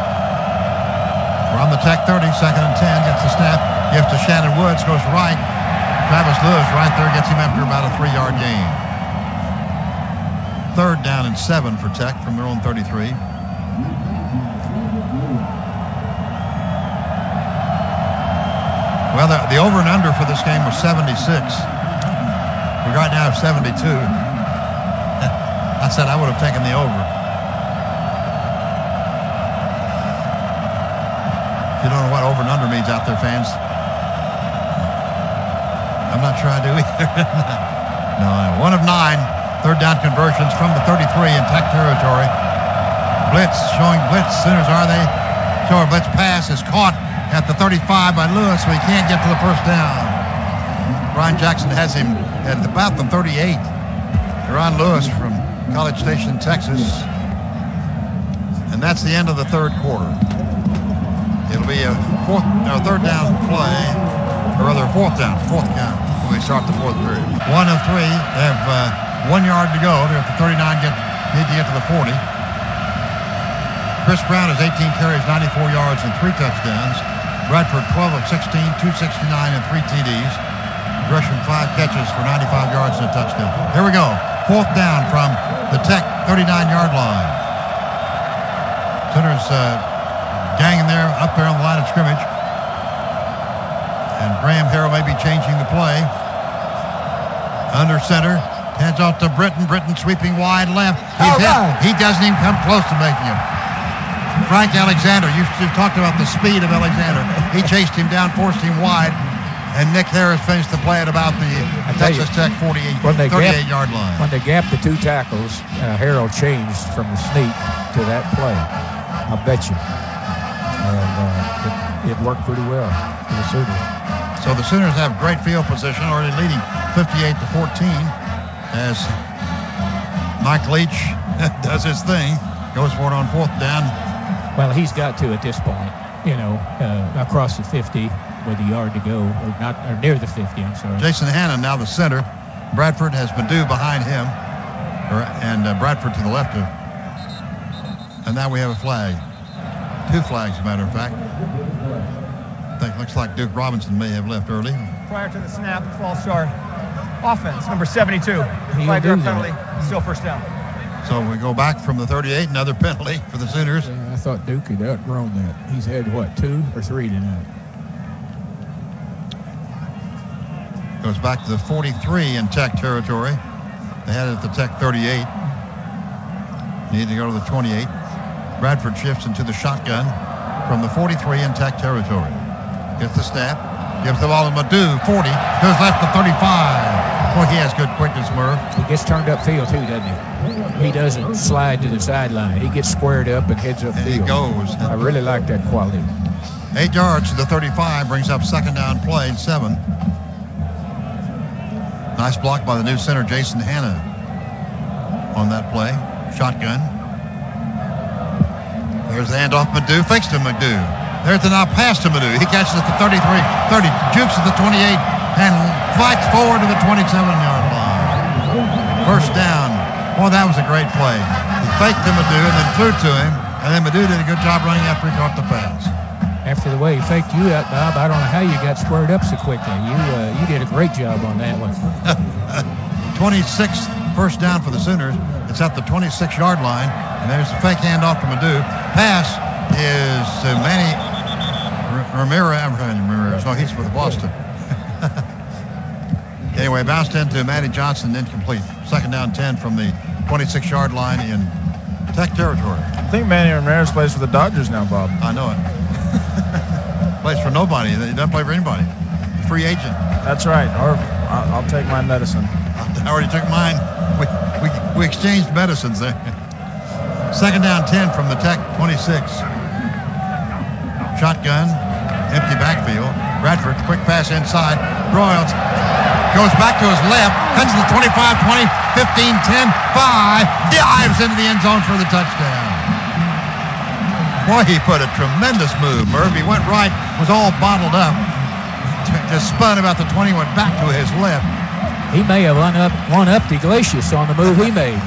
from the Tech 30, 2nd and 10, gets the snap, gives to Shannon Woods, goes right. Travis Lewis right there gets him after about a 3-yard gain. 3rd down and 7 for Tech from their own 33. Well, the over and under for this game was 76. We right now have 72. I said I would have taken the over. You don't know what over and under means out there, fans. I'm not sure I do either. No, 1 of 9. 3rd down conversions from the 33 in Tech territory. Blitz, showing blitz. Sooners are they? Showing blitz pass is caught at the 35 by Lewis, so he can't get to the first down. Brian Jackson has him at about the 38. Ron Lewis from College Station, Texas. And that's the end of the third quarter. It'll be a third down play, or rather fourth down count when we start the fourth period. 1 of 3. They have 1 yard to go. They're at the 39, need to get to the 40. Chris Brown has 18 carries, 94 yards, and 3 touchdowns. Bradford 12 of 16, 269, and 3 TDs. Gresham 5 catches for 95 yards and a touchdown. Here we go. Fourth down from the Tech 39-yard line. Sooners ganging there, up there on the line of scrimmage. And Graham Harrell may be changing the play. Under center. Hands off to Britton. Britton sweeping wide left. He's hit. He doesn't even come close to making it. Frank Alexander, you talked about the speed of Alexander. He chased him down, forced him wide, and Nick Harris finished the play at about the Texas Tech 38-yard line. When they gapped the 2 tackles, Harrell changed from the sneak to that play. I bet you. And it worked pretty well for the Sooners. So the Sooners have great field position, already leading 58-14 as Mike Leach does his thing, goes for it on fourth down. Well, he's got to at this point, across the 50 with a yard to go, or near the 50, I'm sorry. Jason Hannon now the center. Bradford has Badu behind him, and Bradford to the left of. And now we have a flag. 2 flags, as a matter of fact. I think looks like Duke Robinson may have left early. Prior to the snap, false start. Offense, number 72. Flag penalty, still first down. So we go back from the 38, another penalty for the Sooners. I thought Duke had outgrown that. He's had, 2 or 3 tonight? Goes back to the 43 in Tech territory. They had it at the Tech 38. Need to go to the 28. Bradford shifts into the shotgun from the 43 in Tech territory. Gets the snap. Gives the ball to Madu, 40. Goes left to 35. Boy, he has good quickness, Merv. He gets turned upfield, too, doesn't he? He doesn't slide to the sideline. He gets squared up and heads upfield. And he goes. I really like that quality. 8 yards to the 35, brings up second down play, 7. Nice block by the new center, Jason Hanna, on that play. Shotgun. There's the handoff, Madu. Fakes to Madu. There's the now pass to Madu. He catches at the 33, 30, jukes at the 28, and fights forward to the 27-yard line. First down. Boy, that was a great play. He faked to Madu and then threw to him, and then Madu did a good job running after he caught the pass. After the way he faked you out, Bob, I don't know how you got squared up so quickly. You did a great job on that one. 26th first down for the Sooners. It's at the 26-yard line, and there's a fake handoff to Madu. Pass is to Manny Ramirez. No, he's with Boston. Anyway, bounced into Matty Johnson, incomplete. Second down 10 from the 26-yard line in Tech territory. I think Manny Ramirez plays for the Dodgers now, Bob. I know it. Plays for nobody. He doesn't play for anybody. Free agent. That's right. Or I'll take my medicine. I already took mine. We exchanged medicines there. Second down 10 from the Tech 26. Shotgun, empty backfield. Bradford, quick pass inside. Broyles goes back to his left, heads to the 25, 20, 15, 10, 5, dives into the end zone for the touchdown. Boy, he put a tremendous move, Merv. He went right, was all bottled up, just spun about the 20, went back to his left. He may have one-upped Iglesias on the move he made.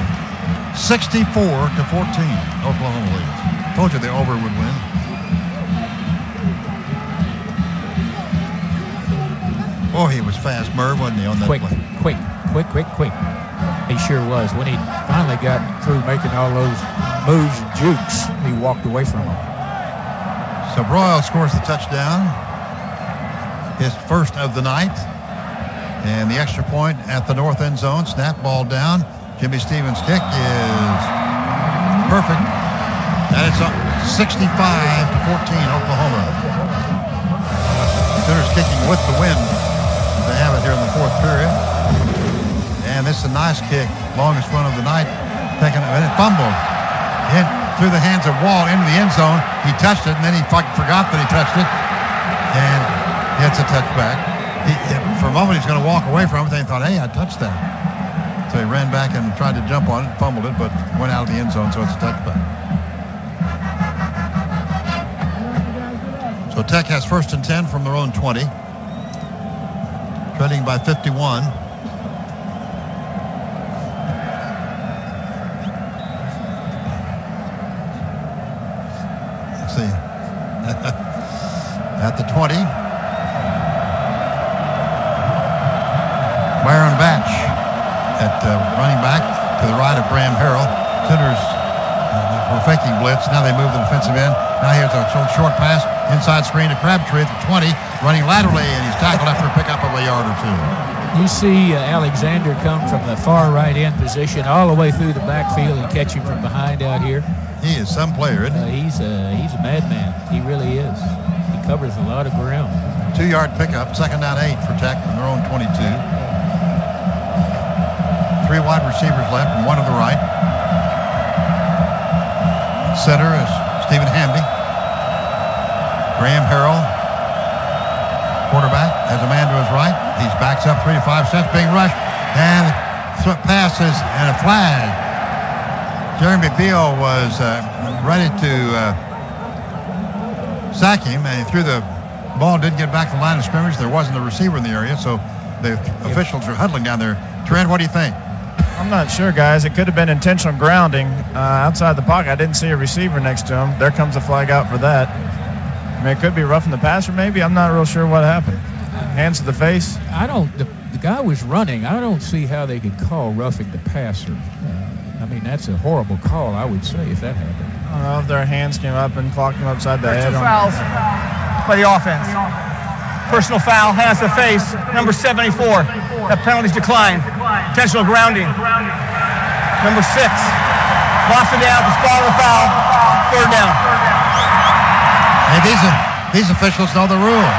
64-14, Oklahoma leads. Told you the over would win. Oh, he was fast, Merv, wasn't he, on that play? Quick. He sure was. When he finally got through making all those moves and jukes, he walked away from them. So Broyle scores the touchdown, his first of the night. And the extra point at the north end zone. Snap, ball down. Jimmy Stevens' kick is perfect. And it's up 65-14, Oklahoma. Sooners kicking with the wind. They have it here in the fourth period. And this is a nice kick. Longest run of the night. Taking it, fumbled. In through the hands of Wall into the end zone. He touched it, and then he forgot that he touched it. And gets a touchback. For a moment, he's going to walk away from it. They thought, hey, I touched that. So he ran back and tried to jump on it, fumbled it, but went out of the end zone, so it's a touchback. So Tech has 1st and 10 from their own 20. Trailing by 51. Let's see. At the 20. Byron Batch at running back to the right of Graham Harrell. Sooners were faking blitz. Now they move the defensive end. Now here's a short pass. Inside screen to Crabtree at the 20. Running laterally, and he's tackled after a pickup of a yard or two. You see Alexander come from the far right end position all the way through the backfield and catch him from behind out here. He is some player, isn't he? He's a madman. He really is. He covers a lot of ground. 2-yard pickup. 2nd down 8 for Tech from their own 22. 3 wide receivers left and 1 to the right. Center is Stephen Hamby. Graham Harrell, quarterback, has a man to his right. He backs up 3 to 5 steps, being rushed, and passes and a flag. Jeremy Beal was ready to sack him, and he threw the ball, didn't get back to the line of scrimmage. There wasn't a receiver in the area, so the officials are huddling down there. Trent, what do you think? I'm not sure, guys. It could have been intentional grounding outside the pocket. I didn't see a receiver next to him. There comes the flag out for that. I mean, it could be roughing the passer, maybe. I'm not real sure what happened. Hands to the face. The guy was running. I don't see how they could call roughing the passer. I mean, that's a horrible call, I would say, if that happened. I don't know if their hands came up and clocked him upside the head. 2 fouls by the offense. Personal foul, hands to face, number 74. That penalty's declined. Intentional grounding. Number 6. Lost it down at the spot of the foul. 3rd down. Hey, these officials know the rule.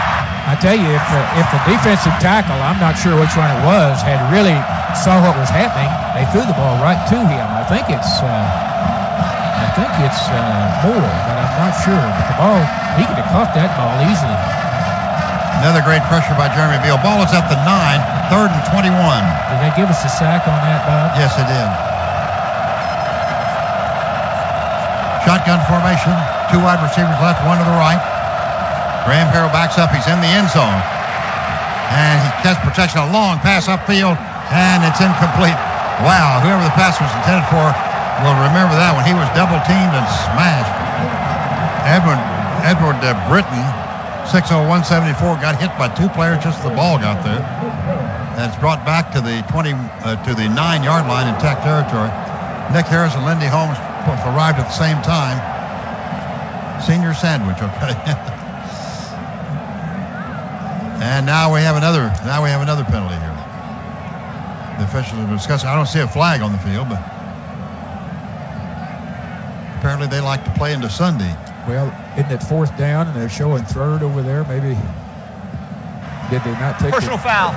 I tell you, if the defensive tackle, I'm not sure which one it was, had really saw what was happening, they threw the ball right to him. I think it's Moore, but I'm not sure. But the ball, he could have caught that ball easily. Another great pressure by Jeremy Beal. Ball is at the 9, 3rd and 21. Did they give us a sack on that, Bob? Yes, they did. Shotgun formation. 2 wide receivers left, 1 to the right. Graham Harrell backs up. He's in the end zone. And he gets protection. A long pass upfield, and it's incomplete. Wow, whoever the pass was intended for will remember that one. He was double-teamed and smashed. Edward Britton, 6'174", got hit by 2 players just as the ball got there. And it's brought back to the 9-yard line in Tech territory. Nick Harris and Lindy Holmes arrived at the same time. Senior sandwich, okay. And now we have another penalty here. The officials are discussing. I don't see a flag on the field, but apparently they like to play into Sunday. Well, isn't it 4th down and they're showing 3rd over there? Maybe did they not take personal foul?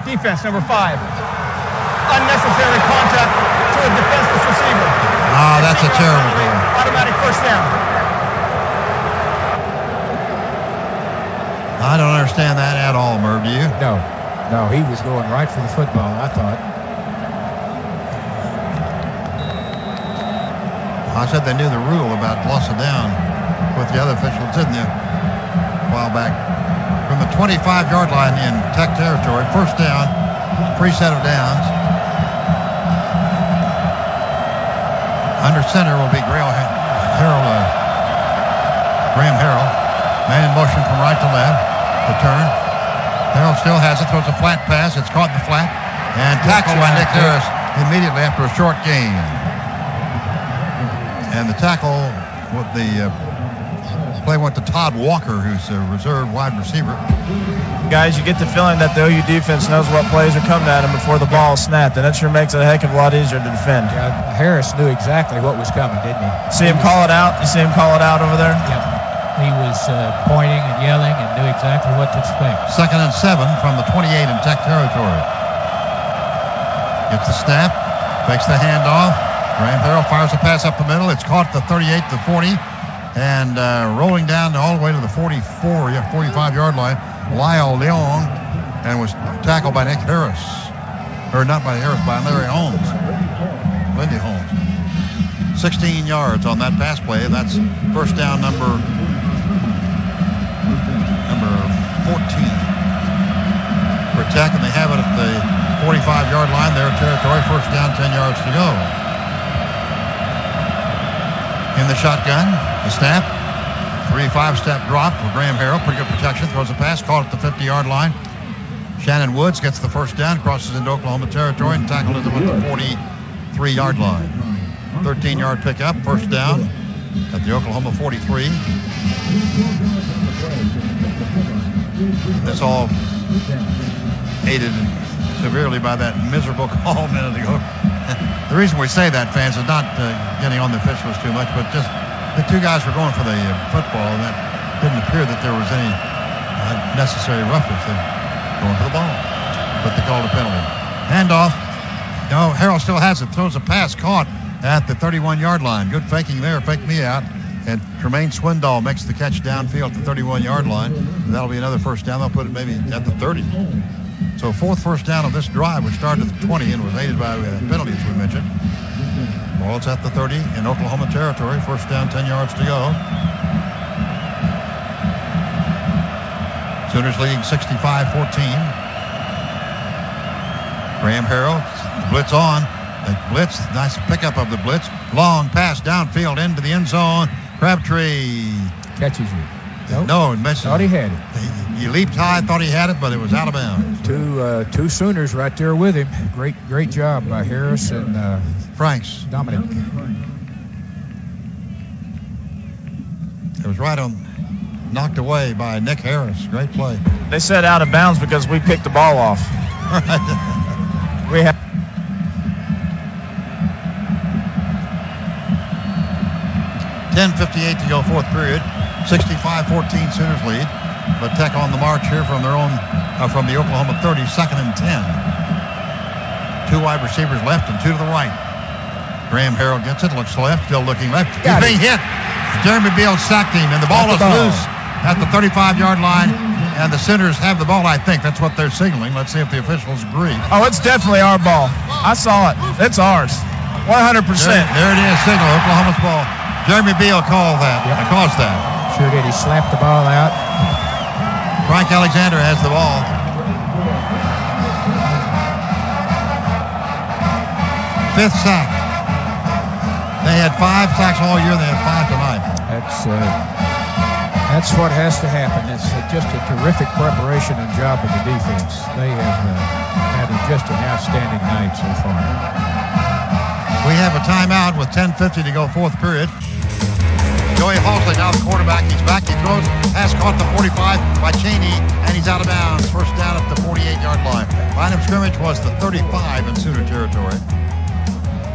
Defense number 5. Unnecessary contact to a defenseless receiver. Oh, that's a terrible call. Automatic 1st down. I don't understand that at all, Merv. Do you? No, he was going right for the football, I thought. I said they knew the rule about loss of down with the other officials, didn't you? A while back. From the 25-yard line in Tech territory, 1st down, 3 set of downs. Under center will be Graham Harrell. Man in motion from right to left. The turn. Harrell still has it. Throws a flat pass. It's caught in the flat. And tackled by Nick Harris immediately after a short gain. And the tackle with the play went to Todd Walker, who's a reserve wide receiver. Guys, you get the feeling that the OU defense knows what plays are coming at them before the ball is snapped, and that sure makes it a heck of a lot easier to defend. Yeah, Harris knew exactly what was coming, didn't he? See him call it out? You see him call it out over there? Yep. He was pointing and yelling and knew exactly what to expect. 2nd and 7 from the 28 in Tech territory. Gets the snap, fakes the handoff. Graham Harrell fires a pass up the middle. It's caught at the 38 to 40. And rolling down all the way to the 45-yard line, Lyle Leong, and was tackled by Nick Harris. or not by Harris, by Larry Holmes. Lindy Holmes. 16 yards on that pass play. That's first down number 14 for Tech, and they have it at the 45-yard line, their territory. First down, 10 yards to go. In the shotgun, the snap. 3-5-step drop for Graham Harrell. Pretty good protection. Throws a pass, caught at the 50-yard line. Shannon Woods gets the first down, crosses into Oklahoma territory, and tackled at the 43-yard line. 13-yard pickup, first down at the Oklahoma 43. This all aided severely by that miserable call a minute ago. The reason we say that, fans, is not getting on the officials too much, but just the two guys were going for the football, and that didn't appear that there was any necessary roughness. They going for the ball, but they called a penalty. Handoff. No, Harrell still has it. Throws a pass caught at the 31-yard line. Good faking there. Faked me out. And Tremaine Swindoll makes the catch downfield at the 31-yard line. That'll be another first down. They'll put it maybe at the 30. So fourth first down of this drive, which started at the 20 and was aided by penalties we mentioned. Ball's at the 30 in Oklahoma territory. First down, 10 yards to go. Sooners leading 65-14. Graham Harrell, blitz on. The blitz, nice pickup of the blitz. Long pass downfield into the end zone. Crabtree catches you. Nope. No, it misses. Thought he had it. He leaped high, thought he had it, but it was out of bounds. Two Sooners right there with him. Great job by Harris and Franks. Dominic. It was right on, knocked away by Nick Harris. Great play. They said out of bounds because we picked the ball off. We have. .10:58 to go, fourth period. 65-14 Sooners lead. But Tech on the march here from their own, from the Oklahoma 30, 2nd and 10. Two wide receivers left and two to the right. Graham Harrell gets it, looks left, still looking left. He's being hit. Jeremy Beal sacked him, and the ball is loose at the 35-yard line. And the Sooners have the ball, I think. That's what they're signaling. Let's see if the officials agree. Oh, it's definitely our ball. I saw it. It's ours. 100%. There it is, signal, Oklahoma's ball. Jeremy Beal caused that. Sure did. He slapped the ball out. Frank Alexander has the ball. Fifth sack. They had 5 sacks all year. They had 5 tonight. That's what has to happen. It's just a terrific preparation and job of the defense. They have had just an outstanding night so far. We have a timeout with 10:50 to go, fourth period. Joey Halsley now the quarterback. He's back. He throws. Pass caught at the 45 by Cheney, and he's out of bounds. First down at the 48-yard line. Line of scrimmage was the 35 in Sooner territory.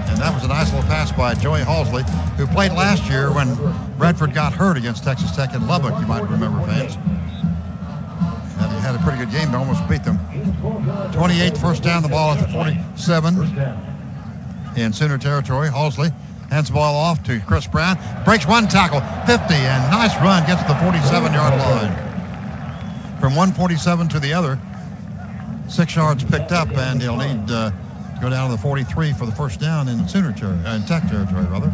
And that was a nice little pass by Joey Halsley, who played last year when Bradford got hurt against Texas Tech in Lubbock, you might remember, fans. And he had a pretty good game, but almost beat them. 28, first down, the ball at the 47 in Sooner territory. Halsley hands the ball off to Chris Brown. Breaks one tackle, 50, and nice run, gets to the 47-yard line. From 147 to the other, 6 yards picked up, and he'll need to go down to the 43 for the first down in Sooner territory, in Tech territory, rather.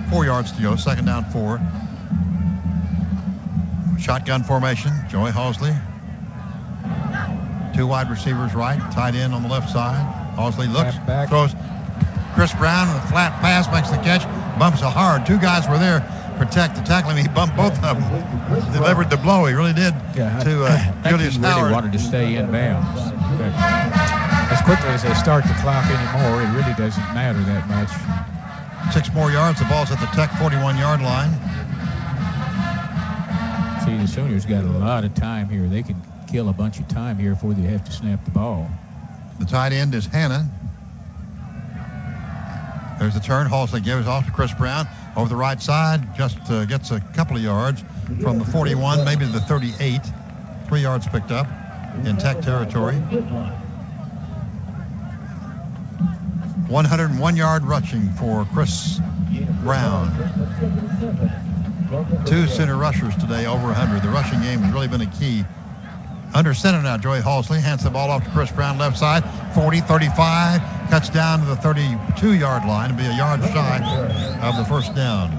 4 yards to go, second down 4. Shotgun formation, Joey Halsley. 2 wide receivers right, tight end on the left side. Halsley looks, throws. Chris Brown with a flat pass, makes the catch, bumps it hard. 2 guys were there protect the tackling. He bumped both of them. Delivered the blow. He really did to Julius he Howard. Really wanted to stay in bounds. But as quickly as they start the clock anymore, it really doesn't matter that much. 6 more yards. The ball's at the Tech 41-yard line. See, the Sooners got a lot of time here. They can kill a bunch of time here before they have to snap the ball. The tight end is Hanna. There's the turn. Halsley gives off to Chris Brown over the right side. Just gets a couple of yards from the 41, maybe the 38. 3 yards picked up in Tech territory. 101 yard rushing for Chris Brown. 2 Sooner rushers today over 100. The rushing game has really been a key. Under center now, Joey Halsley hands the ball off to Chris Brown, left side, 40, 35, cuts down to the 32-yard line to be a yard shy of the first down.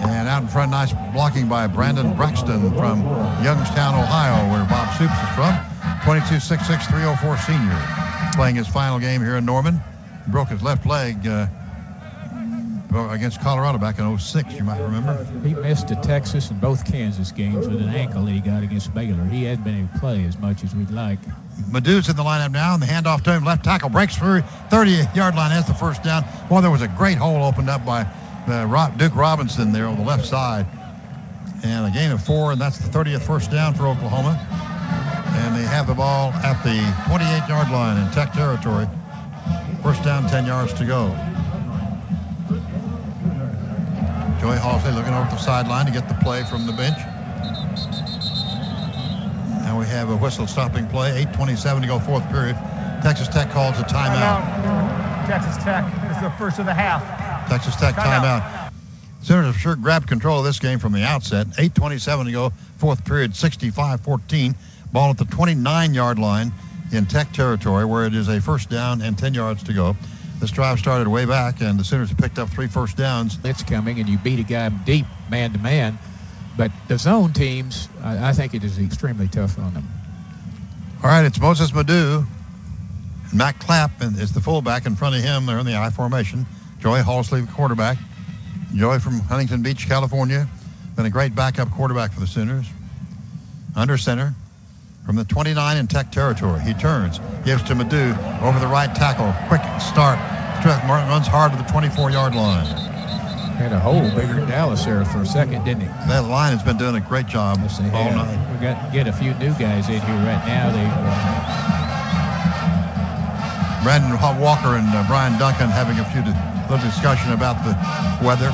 And out in front, nice blocking by Brandon Braxton from Youngstown, Ohio, where Bob Stoops is from. 22-6'6", 304 senior, playing his final game here in Norman. He broke his left leg against Colorado back in 06, you might remember. He missed to Texas and both Kansas games with an ankle that he got against Baylor. He hadn't been able to play as much as we'd like. Madew's in the lineup now, and the handoff to him. Left tackle breaks through 30-yard line. Has the first down. Well, there was a great hole opened up by Duke Robinson there on the left side. And a gain of 4, and that's the 30th first down for Oklahoma. And they have the ball at the 28-yard line in Tech territory. First down, 10 yards to go. Joey Halsley looking over the sideline to get the play from the bench. Now we have a whistle stopping play. 8:27 to go, fourth period. Texas Tech calls a timeout. Texas Tech is the first of the half. Texas Tech timeout. Sooners have sure grabbed control of this game from the outset. 8:27 to go, fourth period, 65-14. Ball at the 29-yard line in Tech territory, where it is a first down and 10 yards to go. This drive started way back, and the Sooners have picked up 3 first downs. It's coming, and you beat a guy deep man-to-man. But the zone teams, I think it is extremely tough on them. All right, it's Moses Madew. Matt Clapp is the fullback. In front of him, they're in the I formation. Joey Halsley, the quarterback. Joey from Huntington Beach, California. Been a great backup quarterback for the Sooners. Under center. From the 29 in Tech territory, he turns, gives to Madew over the right tackle. Quick start. Martin runs hard to the 24-yard line. Had a hole bigger than Dallas there for a second, didn't he? That line has been doing a great job all night. We got to get a few new guys in here right now. Brandon Walker and Brian Duncan having a little discussion about the weather.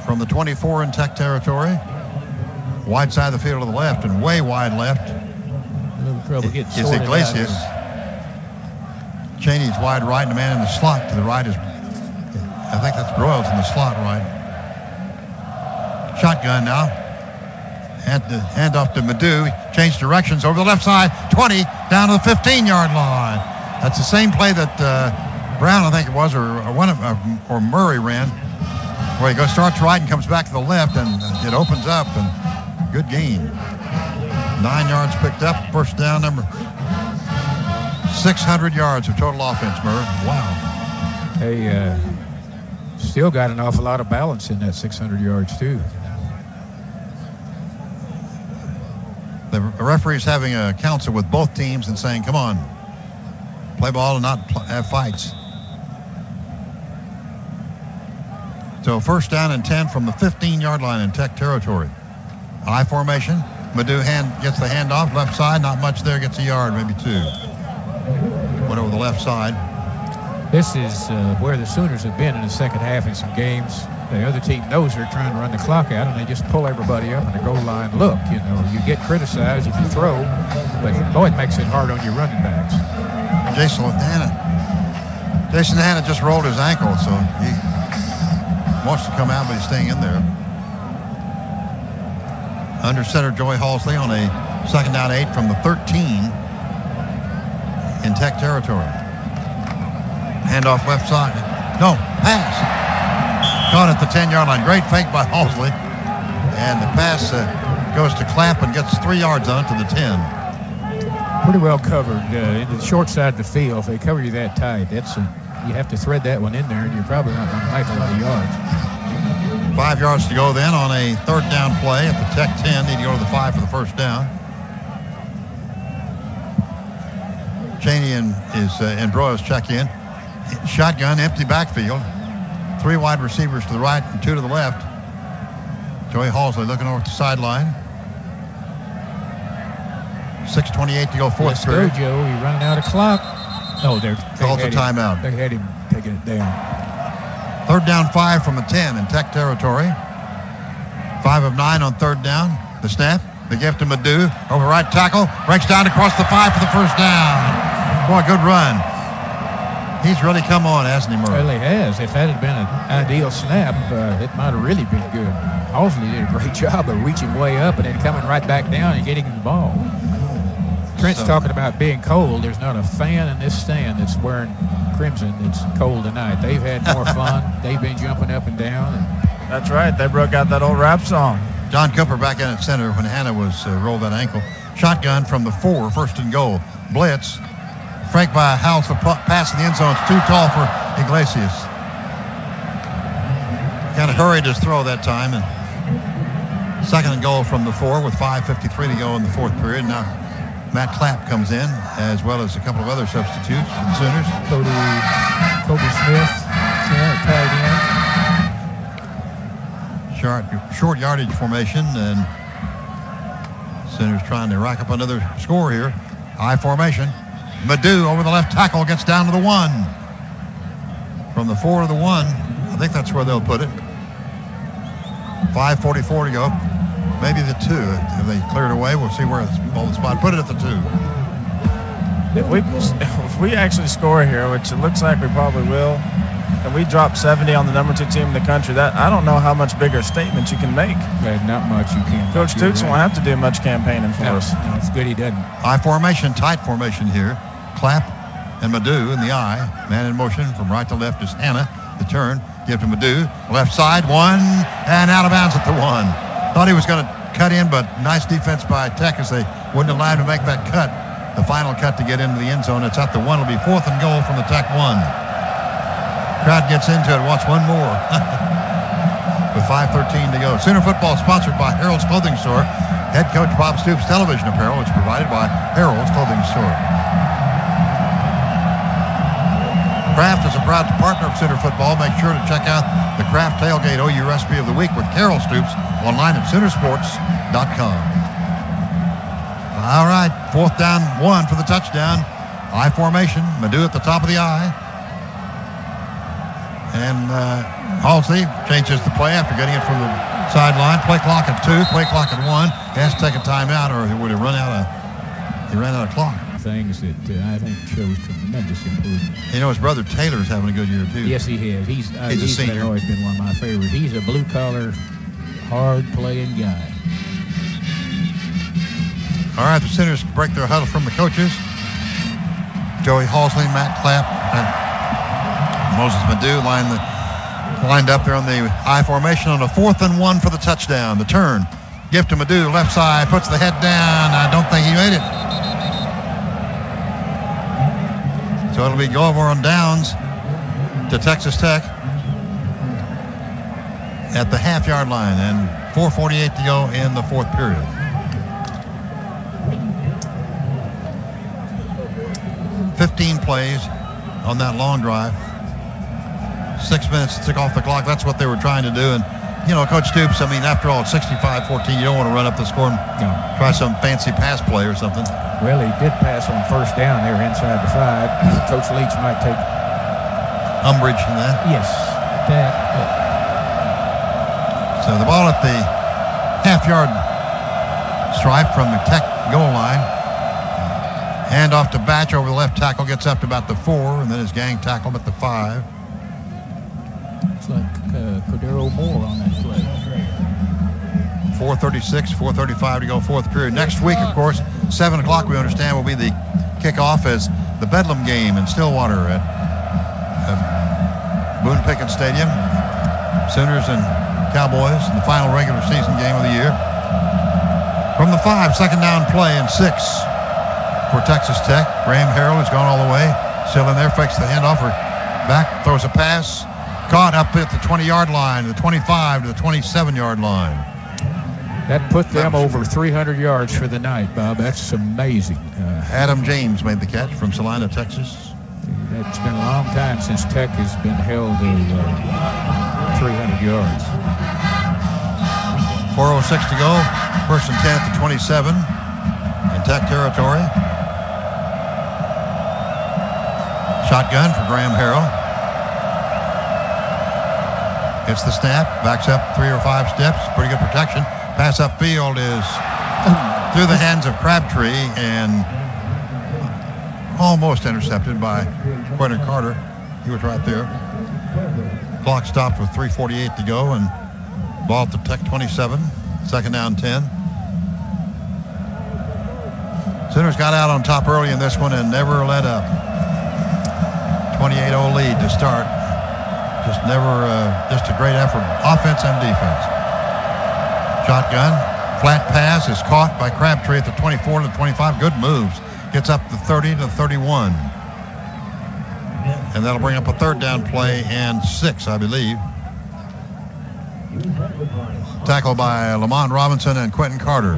From the 24 in Tech territory. Wide side of the field to the left and way wide left. A little trouble getting is Iglesias. Cheney's wide right, and the man in the slot to the right is, I think that's Broyles in the slot right. Shotgun now. Hand off to Madew. Changed directions over the left side. 20 down to the 15-yard line. That's the same play that Brown, I think it was, or Murray ran, where he starts right and comes back to the left, and it opens up, and good gain. 9 yards picked up. First down, number 600 yards of total offense, Merv. Wow. They still got an awful lot of balance in that 600 yards, too. The referee's having a council with both teams and saying, come on, play ball and not have fights. So first down and 10 from the 15-yard line in Tech territory. I formation. Madew gets the handoff, left side, not much there, gets a yard, maybe 2. Went over the left side. This is where the Sooners have been in the second half in some games. The other team knows they're trying to run the clock out, and they just pull everybody up on the goal line. Look, you get criticized if you throw, but boy, it makes it hard on your running backs. Jason Hanna just rolled his ankle, so he wants to come out, but he's staying in there. Under center, Joey Halsley on a second down 8 from the 13 in Tech territory. Handoff left side. No, pass. Caught at the 10-yard line. Great fake by Halsley. And the pass goes to Clapp and gets 3 yards on to the 10. Pretty well covered in the short side of the field. If they cover you that tight, you have to thread that one in there, and you're probably not going to make a lot of yards. 5 yards to go then on a third down play at the Tech 10. Need to go to the 5 for the first down. Cheney and Broyles check in. Shotgun, empty backfield. 3 wide receivers to the right and 2 to the left. Joey Halsley looking over at the sideline. 6:28 to go, fourth period. Let's go, Joe. You're running out of clock. No, they called the timeout. They had him taking it down. Third down 5 from the 10 in Tech territory. 5 of 9 on third down. The snap, the gift to Madew over right tackle, breaks down across the 5 for the first down. Boy, good run. He's really come on, hasn't he, Merv? Well, he has. If that had been an ideal snap, it might have really been good. Halsey did a great job of reaching way up and then coming right back down and getting the ball. Trent's talking about being cold. There's not a fan in this stand that's wearing crimson that's cold tonight. They've had more fun. They've been jumping up and down. That's right. They broke out that old rap song. John Cooper back in at center when Hannah was rolled that ankle. Shotgun from the 4, first and goal. Blitz. Frank by House, the pass in the end zone. It's too tall for Iglesias. Kind of hurried his throw that time. And second and goal from the 4 with 5:53 to go in the fourth period. Now Matt Clapp comes in, as well as a couple of other substitutes for the Sooners. Kobe Smith, tight end. Short yardage formation, and Sooners trying to rack up another score here. I formation. Madu over the left tackle gets down to the 1. From the 4 to the 1, I think that's where they'll put it. 5:44 to go. Maybe the 2. If they clear it away, we'll see where it's the spot. Put it at the 2. If we actually score here, which it looks like we probably will, and we drop 70 on the number 2 team in the country, that I don't know how much bigger statement you can make. Not much you can. Coach Stoops won't have to do much campaigning for us. No, it's good he doesn't. I formation, tight formation here. Clapp and Madu in the I. Man in motion from right to left is Hannah. The turn, give to Madu. Left side, 1, and out of bounds at the 1. Thought he was going to cut in, but nice defense by Tech as they wouldn't allow him to make that cut. The final cut to get into the end zone. It's at the 1. It'll be 4th and goal from the Tech 1. Crowd gets into it. Wants one more. With 5:13 to go. Sooner football sponsored by Harold's Clothing Store. Head coach Bob Stoops television apparel is provided by Harold's Clothing Store. Kraft is a proud partner of Sooner football. Make sure to check out the Kraft Tailgate OU Recipe of the Week with Carol Stoops online at Soonersports.com. All right, 4th down, 1 for the touchdown. I formation. Madu at the top of the I. And Halsey changes the play after getting it from the sideline. Play clock at 2, play clock at 1. He has to take a timeout or he would have run out of clock. Things that I think shows tremendous improvement. You know, his brother Taylor's having a good year, too. Yes, he has. He's a senior. always been one of my favorites. He's a blue-collar, hard-playing guy. All right, the Sooners break their huddle from the coaches. Joey Halsey, Matt Clapp, and Moses Madu lined up there on the I formation on a 4th and 1 for the touchdown. The turn, give to Madu, left side, puts the head down. I don't think he made it. So it'll be go over on downs to Texas Tech at the half-yard line, and 4:48 to go in the fourth period. $15 plays on that long drive. 6 minutes to tick off the clock. That's what they were trying to do. And, you know, Coach Stoops, I mean, after all, it's 65-14. You don't want to run up the score and try some fancy pass play or something. Well, he did pass on first down there inside the 5. Coach Leach might take umbrage in that. Yes, that. So the ball at the half-yard stripe from the Tech goal line. Hand off to Batch over the left tackle, gets up to about the 4, and then his gang tackled at the 5. Looks like Cordero Moore on that play. 4:36, 4:35 to go, fourth period. Next week, of course, 7 o'clock, we understand, will be the kickoff as the Bedlam game in Stillwater at Boone Pickett Stadium. Sooners and Cowboys, the final regular season game of the year. From the 5, second down play and 6 for Texas Tech. Graham Harrell has gone all the way. Still in there, fakes the handoff, or back, throws a pass. Caught up at the 20-yard line, the 25 to the 27-yard line. That put them over 300 yards for the night, Bob. That's amazing. Adam James made the catch from Salina, Texas. It's been a long time since Tech has been held to 300 yards. 4:06 to go. First and 10 at the 27 in Tech territory. Shotgun for Graham Harrell. Gets the snap, backs up 3 or 5 steps. Pretty good protection. Pass upfield is through the hands of Crabtree and almost intercepted by Quentin Carter. He was right there. Clock stopped with 3:48 to go, and ball at the Tech 27. Second down 10. Sooners got out on top early in this one and never let up. 28-0 lead to start. Just a great effort, offense and defense. Shotgun, flat pass is caught by Crabtree at the 24 to the 25. Good moves. Gets up to 30 to 31. And that'll bring up a third down play and 6, I believe. Tackled by Lamont Robinson and Quentin Carter.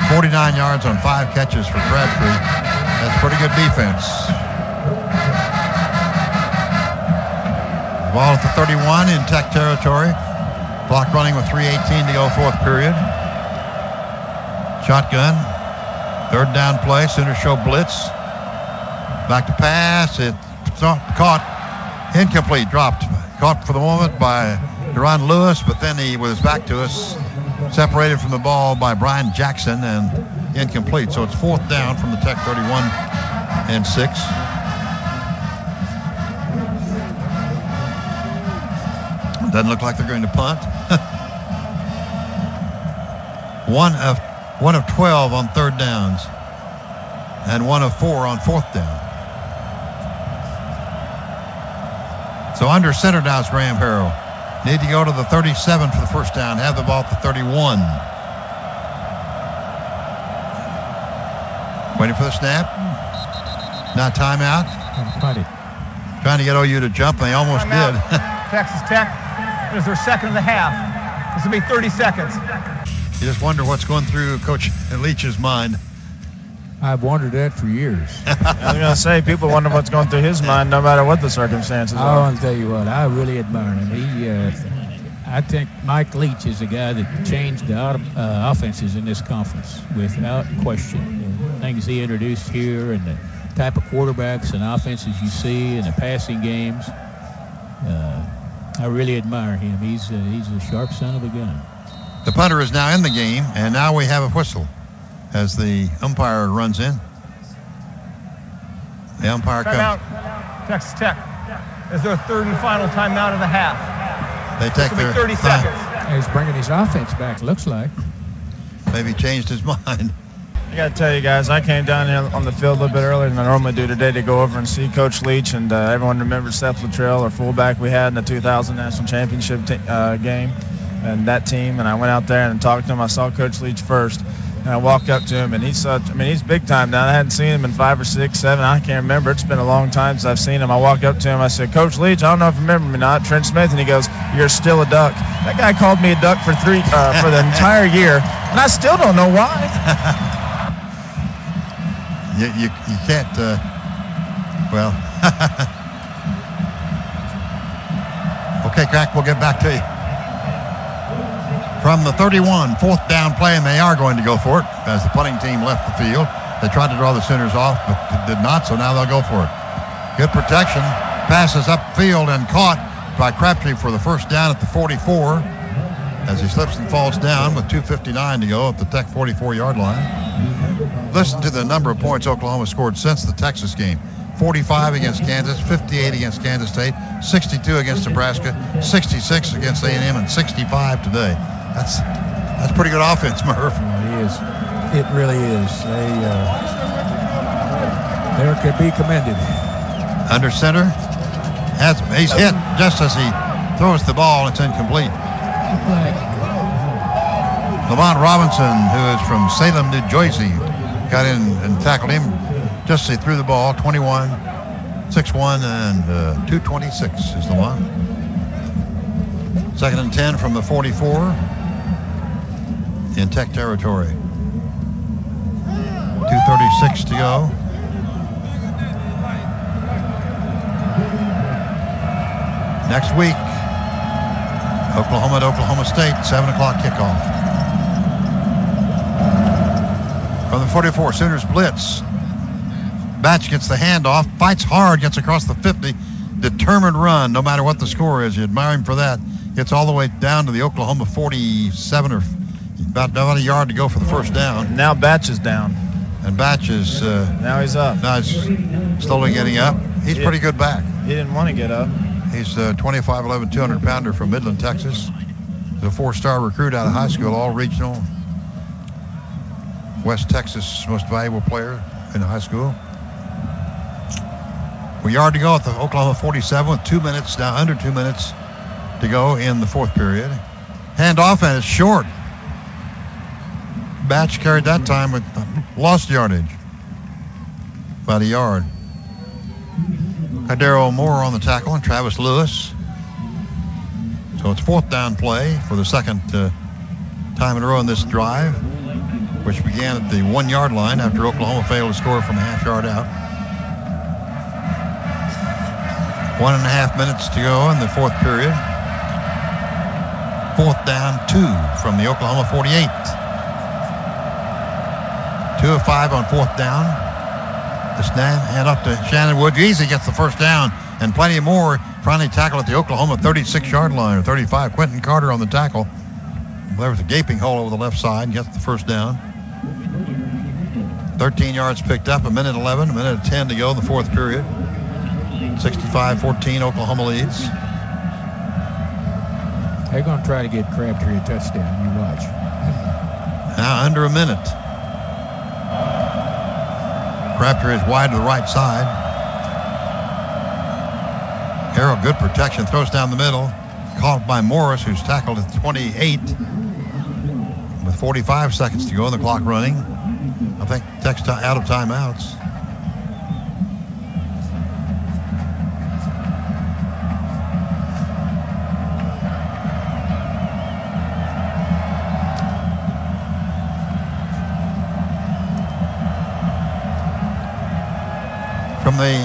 49 yards on 5 catches for Crabtree. That's pretty good defense. Ball at the 31 in Tech territory. Clock running with 3:18 to go, fourth period. Shotgun. Third down play. Sooners show blitz. Back to pass. It's caught. Incomplete. Dropped. Caught for the moment by Deron Lewis, but then he, with his back to us, separated from the ball by Brian Jackson and incomplete. So it's fourth down from the Tech 31 and 6. Doesn't look like they're going to punt. One of 12 on third downs and 1 of 4 on fourth down. So under center now is Graham Harrell. Need to go to the 37 for the first down. Have the ball at the 31. Waiting for the snap. Now timeout. Trying to get OU to jump, and they almost did. Texas Tech is their second of the half. This will be 30 seconds. You just wonder what's going through Coach Leach's mind. I've wondered that for years. I was going to say, people wonder what's going through his mind no matter what the circumstances I are. want to tell you what, I really admire him. I think Mike Leach is the guy that changed the offenses in this conference without question. The things he introduced here and the type of quarterbacks and offenses you see in the passing games, I really admire him. He's a sharp son of a gun. The punter is now in the game, and now we have a whistle as the umpire runs in. The umpire timeout. comes. Texas Tech is their third and final timeout of the half. They take their 30 seconds. He's bringing his offense back, looks like. Maybe changed his mind. I got to tell you guys, I came down here on the field a little bit earlier than I normally do today to go over and see Coach Leach, and everyone remembers Seth Luttrell, our fullback we had in the 2000 National Championship game, and that team. And I went out there and talked to him. I saw Coach Leach first. And I walked up to him, and he's big time now. I hadn't seen him in 5 or 6, 7. I can't remember. It's been a long time since I've seen him. I walked up to him. I said, Coach Leach, I don't know if you remember me or not, Trent Smith. And he goes, you're still a duck. That guy called me a duck for the entire year, and I still don't know why. You can't, well. Okay, Crack, we'll get back to you. From the 31, fourth down play, and they are going to go for it as the punting team left the field. They tried to draw the Sooners off, but did not, so now they'll go for it. Good protection. Passes upfield and caught by Crabtree for the first down at the 44 as he slips and falls down with 2:59 to go at the Tech 44-yard line. Listen to the number of points Oklahoma scored since the Texas game. 45 against Kansas, 58 against Kansas State, 62 against Nebraska, 66 against A&M, and 65 today. That's pretty good offense, Merv. It is. It really is. They could be commended. Under center. He's hit just as he throws the ball. It's incomplete. Lamont Robinson, who is from Salem, New Jersey, got in and tackled him just as he threw the ball. 21, 6'1", and 226 is Lamont. Second and 10 from the 44 in Tech territory. 2:36 to go. Next week, Oklahoma at Oklahoma State, 7 o'clock kickoff. From the 44, Sooners blitz. Batch gets the handoff, fights hard, gets across the 50. Determined run, no matter what the score is. You admire him for that. Gets all the way down to the Oklahoma 47 or about a yard to go for the first down. Now Batch is down. And Batch is now he's up. Now he's slowly getting up. He's pretty good back. He didn't want to get up. He's a 25'11", 200-pounder from Midland, Texas. He's a 4-star recruit out of high school, all regional. West Texas' most valuable player in high school. A yard to go at the Oklahoma 47 with 2 minutes, now under 2 minutes to go in the fourth period. Handoff, and it's short. Batch carried that time with lost yardage. About a yard. Cardero Moore on the tackle and Travis Lewis. So it's fourth down play for the second time in a row in this drive, which began at the 1 yard line after Oklahoma failed to score from a half yard out. 1.5 minutes to go in the fourth period. Fourth down 2 from the Oklahoma 48. 2 of 5 on fourth down. The snap hand up to Shannon Woods. Easy gets the first down, and plenty more. Finally tackled at the Oklahoma 36-yard line, or 35. Quentin Carter on the tackle. There was a gaping hole over the left side. Gets the first down. 13 yards picked up. A minute 11, a minute 10 to go in the fourth period. 65-14, Oklahoma leads. They're going to try to get Crabtree a touchdown. You watch. Now under a minute. Crabtree is wide to the right side. Harrell, good protection, throws down the middle. Caught by Morris, who's tackled at 28. With 45 seconds to go and the clock running. I think Tech's out of timeouts.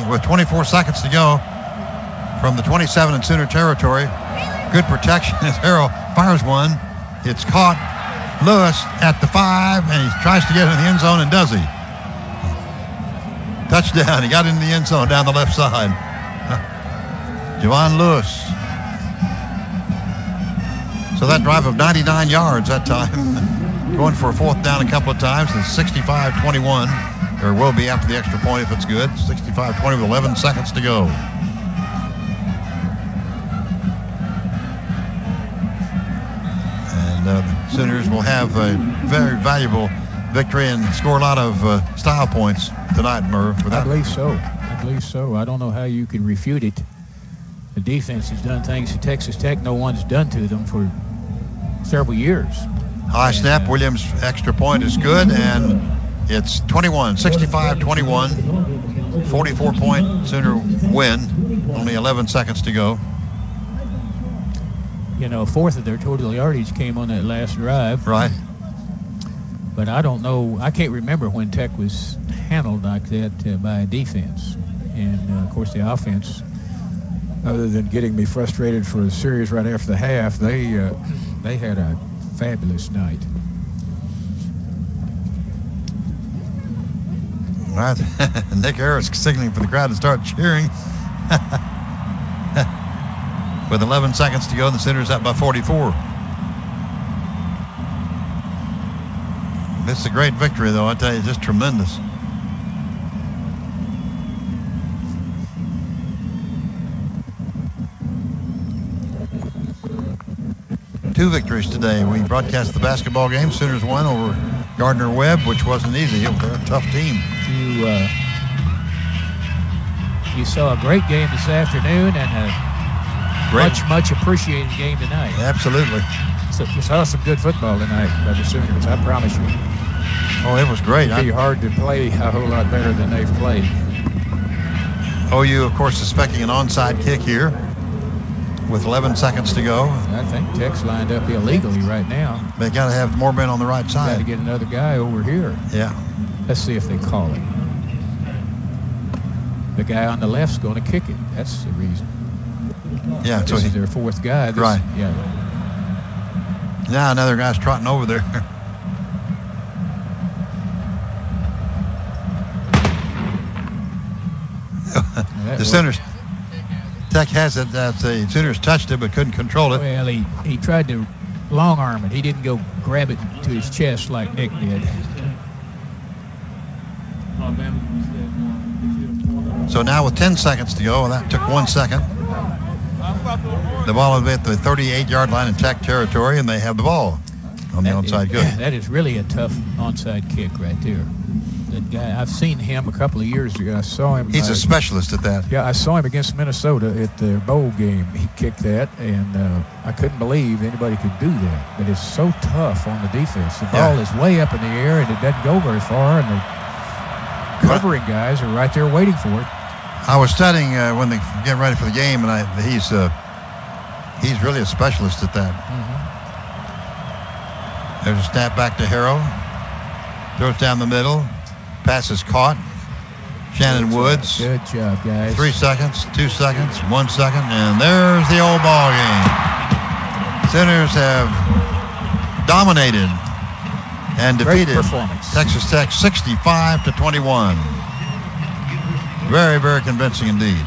With 24 seconds to go from the 27 in Sooner territory. Good protection as Harrell fires one. It's caught. Lewis at the 5, and he tries to get in the end zone, and does he? Touchdown. He got into the end zone down the left side. Javon Lewis. So that drive of 99 yards that time. Going for a fourth down a couple of times. And 65-21. There will be after the extra point if it's good. 65-20 with 11 seconds to go. And the Sooners will have a very valuable victory and score a lot of style points tonight, Merv. I believe so. I don't know how you can refute it. The defense has done things to Texas Tech no one's done to them for several years. High snap. Williams' extra point is good, and it's 65-21, 44-point Sooner win. Only 11 seconds to go. You know, a fourth of their total yardage came on that last drive. Right. But I don't know. I can't remember when Tech was handled like that by a defense. And, of course, the offense, other than getting me frustrated for a series right after the half, they had a fabulous night. Right. Nick Harris signaling for the crowd to start cheering. With 11 seconds to go, the Sooners up by 44. This is a great victory, though. I tell you, just tremendous. Two victories today. We broadcast the basketball game. Sooners won over Gardner-Webb, which wasn't easy. They're a tough team. You saw a great game this afternoon and a much appreciated game tonight. Absolutely. So you saw some good football tonight by the Sooners, I promise you. Oh, it was great. It'd be hard to play a whole lot better than they've played. OU, of course, suspecting an onside kick here with 11 seconds to go. I think Tech's lined up illegally right now. They got to have more men on the right side. Got to get another guy over here. Yeah. Let's see if they call it. The guy on the left's going to kick it. That's the reason. Yeah. This is their fourth guy. Right. Yeah. Now another guy's trotting over there. The Sooners. Tech has it. The Sooners touched it but couldn't control it. Well, he tried to long arm it. He didn't go grab it to his chest like Nick did. So now with 10 seconds to go, and that took 1 second. The ball is at the 38-yard line in Tech territory, and they have the ball on the onside good. That is really a tough onside kick right there. That guy, I've seen him a couple of years ago. I saw him. He's a specialist at that. Yeah, I saw him against Minnesota at their bowl game. He kicked that, and I couldn't believe anybody could do that. But it's so tough on the defense. The ball is way up in the air, and it doesn't go very far, and the covering guys are right there waiting for it. I was studying when they get ready for the game, and he's really a specialist at that. Mm-hmm. There's a snap back to Harrow. Throws down the middle. Pass is caught. Shannon Woods. Good job, guys. 3 seconds, 2 seconds, 1 second, and there's the old ball game. Sooners have dominated and defeated Texas Tech 65-21. Very, very convincing indeed.